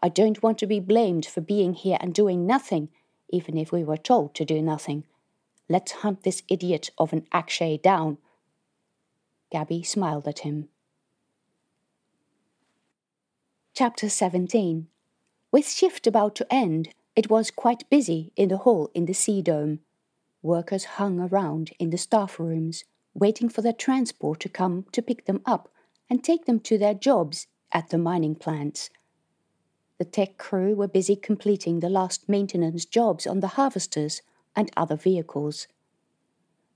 I don't want to be blamed for being here and doing nothing, even if we were told to do nothing. Let's hunt this idiot of an Akshay down. Gaby smiled at him. Chapter 17. With shift about to end, it was quite busy in the hall in the Sea Dome. Workers hung around in the staff rooms, waiting for their transport to come to pick them up and take them to their jobs at the mining plants. The tech crew were busy completing the last maintenance jobs on the harvesters and other vehicles.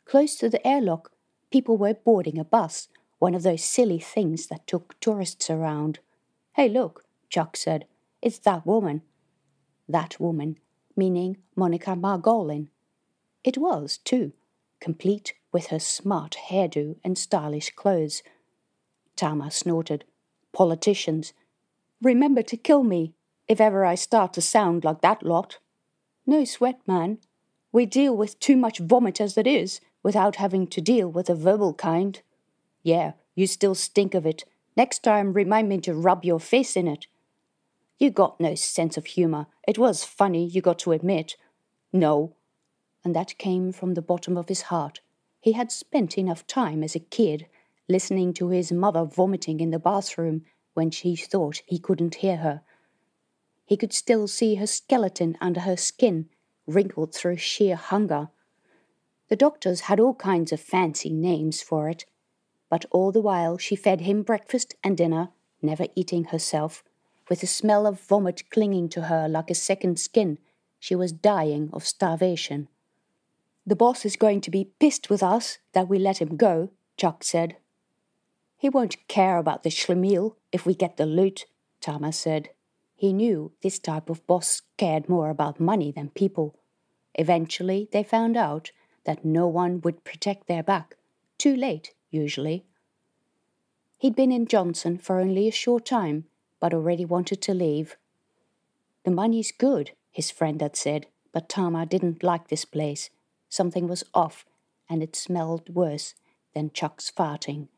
Close to the airlock, people were boarding a bus, one of those silly things that took tourists around. Hey, look, Chuck said. It's that woman. That woman, meaning Monica Margolin. It was, too, complete with her smart hairdo and stylish clothes. Tama snorted. Politicians. Remember to kill me, if ever I start to sound like that lot. No sweat, man. We deal with too much vomit as it is, without having to deal with the verbal kind. Yeah, you still stink of it. Next time remind me to rub your face in it. You got no sense of humour. It was funny, you got to admit. No. And that came from the bottom of his heart. He had spent enough time as a kid listening to his mother vomiting in the bathroom when she thought he couldn't hear her. He could still see her skeleton under her skin, wrinkled through sheer hunger. The doctors had all kinds of fancy names for it, but all the while she fed him breakfast and dinner, never eating herself. With the smell of vomit clinging to her like a second skin, she was dying of starvation. The boss is going to be pissed with us that we let him go, Chuck said. He won't care about the schlemiel if we get the loot, Tama said. He knew this type of boss cared more about money than people. Eventually they found out that no one would protect their back. Too late, usually. He'd been in Johnson for only a short time, but already wanted to leave. The money's good, his friend had said, but Tama didn't like this place. Something was off, and it smelled worse than Chuck's farting.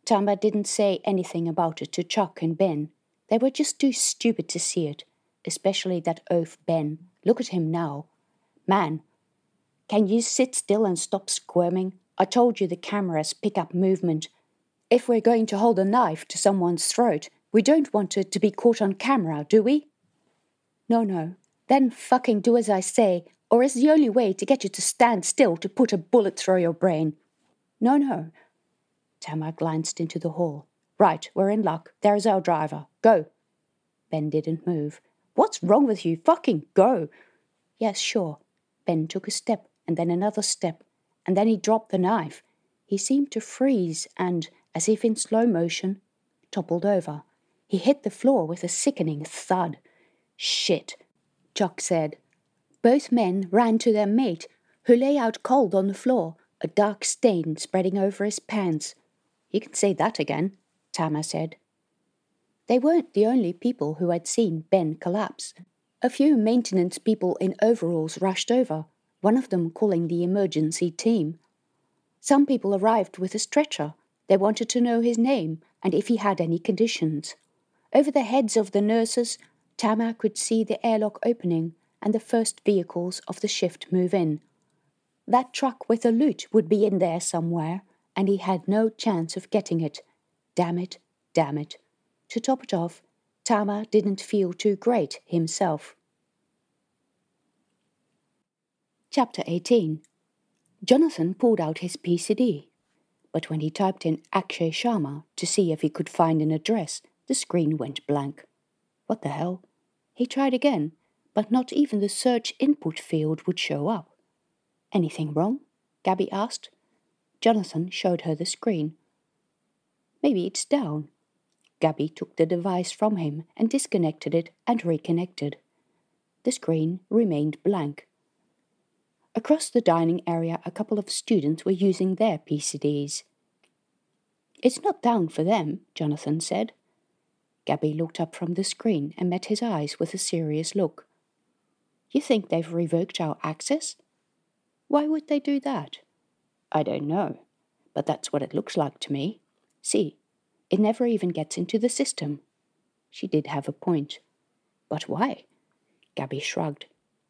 Tama didn't say anything about it to Chuck and Ben. They were just too stupid to see it, especially that oaf Ben. Look at him now. Man, can you sit still and stop squirming? I told you the cameras pick up movement. If we're going to hold a knife to someone's throat, we don't want it to be caught on camera, do we? No. Then fucking do as I say, or it's the only way to get you to stand still to put a bullet through your brain. No. Tamar glanced into the hall. Right, we're in luck. There's our driver. Go. Ben didn't move. What's wrong with you? Fucking go. Yes, sure. Ben took a step, and then another step, and then he dropped the knife. He seemed to freeze and, as if in slow motion, toppled over. He hit the floor with a sickening thud. Shit, Chuck said. Both men ran to their mate, who lay out cold on the floor, a dark stain spreading over his pants. You can say that again, Tamar said. They weren't the only people who had seen Ben collapse. A few maintenance people in overalls rushed over, one of them calling the emergency team. Some people arrived with a stretcher. They wanted to know his name and if he had any conditions. Over the heads of the nurses, Tamar could see the airlock opening and the first vehicles of the shift move in. That truck with the loot would be in there somewhere, and he had no chance of getting it. Damn it. To top it off, Tamar didn't feel too great himself. Chapter 18. Jonathan pulled out his PCD, but when he typed in Akshay Sharma to see if he could find an address, the screen went blank. What the hell? He tried again, but not even the search input field would show up. Anything wrong? Gaby asked. Jonathan showed her the screen. Maybe it's down. Gaby took the device from him and disconnected it and reconnected. The screen remained blank. Across the dining area, a couple of students were using their PCDs. It's not down for them, Jonathan said. Gaby looked up from the screen and met his eyes with a serious look. You think they've revoked our access? Why would they do that? I don't know, but that's what it looks like to me. See, it never even gets into the system. She did have a point. But why? Gaby shrugged.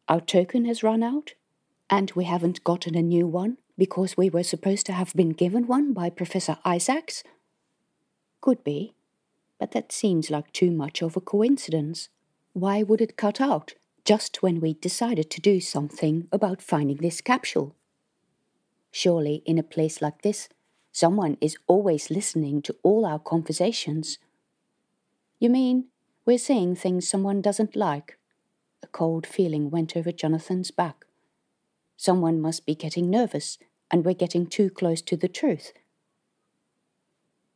Our token has run out? And we haven't gotten a new one because we were supposed to have been given one by Professor Isaacs? Could be, but that seems like too much of a coincidence. Why would it cut out just when we decided to do something about finding this capsule? Surely, in a place like this, someone is always listening to all our conversations. You mean we're saying things someone doesn't like? A cold feeling went over Jonathan's back. Someone must be getting nervous, and we're getting too close to the truth.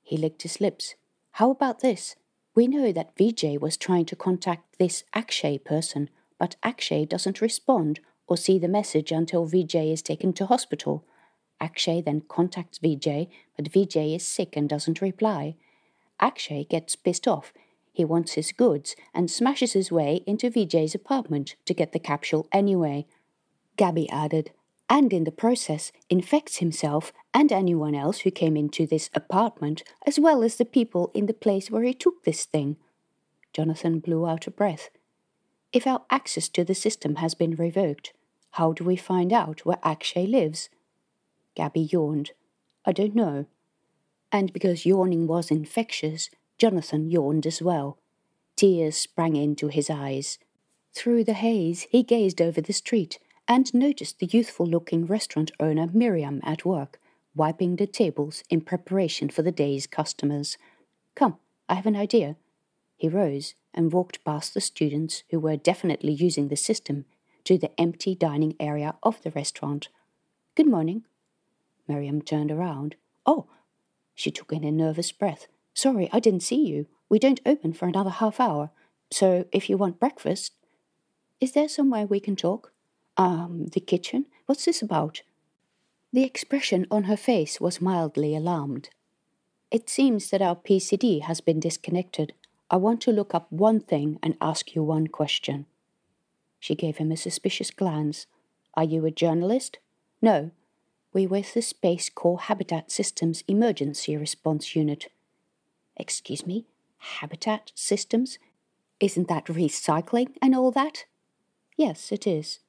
He licked his lips. How about this? We know that Vijay was trying to contact this Akshay person, but Akshay doesn't respond or see the message until Vijay is taken to hospital. Akshay then contacts Vijay, but Vijay is sick and doesn't reply. Akshay gets pissed off. He wants his goods and smashes his way into Vijay's apartment to get the capsule anyway. Gaby added, and in the process infects himself and anyone else who came into this apartment, as well as the people in the place where he took this thing. Jonathan blew out a breath. If our access to the system has been revoked, how do we find out where Akshay lives? Gaby yawned. I don't know. And because yawning was infectious, Jonathan yawned as well. Tears sprang into his eyes. Through the haze, he gazed over the street and noticed the youthful-looking restaurant owner Miriam at work, wiping the tables in preparation for the day's customers. Come, I have an idea. He rose and walked past the students who were definitely using the system to the empty dining area of the restaurant. Good morning. Miriam turned around. Oh, she took in a nervous breath. Sorry, I didn't see you. We don't open for another half hour. So if you want breakfast... Is there somewhere we can talk? The kitchen? What's this about? The expression on her face was mildly alarmed. It seems that our PCD has been disconnected. I want to look up one thing and ask you one question. She gave him a suspicious glance. Are you a journalist? No. We're with the Space Corps Habitat Systems Emergency Response Unit. Excuse me? Habitat Systems? Isn't that recycling and all that? Yes, it is.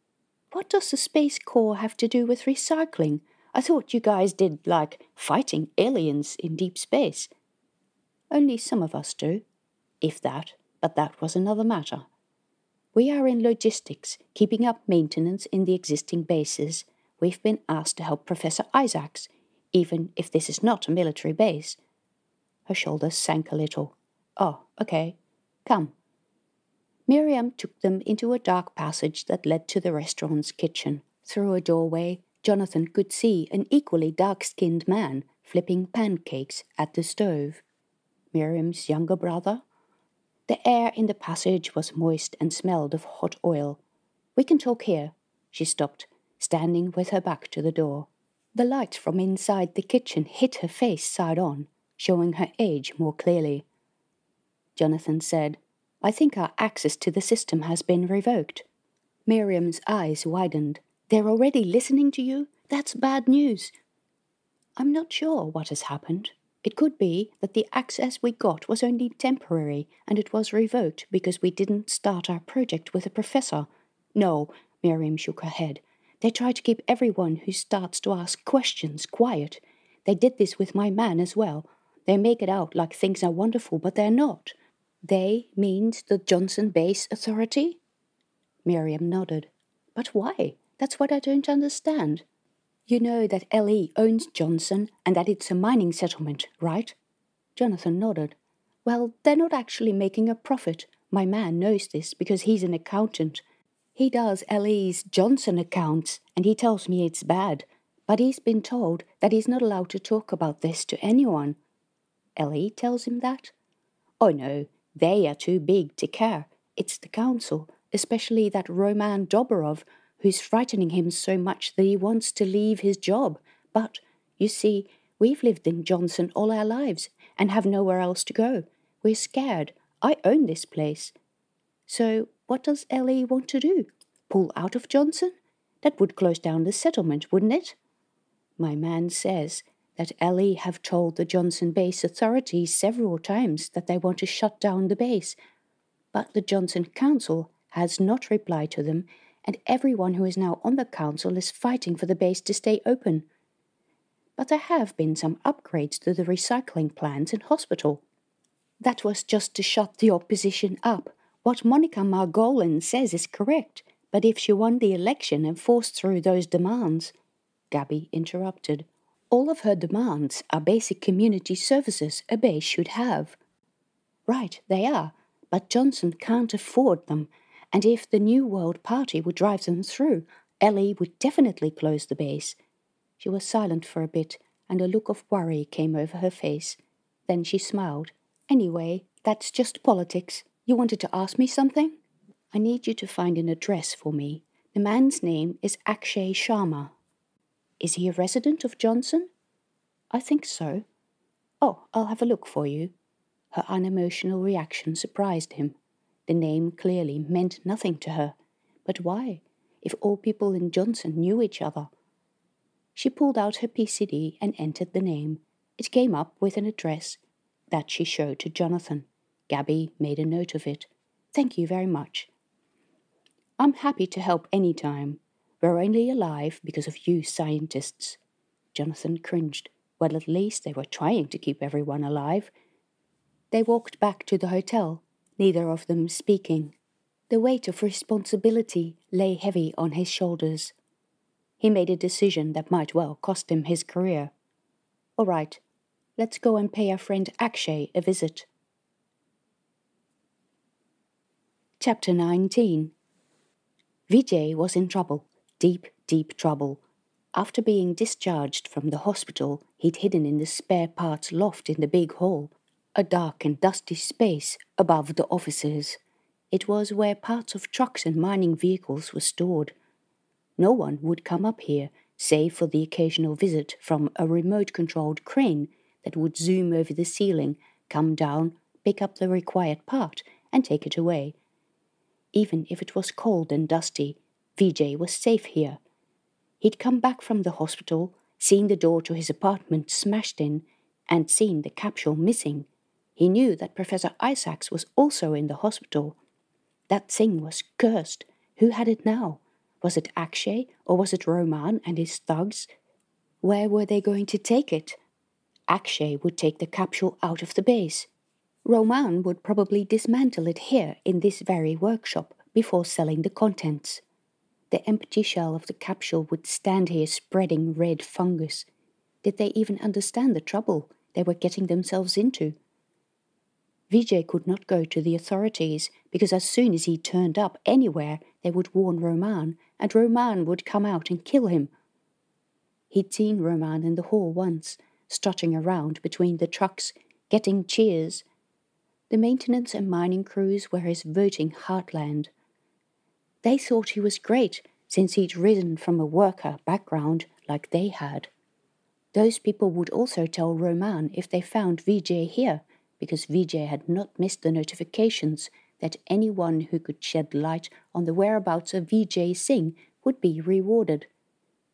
What does the Space Corps have to do with recycling? I thought you guys did, like, fighting aliens in deep space. Only some of us do, if that, but that was another matter. We are in logistics, keeping up maintenance in the existing bases. We've been asked to help Professor Isaacs, even if this is not a military base. Her shoulders sank a little. Oh, okay. Come. Miriam took them into a dark passage that led to the restaurant's kitchen. Through a doorway, Jonathan could see an equally dark-skinned man flipping pancakes at the stove. Miriam's younger brother? The air in the passage was moist and smelled of hot oil. We can talk here. She stopped, standing with her back to the door. The light from inside the kitchen hit her face side on, showing her age more clearly. Jonathan said, I think our access to the system has been revoked. Miriam's eyes widened. They're already listening to you? That's bad news. I'm not sure what has happened. It could be that the access we got was only temporary and it was revoked because we didn't start our project with a professor. No, Miriam shook her head. They try to keep everyone who starts to ask questions quiet. They did this with my man as well. They make it out like things are wonderful, but they're not. They means the Johnson Base Authority? Miriam nodded. But why? That's what I don't understand. You know that LE owns Johnson and that it's a mining settlement, right? Jonathan nodded. Well, they're not actually making a profit. My man knows this because he's an accountant. He does LE's Johnson accounts and he tells me it's bad. But he's been told that he's not allowed to talk about this to anyone. LE tells him that? Oh no, they are too big to care. It's the council, especially that Roman Dobrov, who's frightening him so much that he wants to leave his job. But, you see, we've lived in Johnson all our lives and have nowhere else to go. We're scared. I own this place. So what does LE want to do? Pull out of Johnson? That would close down the settlement, wouldn't it? My man says that LE have told the Johnson Base authorities several times that they want to shut down the base. But the Johnson Council has not replied to them, and everyone who is now on the council is fighting for the base to stay open. But there have been some upgrades to the recycling plants and hospital. That was just to shut the opposition up. What Monica Margolin says is correct, but if she won the election and forced through those demands... Gaby interrupted. All of her demands are basic community services a base should have. Right, they are, but Johnson can't afford them, and if the New World Party would drive them through, Ellie would definitely close the base. She was silent for a bit, and a look of worry came over her face. Then she smiled. Anyway, that's just politics. You wanted to ask me something? I need you to find an address for me. The man's name is Akshay Sharma. Is he a resident of Johnson? I think so. Oh, I'll have a look for you. Her unemotional reaction surprised him. The name clearly meant nothing to her. But why, if all people in Johnson knew each other? She pulled out her PCD and entered the name. It came up with an address that she showed to Jonathan. Gaby made a note of it. Thank you very much. I'm happy to help any time. We're only alive because of you scientists. Jonathan cringed. Well, at least they were trying to keep everyone alive. They walked back to the hotel, neither of them speaking. The weight of responsibility lay heavy on his shoulders. He made a decision that might well cost him his career. All right, let's go and pay our friend Akshay a visit. Chapter 19. Vijay was in trouble, deep, deep trouble. After being discharged from the hospital, he'd hidden in the spare parts loft in the big hall, a dark and dusty space above the offices. It was where parts of trucks and mining vehicles were stored. No one would come up here, save for the occasional visit from a remote-controlled crane that would zoom over the ceiling, come down, pick up the required part, and take it away. Even if it was cold and dusty, Vijay was safe here. He'd come back from the hospital, seen the door to his apartment smashed in, and seen the capsule missing. He knew that Professor Isaacs was also in the hospital. That thing was cursed. Who had it now? Was it Akshay, or was it Roman and his thugs? Where were they going to take it? Akshay would take the capsule out of the base. Roman would probably dismantle it here in this very workshop before selling the contents. The empty shell of the capsule would stand here spreading red fungus. Did they even understand the trouble they were getting themselves into? Vijay could not go to the authorities because as soon as he turned up anywhere, they would warn Roman, and Roman would come out and kill him. He'd seen Roman in the hall once, strutting around between the trucks, getting cheers. The maintenance and mining crews were his voting heartland. They thought he was great, since he'd risen from a worker background like they had. Those people would also tell Roman if they found Vijay here, because Vijay had not missed the notifications that anyone who could shed light on the whereabouts of Vijay Singh would be rewarded.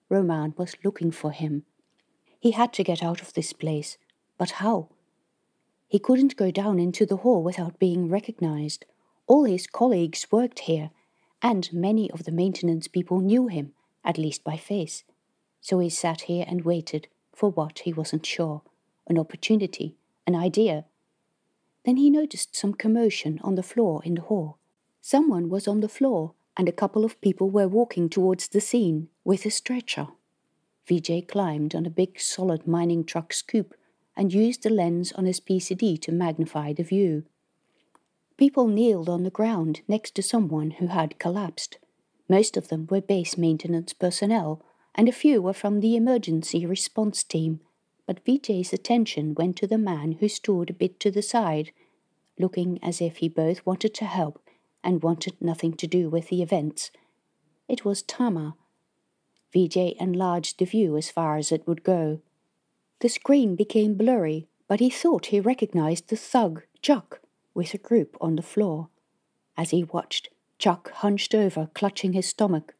Roman was looking for him. He had to get out of this place, but how? He couldn't go down into the hall without being recognized. All his colleagues worked here, and many of the maintenance people knew him, at least by face. So he sat here and waited for what he wasn't sure, an opportunity, an idea. Then he noticed some commotion on the floor in the hall. Someone was on the floor, and a couple of people were walking towards the scene with a stretcher. Vijay climbed on a big solid mining truck scoop and used the lens on his PCD to magnify the view. People kneeled on the ground next to someone who had collapsed. Most of them were base maintenance personnel, and a few were from the emergency response team. But Vijay's attention went to the man who stood a bit to the side, looking as if he both wanted to help and wanted nothing to do with the events. It was Tama. Vijay enlarged the view as far as it would go. The screen became blurry, but he thought he recognized the thug, Chuck, with a group on the floor. As he watched, Chuck hunched over, clutching his stomach.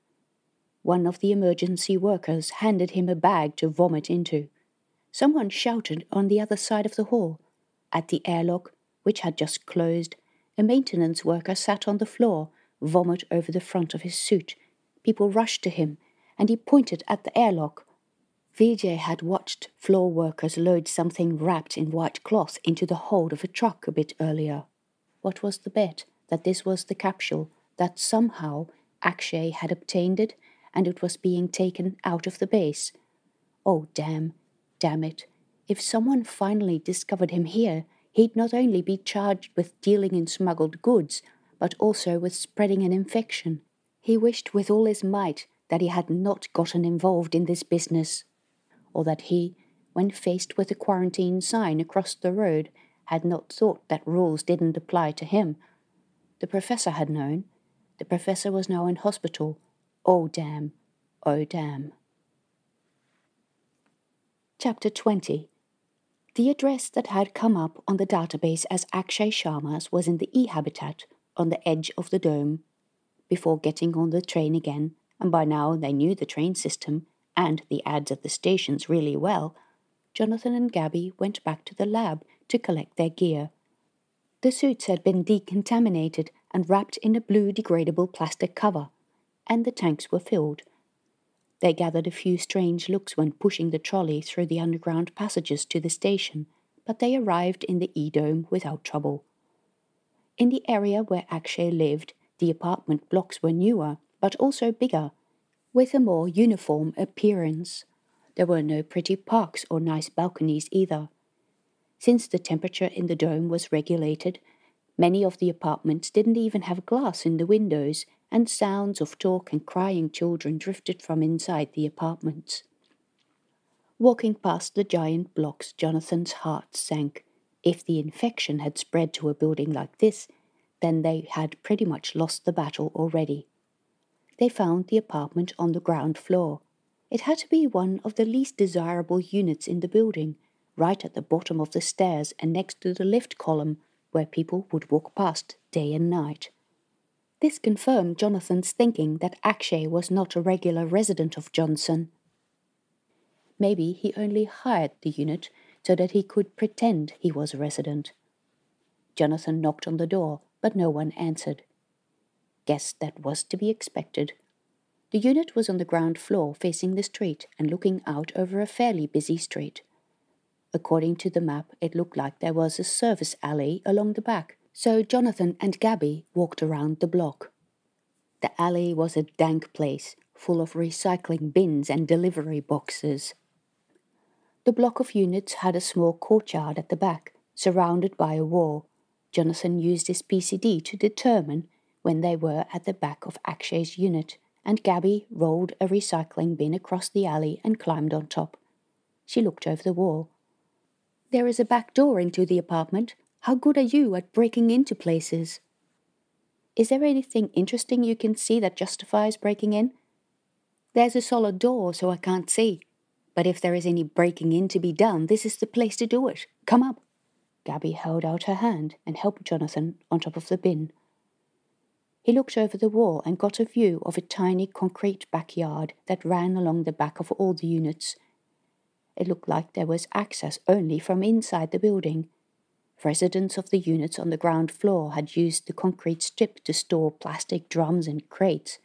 One of the emergency workers handed him a bag to vomit into. Someone shouted on the other side of the hall. At the airlock, which had just closed, a maintenance worker sat on the floor, vomit over the front of his suit. People rushed to him, and he pointed at the airlock. Vijay had watched floor workers load something wrapped in white cloth into the hold of a truck a bit earlier. What was the bet? That this was the capsule, that somehow Akshay had obtained it, and it was being taken out of the base. Oh, damn it. If someone finally discovered him here, he'd not only be charged with dealing in smuggled goods, but also with spreading an infection. He wished with all his might that he had not gotten involved in this business, or that he, when faced with a quarantine sign across the road, had not thought that rules didn't apply to him. The professor had known. The professor was now in hospital. Oh, damn. Oh, damn. Chapter 20. The address that had come up on the database as Akshay Sharma's was in the E-habitat on the edge of the dome. Before getting on the train again, and by now they knew the train system and the ads at the stations really well, Jonathan and Gaby went back to the lab to collect their gear. The suits had been decontaminated and wrapped in a blue degradable plastic cover, and the tanks were filled. They gathered a few strange looks when pushing the trolley through the underground passages to the station, but they arrived in the E-dome without trouble. In the area where Akshay lived, the apartment blocks were newer, but also bigger, with a more uniform appearance. There were no pretty parks or nice balconies either. Since the temperature in the dome was regulated, many of the apartments didn't even have glass in the windows, and sounds of talk and crying children drifted from inside the apartments. Walking past the giant blocks, Jonathan's heart sank. If the infection had spread to a building like this, then they had pretty much lost the battle already. They found the apartment on the ground floor. It had to be one of the least desirable units in the building, right at the bottom of the stairs and next to the lift column, where people would walk past day and night. This confirmed Jonathan's thinking that Akshay was not a regular resident of Johnson. Maybe he only hired the unit so that he could pretend he was a resident. Jonathan knocked on the door, but no one answered. Guess that was to be expected. The unit was on the ground floor facing the street and looking out over a fairly busy street. According to the map, it looked like there was a service alley along the back, so Jonathan and Gaby walked around the block. The alley was a dank place, full of recycling bins and delivery boxes. The block of units had a small courtyard at the back, surrounded by a wall. Jonathan used his PCD to determine when they were at the back of Akshay's unit, and Gaby rolled a recycling bin across the alley and climbed on top. She looked over the wall. "There is a back door into the apartment. How good are you at breaking into places?" "Is there anything interesting you can see that justifies breaking in?" "There's a solid door, so I can't see. But if there is any breaking in to be done, this is the place to do it. Come up." Gaby held out her hand and helped Jonathan on top of the bin. He looked over the wall and got a view of a tiny concrete backyard that ran along the back of all the units. It looked like there was access only from inside the building. Residents of the units on the ground floor had used the concrete strip to store plastic drums and crates.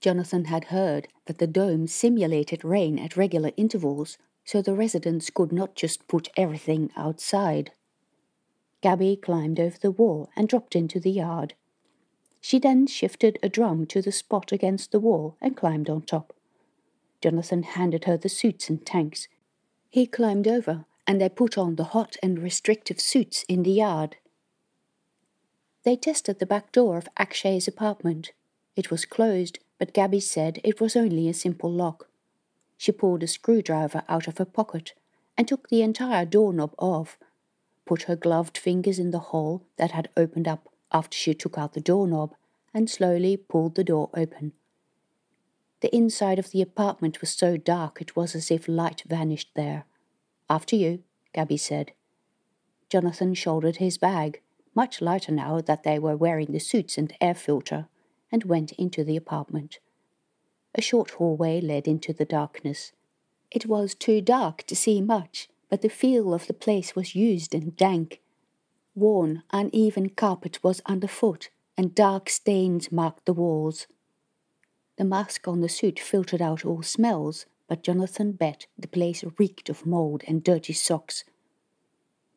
Jonathan had heard that the dome simulated rain at regular intervals, so the residents could not just put everything outside. Gaby climbed over the wall and dropped into the yard. She then shifted a drum to the spot against the wall and climbed on top. Jonathan handed her the suits and tanks. He climbed over, and they put on the hot and restrictive suits in the yard. They tested the back door of Akshay's apartment. It was closed, but Gaby said it was only a simple lock. She pulled a screwdriver out of her pocket and took the entire doorknob off, put her gloved fingers in the hole that had opened up after she took out the doorknob, and slowly pulled the door open. The inside of the apartment was so dark it was as if light vanished there. "After you," Gaby said. Jonathan shouldered his bag, much lighter now that they were wearing the suits and air filter, and went into the apartment. A short hallway led into the darkness. It was too dark to see much, but the feel of the place was used and dank. Worn, uneven carpet was underfoot, and dark stains marked the walls. The mask on the suit filtered out all smells, but Jonathan bet the place reeked of mold and dirty socks.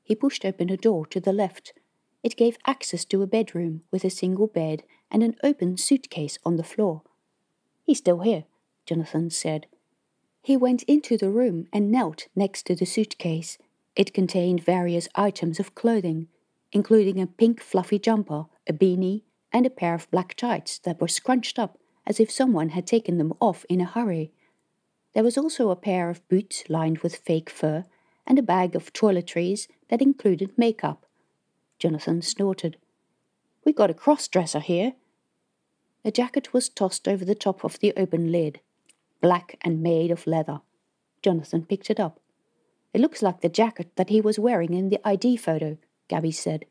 He pushed open a door to the left. It gave access to a bedroom with a single bed and an open suitcase on the floor. "He's still here," Jonathan said. He went into the room and knelt next to the suitcase. It contained various items of clothing, including a pink fluffy jumper, a beanie, and a pair of black tights that were scrunched up as if someone had taken them off in a hurry. There was also a pair of boots lined with fake fur and a bag of toiletries that included makeup. Jonathan snorted. "We got a cross-dresser here." A jacket was tossed over the top of the open lid, black and made of leather. Jonathan picked it up. "It looks like the jacket that he was wearing in the ID photo," Gaby said.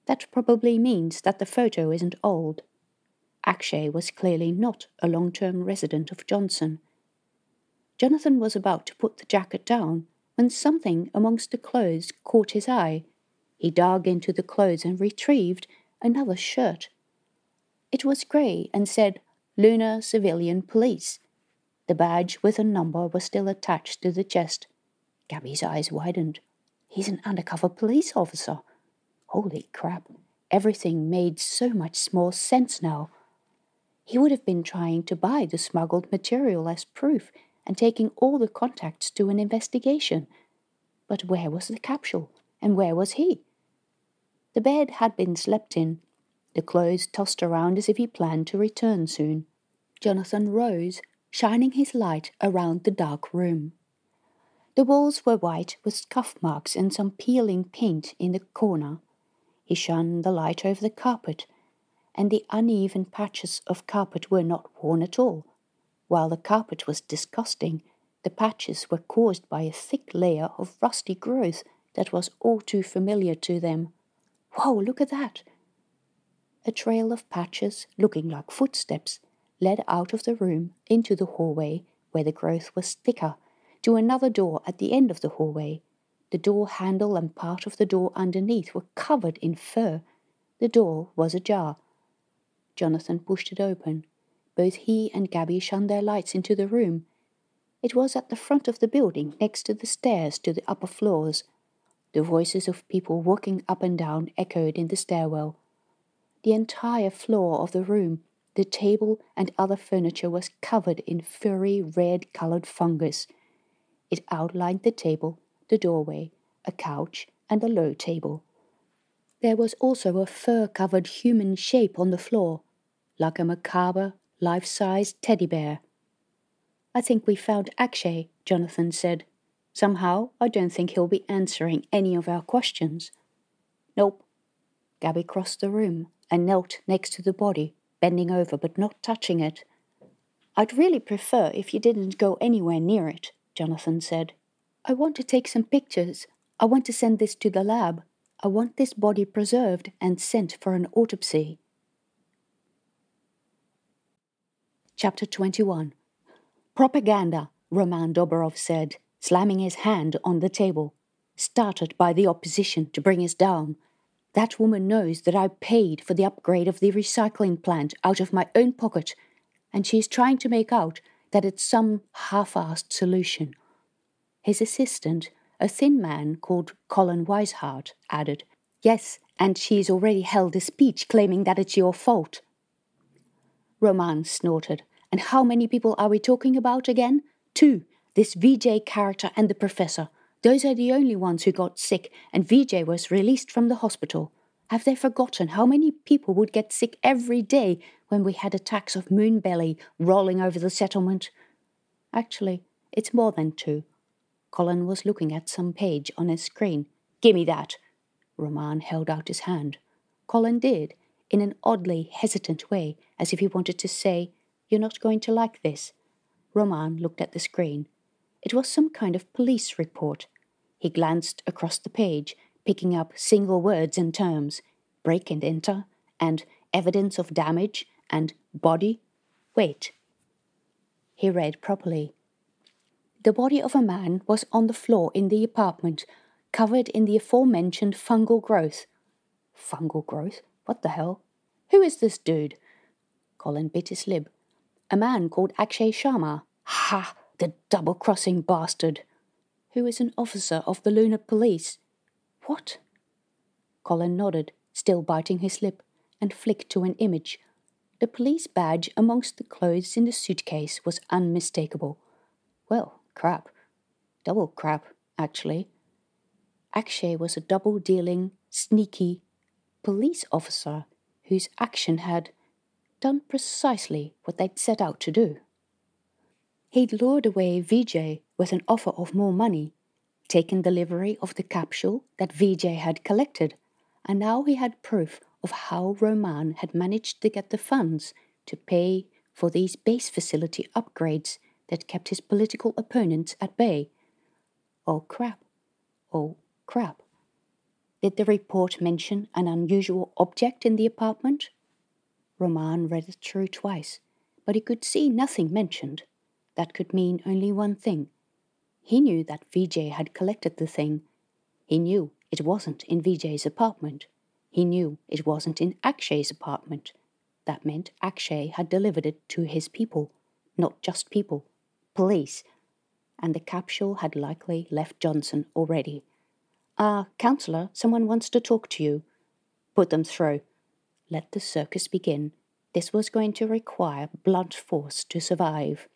"That probably means that the photo isn't old." Akshay was clearly not a long-term resident of Johnson. Jonathan was about to put the jacket down when something amongst the clothes caught his eye. He dug into the clothes and retrieved another shirt. It was grey and said Lunar Civilian Police. The badge with a number was still attached to the chest. Gaby's eyes widened. He's an undercover police officer. Holy crap. Everything made so much more sense now. He would have been trying to buy the smuggled material as proof and taking all the contacts to an investigation. But where was the capsule? And where was he? The bed had been slept in. The clothes tossed around as if he planned to return soon. Jonathan rose, shining his light around the dark room. The walls were white with scuff marks and some peeling paint in the corner. He shone the light over the carpet, and the uneven patches of carpet were not worn at all. While the carpet was disgusting, the patches were caused by a thick layer of rusty growth that was all too familiar to them. Whoa, look at that! A trail of patches, looking like footsteps, led out of the room into the hallway, where the growth was thicker, to another door at the end of the hallway. The door handle and part of the door underneath were covered in fur. The door was ajar. Jonathan pushed it open. Both he and Gaby shone their lights into the room. It was at the front of the building, next to the stairs to the upper floors. The voices of people walking up and down echoed in the stairwell. The entire floor of the room, the table and other furniture was covered in furry red-colored fungus. It outlined the table, the doorway, a couch, and a low table. There was also a fur-covered human shape on the floor, like a macabre, life-sized teddy bear. "I think we found Akshay," Jonathan said. "Somehow, I don't think he'll be answering any of our questions." "Nope." Gaby crossed the room and knelt next to the body, bending over but not touching it. "I'd really prefer if you didn't go anywhere near it," Jonathan said. "I want to take some pictures. I want to send this to the lab. I want this body preserved and sent for an autopsy." Chapter 21. "Propaganda," Roman Dobrov said, slamming his hand on the table. "Started by the opposition to bring us down. That woman knows that I paid for the upgrade of the recycling plant out of my own pocket, and she is trying to make out that it's some half-assed solution." His assistant, a thin man called Colin Weishart, added, "Yes, and she's already held a speech claiming that it's your fault." Roman snorted. "And how many people are we talking about again? 2. This Vijay character and the professor. Those are the only ones who got sick, and Vijay was released from the hospital. Have they forgotten how many people would get sick every day when we had attacks of moonbelly rolling over the settlement? Actually, it's more than 2. Colin was looking at some page on his screen. "Gimme that." Roman held out his hand. Colin did, in an oddly hesitant way, as if he wanted to say, "You're not going to like this." Roman looked at the screen. It was some kind of police report. He glanced across the page, picking up single words and terms. Break and enter, and evidence of damage, and body. Wait. He read properly. "The body of a man was on the floor in the apartment, covered in the aforementioned fungal growth." Fungal growth? What the hell? "Who is this dude?" Colin bit his lip. "A man called Akshay Sharma." "Ha! The double-crossing bastard." "Who is an officer of the Lunar Police." "What?" Colin nodded, still biting his lip, and flicked to an image. The police badge amongst the clothes in the suitcase was unmistakable. Well, crap. Double crap, actually. Akshay was a double-dealing, sneaky police officer whose action had done precisely what they'd set out to do. He'd lured away Vijay with an offer of more money, taken delivery of the capsule that Vijay had collected, and now he had proof of how Roman had managed to get the funds to pay for these base facility upgrades that kept his political opponents at bay. Oh crap. Oh crap. Did the report mention an unusual object in the apartment? Roman read it through twice, but he could see nothing mentioned. That could mean only one thing. He knew that Vijay had collected the thing. He knew it wasn't in Vijay's apartment. He knew it wasn't in Akshay's apartment. That meant Akshay had delivered it to his people. Not just people. Police. And the capsule had likely left Johnson already. Counselor, someone wants to talk to you." "Put them through." Let the circus begin. This was going to require blunt force to survive.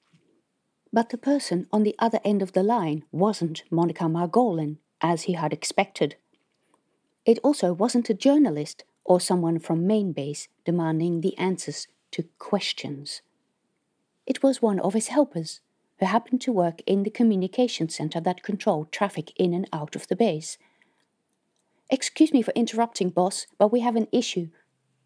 But the person on the other end of the line wasn't Monica Margolin, as he had expected. It also wasn't a journalist or someone from main base demanding the answers to questions. It was one of his helpers, who happened to work in the communication center that controlled traffic in and out of the base. "Excuse me for interrupting, boss, but we have an issue.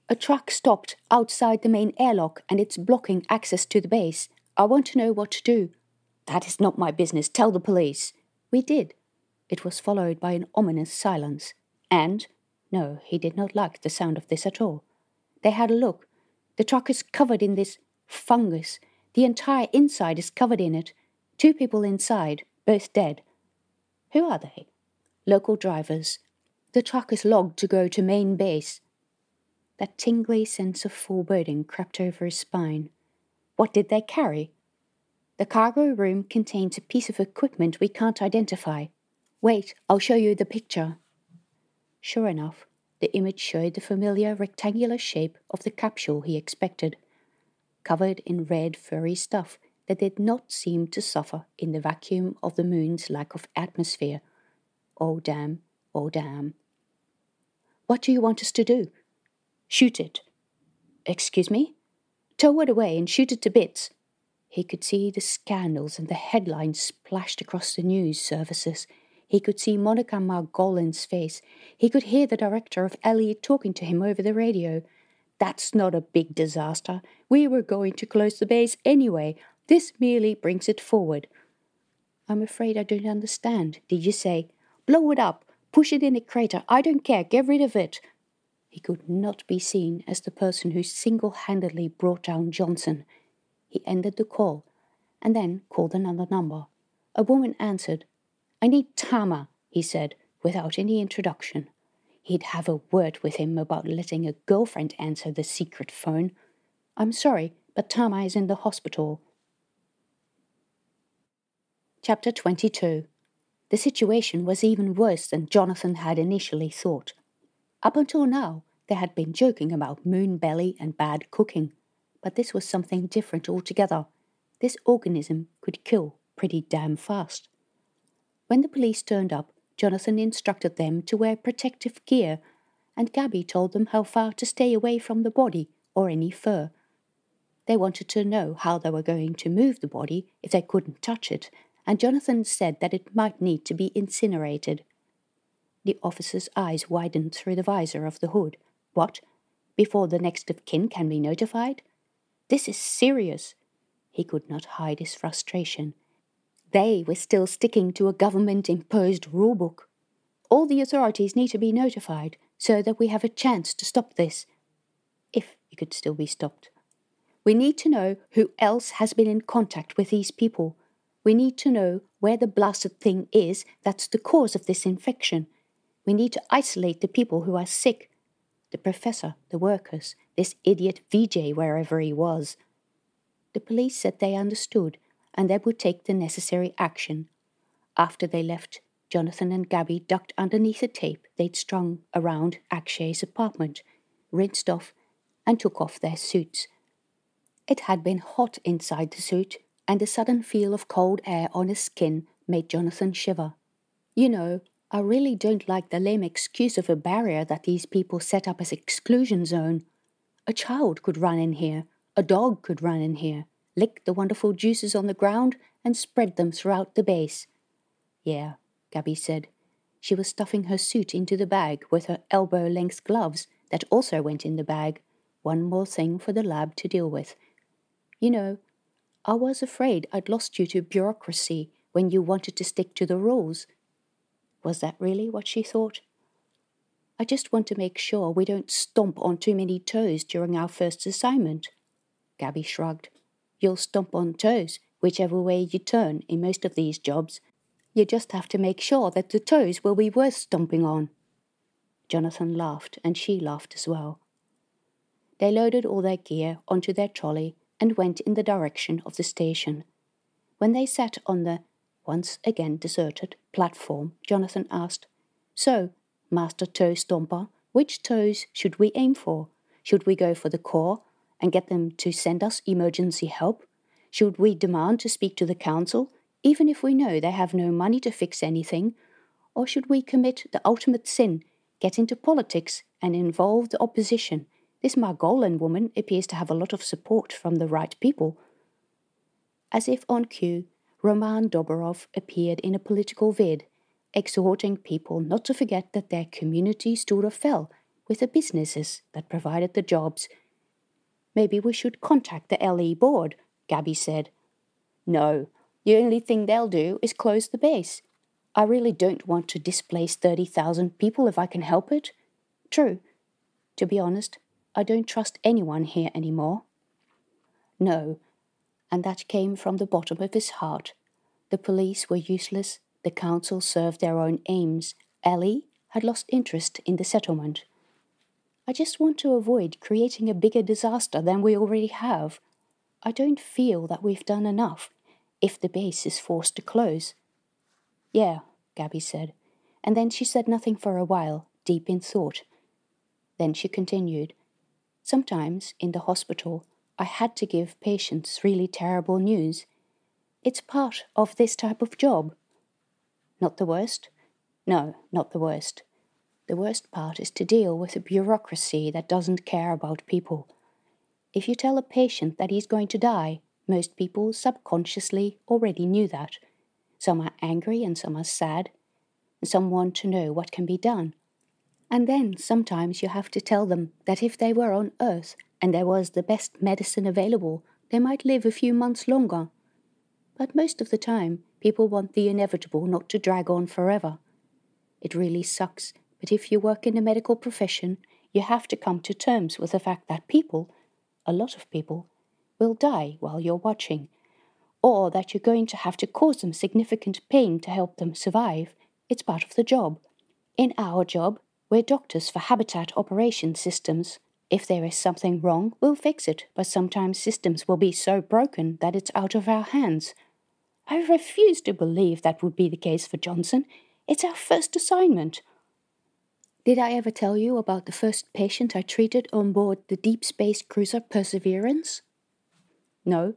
A truck stopped outside the main airlock and it's blocking access to the base. I want to know what to do." "That is not my business. Tell the police." "We did." It was followed by an ominous silence. And, no, he did not like the sound of this at all. They had a look. "The truck is covered in this fungus. The entire inside is covered in it. 2 people inside, both dead." "Who are they?" "Local drivers. The truck is logged to go to main base." That tingly sense of foreboding crept over his spine. What did they carry? The cargo room contains a piece of equipment we can't identify. Wait, I'll show you the picture. Sure enough, the image showed the familiar rectangular shape of the capsule he expected, covered in red furry stuff that did not seem to suffer in the vacuum of the moon's lack of atmosphere. Oh damn, oh damn. What do you want us to do? Shoot it. Excuse me? Tow it away and shoot it to bits. He could see the scandals and the headlines splashed across the news services. He could see Monica Margolin's face. He could hear the director of Elliot talking to him over the radio. That's not a big disaster. We were going to close the base anyway. This merely brings it forward. I'm afraid I don't understand. Did you say, blow it up, push it in a crater, I don't care, get rid of it? He could not be seen as the person who single-handedly brought down Johnson. He ended the call, and then called another number. A woman answered. I need Tama, he said, without any introduction. He'd have a word with him about letting a girlfriend answer the secret phone. I'm sorry, but Tama is in the hospital. Chapter 22. The situation was even worse than Jonathan had initially thought. Up until now, they had been joking about moon belly and bad cooking. But this was something different altogether. This organism could kill pretty damn fast. When the police turned up, Jonathan instructed them to wear protective gear, and Gaby told them how far to stay away from the body or any fur. They wanted to know how they were going to move the body if they couldn't touch it, and Jonathan said that it might need to be incinerated. The officer's eyes widened through the visor of the hood. What? Before the next of kin can be notified? This is serious. He could not hide his frustration. They were still sticking to a government-imposed rulebook. All the authorities need to be notified so that we have a chance to stop this. If it could still be stopped. We need to know who else has been in contact with these people. We need to know where the blasted thing is that's the cause of this infection. We need to isolate the people who are sick. The professor, the workers, this idiot Vijay wherever he was. The police said they understood and they would take the necessary action. After they left, Jonathan and Gaby ducked underneath the tape they'd strung around Akshay's apartment, rinsed off, and took off their suits. It had been hot inside the suit, and the sudden feel of cold air on his skin made Jonathan shiver. You know, I really don't like the lame excuse of a barrier that these people set up as exclusion zone. A child could run in here, a dog could run in here, lick the wonderful juices on the ground and spread them throughout the base. Yeah, Gaby said. She was stuffing her suit into the bag with her elbow-length gloves that also went in the bag. One more thing for the lab to deal with. You know, I was afraid I'd lost you to bureaucracy when you wanted to stick to the rules. Was that really what she thought? I just want to make sure we don't stomp on too many toes during our first assignment. Gaby shrugged. You'll stomp on toes, whichever way you turn in most of these jobs. You just have to make sure that the toes will be worth stomping on. Jonathan laughed, and she laughed as well. They loaded all their gear onto their trolley and went in the direction of the station. When they sat on the, once again deserted, platform, Jonathan asked, So, Master Toe Stomper, which toes should we aim for? Should we go for the Corps and get them to send us emergency help? Should we demand to speak to the council, even if we know they have no money to fix anything? Or should we commit the ultimate sin, get into politics and involve the opposition? This Margolin woman appears to have a lot of support from the right people. As if on cue, Roman Dobrov appeared in a political vid, exhorting people not to forget that their community stood or fell with the businesses that provided the jobs. Maybe we should contact the LE board, Gaby said. No, the only thing they'll do is close the base. I really don't want to displace 30,000 people if I can help it. True. To be honest, I don't trust anyone here anymore. No, and that came from the bottom of his heart. The police were useless, the council served their own aims. Ellie had lost interest in the settlement. I just want to avoid creating a bigger disaster than we already have. I don't feel that we've done enough if the base is forced to close. Yeah, Gaby said, and then she said nothing for a while, deep in thought. Then she continued, sometimes in the hospital I had to give patients really terrible news. It's part of this type of job. Not the worst? No, not the worst. The worst part is to deal with a bureaucracy that doesn't care about people. If you tell a patient that he's going to die, most people subconsciously already knew that. Some are angry and some are sad. Some want to know what can be done. And then sometimes you have to tell them that if they were on Earth and there was the best medicine available, they might live a few months longer. But most of the time, people want the inevitable not to drag on forever. It really sucks, but if you work in the medical profession, you have to come to terms with the fact that people, a lot of people, will die while you're watching, or that you're going to have to cause them significant pain to help them survive. It's part of the job. In our job, we're doctors for habitat operation systems. If there is something wrong, we'll fix it, but sometimes systems will be so broken that it's out of our hands. I refuse to believe that would be the case for Johnson. It's our first assignment. Did I ever tell you about the first patient I treated on board the deep space cruiser Perseverance? No.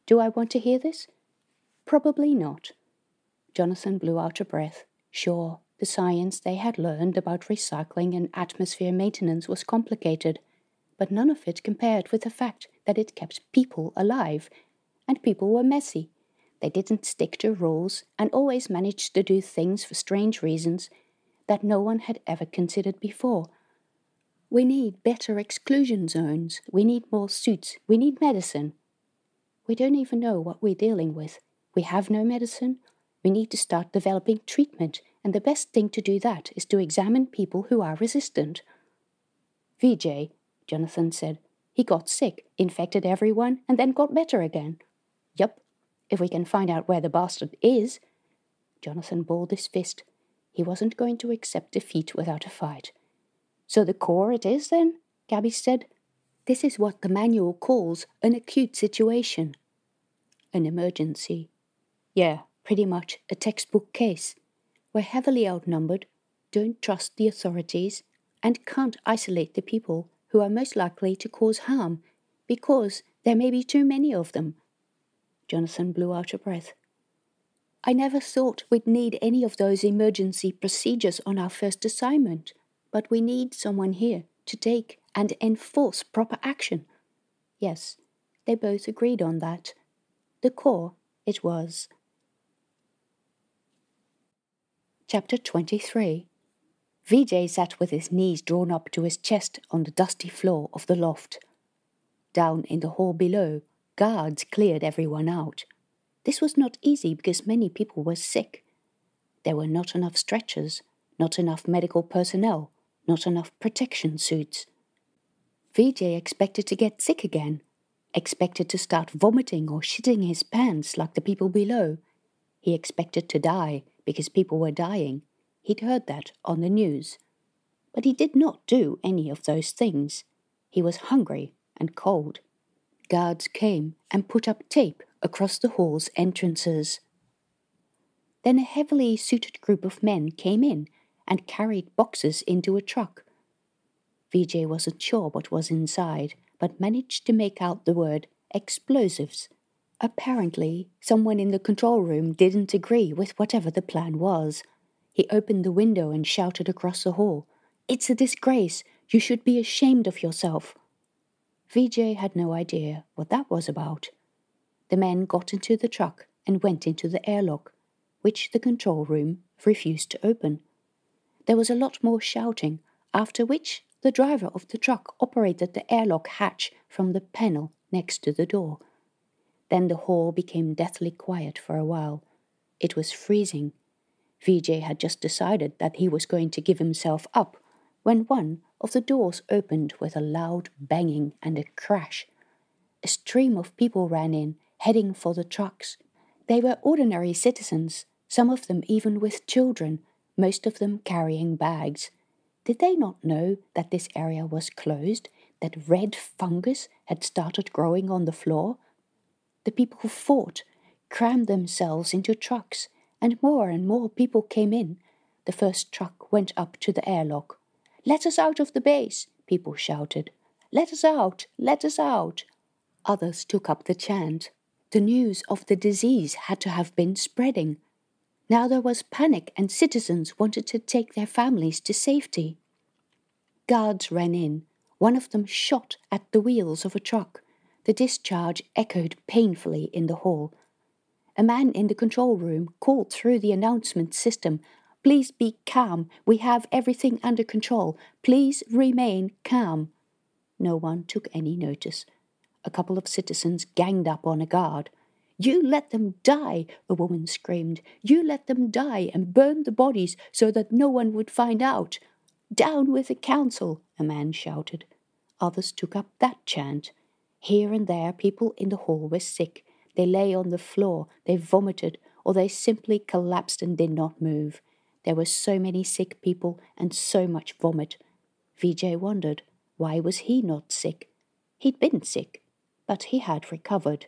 Do I want to hear this? Probably not. Jonathan blew out a breath. Sure, the science they had learned about recycling and atmosphere maintenance was complicated, but none of it compared with the fact that it kept people alive, and people were messy. They didn't stick to rules and always managed to do things for strange reasons that no one had ever considered before. We need better exclusion zones. We need more suits. We need medicine. We don't even know what we're dealing with. We have no medicine. We need to start developing treatment, and the best thing to do that is to examine people who are resistant. Vijay, Jonathan said. He got sick, infected everyone, and then got better again. Yup, if we can find out where the bastard is. Jonathan balled his fist. He wasn't going to accept defeat without a fight. So the core it is, then? Gaby said. This is what the manual calls an acute situation. An emergency. Yeah, pretty much a textbook case. We're heavily outnumbered, don't trust the authorities, and can't isolate the people who are most likely to cause harm, because there may be too many of them. Jonathan blew out a breath. I never thought we'd need any of those emergency procedures on our first assignment, but we need someone here to take and enforce proper action. Yes, they both agreed on that. The core it was. Chapter 23. Vijay sat with his knees drawn up to his chest on the dusty floor of the loft. Down in the hall below, guards cleared everyone out. This was not easy because many people were sick. There were not enough stretchers, not enough medical personnel, not enough protection suits. Vijay expected to get sick again, expected to start vomiting or shitting his pants like the people below. He expected to die because people were dying. He'd heard that on the news. But he did not do any of those things. He was hungry and cold. Guards came and put up tape across the hall's entrances. Then a heavily suited group of men came in and carried boxes into a truck. Vijay wasn't sure what was inside, but managed to make out the word explosives. Apparently, someone in the control room didn't agree with whatever the plan was. He opened the window and shouted across the hall, "It's a disgrace! You should be ashamed of yourself!" Vijay had no idea what that was about. The men got into the truck and went into the airlock, which the control room refused to open. There was a lot more shouting, after which the driver of the truck operated the airlock hatch from the panel next to the door. Then the hall became deathly quiet for a while. It was freezing. Vijay had just decided that he was going to give himself up when one of the doors opened with a loud banging and a crash. A stream of people ran in, heading for the trucks. They were ordinary citizens, some of them even with children, most of them carrying bags. Did they not know that this area was closed, that red fungus had started growing on the floor? The people who fought crammed themselves into trucks, and more people came in. The first truck went up to the airlock. "Let us out of the base," people shouted. "Let us out! Let us out!" Others took up the chant. The news of the disease had to have been spreading. Now there was panic and citizens wanted to take their families to safety. Guards ran in. One of them shot at the wheels of a truck. The discharge echoed painfully in the hall. A man in the control room called through the announcement system, "Please be calm. We have everything under control. Please remain calm." No one took any notice. A couple of citizens ganged up on a guard. "You let them die," a woman screamed. "You let them die and burn the bodies so that no one would find out." "Down with the council," a man shouted. Others took up that chant. Here and there people in the hall were sick. They lay on the floor, they vomited, or they simply collapsed and did not move. There were so many sick people and so much vomit. Vijay wondered, why was he not sick? He'd been sick, but he had recovered.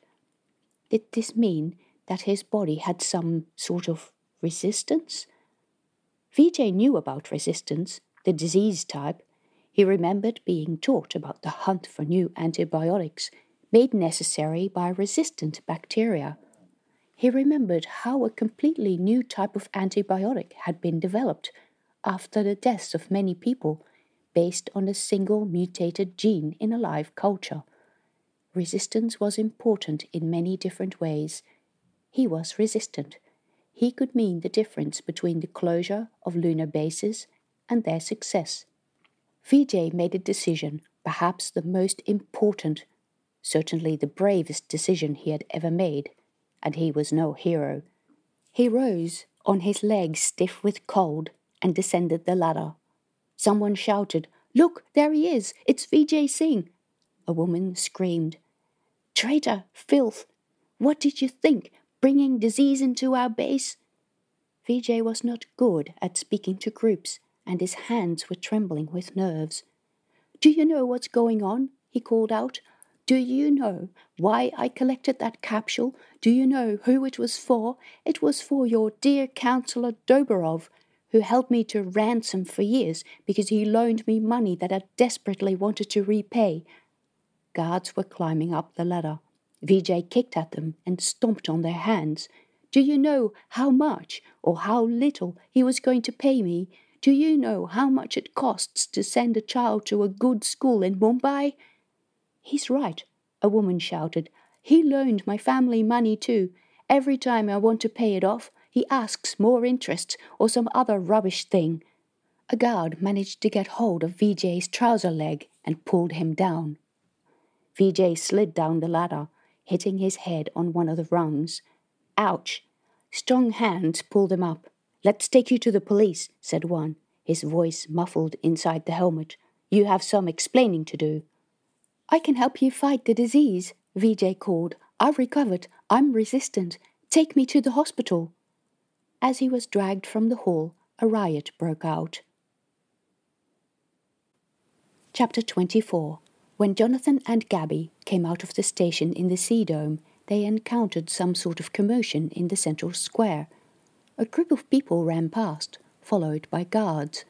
Did this mean that his body had some sort of resistance? Vijay knew about resistance, the disease type. He remembered being taught about the hunt for new antibiotics, made necessary by resistant bacteria. He remembered how a completely new type of antibiotic had been developed after the deaths of many people, based on a single mutated gene in a live culture. Resistance was important in many different ways. He was resistant. He could mean the difference between the closure of lunar bases and their success. Vijay made a decision, perhaps the most important, certainly the bravest decision he had ever made, and he was no hero. He rose, on his legs stiff with cold, and descended the ladder. Someone shouted, "Look, there he is! It's Vijay Singh!" A woman screamed, "Traitor! Filth! What did you think, bringing disease into our base?" Vijay was not good at speaking to groups, and his hands were trembling with nerves. "Do you know what's going on?" he called out. "Do you know why I collected that capsule? Do you know who it was for? It was for your dear Councillor Doborov, who held me to ransom for years because he loaned me money that I desperately wanted to repay." Guards were climbing up the ladder. Vijay kicked at them and stomped on their hands. "Do you know how much or how little he was going to pay me? Do you know how much it costs to send a child to a good school in Mumbai?" "He's right," a woman shouted. "He loaned my family money too. Every time I want to pay it off, he asks more interest or some other rubbish thing." A guard managed to get hold of Vijay's trouser leg and pulled him down. Vijay slid down the ladder, hitting his head on one of the rungs. "Ouch!" Strong hands pulled him up. "Let's take you to the police," said one, his voice muffled inside the helmet. "You have some explaining to do." "I can help you fight the disease," Vijay called. "I've recovered. I'm resistant. Take me to the hospital." As he was dragged from the hall, a riot broke out. Chapter 24. When Jonathan and Gaby came out of the station in the Sea Dome, they encountered some sort of commotion in the central square. A group of people ran past, followed by guards.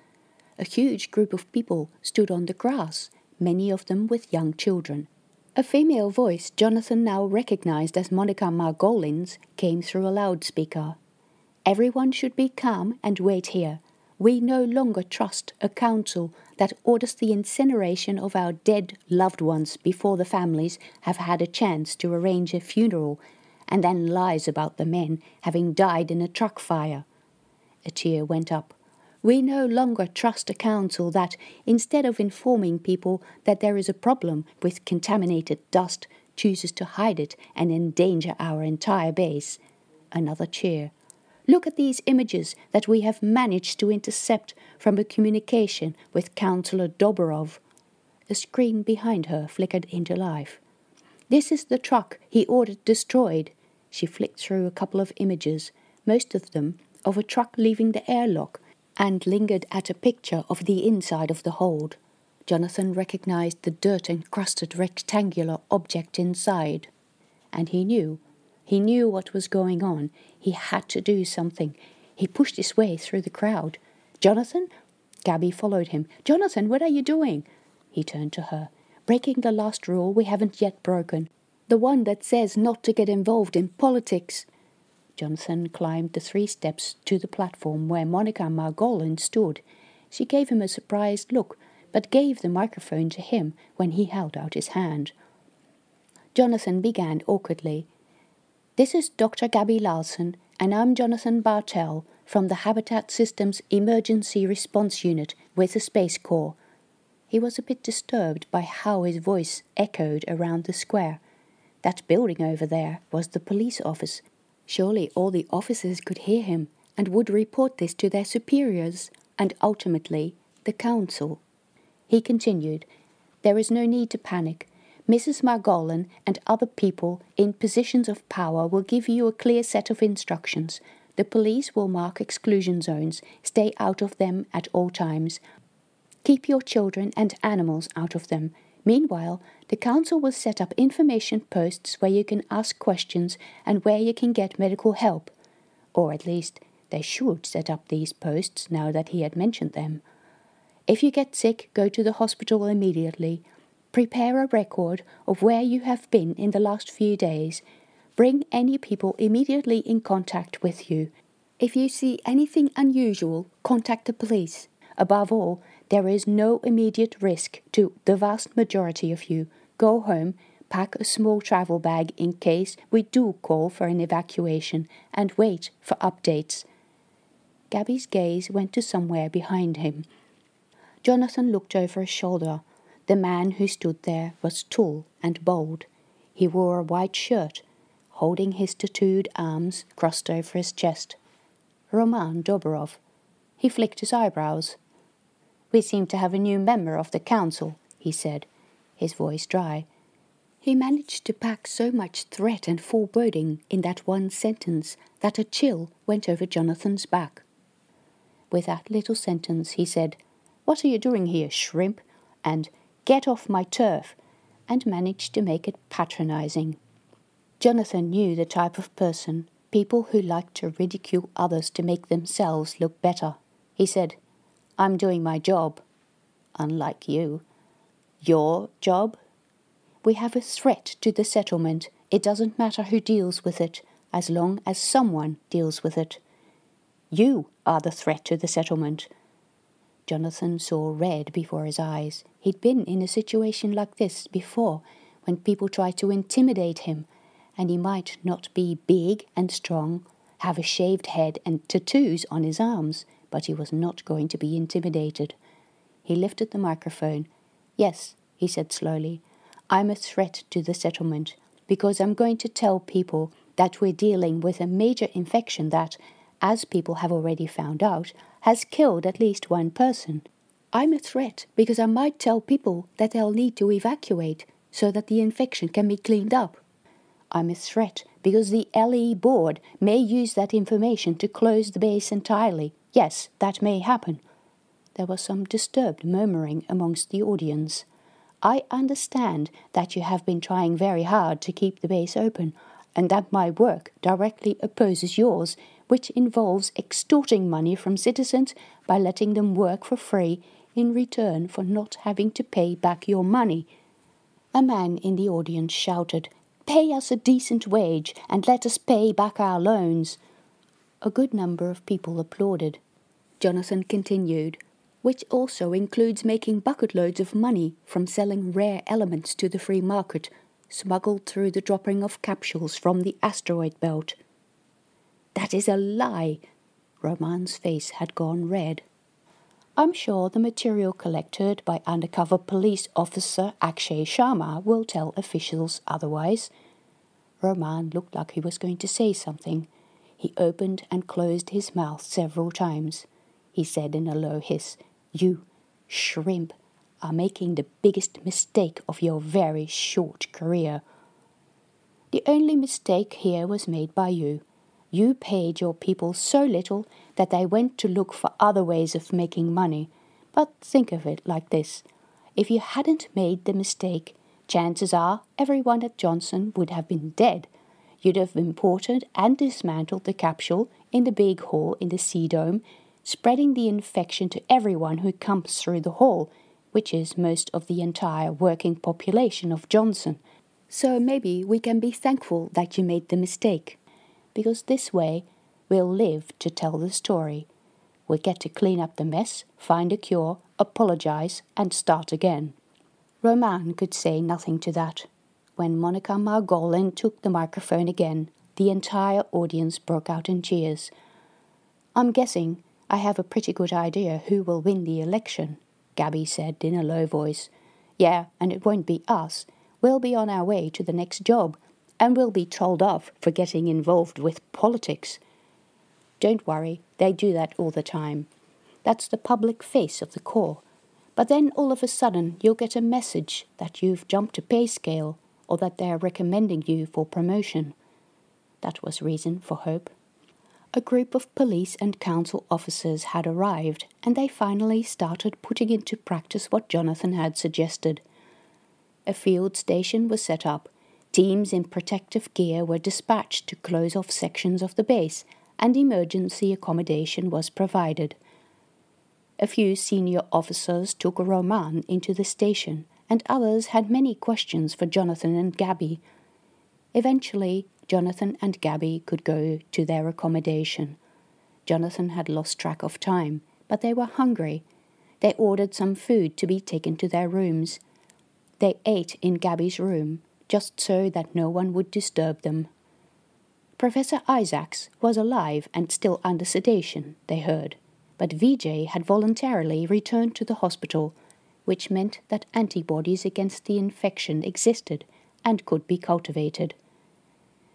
A huge group of people stood on the grass, many of them with young children. A female voice Jonathan now recognized as Monica Margolin's came through a loudspeaker. "Everyone should be calm and wait here. We no longer trust a council that orders the incineration of our dead loved ones before the families have had a chance to arrange a funeral, and then lies about the men having died in a truck fire." A cheer went up. "We no longer trust a council that, instead of informing people that there is a problem with contaminated dust, chooses to hide it and endanger our entire base." Another cheer. "Look at these images that we have managed to intercept from a communication with Councillor Doborov." A screen behind her flickered into life. "This is the truck he ordered destroyed." She flicked through a couple of images, most of them of a truck leaving the airlock, and lingered at a picture of the inside of the hold. Jonathan recognized the dirt-encrusted rectangular object inside. and he knew. He knew what was going on. He had to do something. He pushed his way through the crowd. "Jonathan?" Gaby followed him. "Jonathan, what are you doing?" He turned to her. "Breaking the last rule we haven't yet broken. The one that says not to get involved in politics." Jonathan climbed the 3 steps to the platform where Monica Margolin stood. She gave him a surprised look, but gave the microphone to him when he held out his hand. Jonathan began awkwardly. "This is Dr. Gaby Larsen, and I'm Jonathan Bartell from the Habitat Systems Emergency Response Unit with the Space Corps." He was a bit disturbed by how his voice echoed around the square. That building over there was the police office. Surely all the officers could hear him and would report this to their superiors and ultimately the council. He continued, "There is no need to panic. Mrs. Margolin and other people in positions of power will give you a clear set of instructions. The police will mark exclusion zones. Stay out of them at all times. Keep your children and animals out of them. Meanwhile, the council will set up information posts where you can ask questions and where you can get medical help." Or at least, they should set up these posts now that he had mentioned them. "If you get sick, go to the hospital immediately. Prepare a record of where you have been in the last few days. Bring any people immediately in contact with you. If you see anything unusual, contact the police. Above all, there is no immediate risk to the vast majority of you. Go home, pack a small travel bag in case we do call for an evacuation, and wait for updates." Gaby's gaze went to somewhere behind him. Jonathan looked over his shoulder. The man who stood there was tall and bold. He wore a white shirt, holding his tattooed arms crossed over his chest. Roman Dobrov. He flicked his eyebrows. "We seem to have a new member of the council," he said, his voice dry. He managed to pack so much threat and foreboding in that one sentence that a chill went over Jonathan's back. With that little sentence he said, "What are you doing here, shrimp?" and "Get off my turf," and managed to make it patronizing. Jonathan knew the type of person, people who like to ridicule others to make themselves look better. He said, "I'm doing my job." "Unlike you." "Your job?" "We have a threat to the settlement. It doesn't matter who deals with it, as long as someone deals with it." "You are the threat to the settlement." Jonathan saw red before his eyes. He'd been in a situation like this before, when people tried to intimidate him, and he might not be big and strong, have a shaved head and tattoos on his arms, but he was not going to be intimidated. He lifted the microphone. "Yes," he said slowly, "I'm a threat to the settlement, because I'm going to tell people that we're dealing with a major infection that, as people have already found out, has killed at least one person. I'm a threat because I might tell people that they'll need to evacuate so that the infection can be cleaned up. I'm a threat because the LE board may use that information to close the base entirely. Yes, that may happen." There was some disturbed murmuring amongst the audience. "I understand that you have been trying very hard to keep the base open, and that my work directly opposes yours, which involves extorting money from citizens by letting them work for free in return for not having to pay back your money." A man in the audience shouted, "Pay us a decent wage and let us pay back our loans." A good number of people applauded. Jonathan continued, "Which also includes making bucket loads of money from selling rare elements to the free market, smuggled through the dropping of capsules from the asteroid belt." "That is a lie." Roman's face had gone red. "I'm sure the material collected by undercover police officer Akshay Sharma will tell officials otherwise." Roman looked like he was going to say something. He opened and closed his mouth several times. He said in a low hiss, "You, shrimp, are making the biggest mistake of your very short career." "The only mistake here was made by you. You paid your people so little that they went to look for other ways of making money. But think of it like this. If you hadn't made the mistake, Chances are everyone at Johnson would have been dead. You'd have imported and dismantled the capsule in the big hall in the Sea Dome, spreading the infection to everyone who comes through the hall, which is most of the entire working population of Johnson. So maybe we can be thankful that you made the mistake, because this way we'll live to tell the story. We'll get to clean up the mess, find a cure, apologize, and start again. Roman could say nothing to that. When Monica Margolin took the microphone again, the entire audience broke out in cheers. "I'm guessing I have a pretty good idea who will win the election," Gaby said in a low voice. "Yeah, and it won't be us. We'll be on our way to the next job, and we'll be told off for getting involved with politics." "Don't worry, they do that all the time. That's the public face of the Corps. But then all of a sudden you'll get a message that you've jumped a pay scale or that they're recommending you for promotion." That was reason for hope. A group of police and council officers had arrived, and they finally started putting into practice what Jonathan had suggested. A field station was set up, teams in protective gear were dispatched to close off sections of the base, and emergency accommodation was provided. A few senior officers took Roman into the station, and others had many questions for Jonathan and Gaby. Eventually, Jonathan and Gaby could go to their accommodation. Jonathan had lost track of time, but they were hungry. They ordered some food to be taken to their rooms. They ate in Gaby's room, just so that no one would disturb them. Professor Isaacs was alive and still under sedation, they heard, but Vijay had voluntarily returned to the hospital, which meant that antibodies against the infection existed and could be cultivated.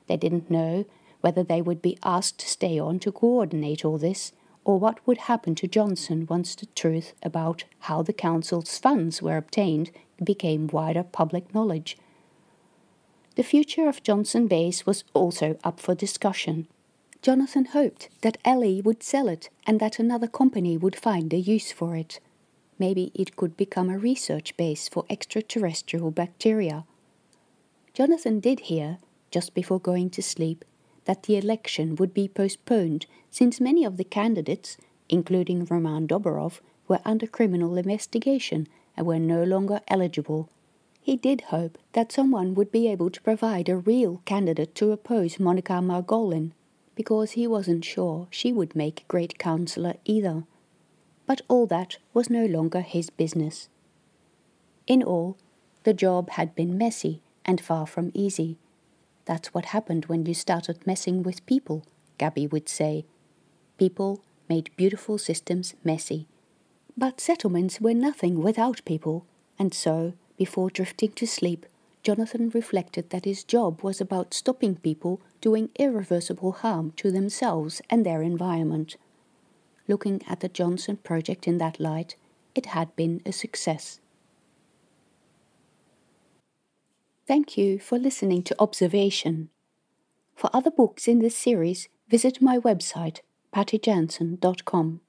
They didn't know whether they would be asked to stay on to coordinate all this, or what would happen to Johnson once the truth about how the council's funds were obtained became wider public knowledge. The future of Johnson Base was also up for discussion. Jonathan hoped that Ellie would sell it and that another company would find a use for it. Maybe it could become a research base for extraterrestrial bacteria. Jonathan did hear, just before going to sleep, that the election would be postponed since many of the candidates, including Roman Dobrov, were under criminal investigation and were no longer eligible. He did hope that someone would be able to provide a real candidate to oppose Monica Margolin, because he wasn't sure she would make a great counsellor either. But all that was no longer his business. In all, the job had been messy and far from easy. That's what happened when you started messing with people, Gaby would say. People made beautiful systems messy. But settlements were nothing without people, and so, before drifting to sleep, Jonathan reflected that his job was about stopping people doing irreversible harm to themselves and their environment. Looking at the Johnson project in that light, it had been a success. Thank you for listening to Observation. For other books in this series, visit my website, pattyjansen.com.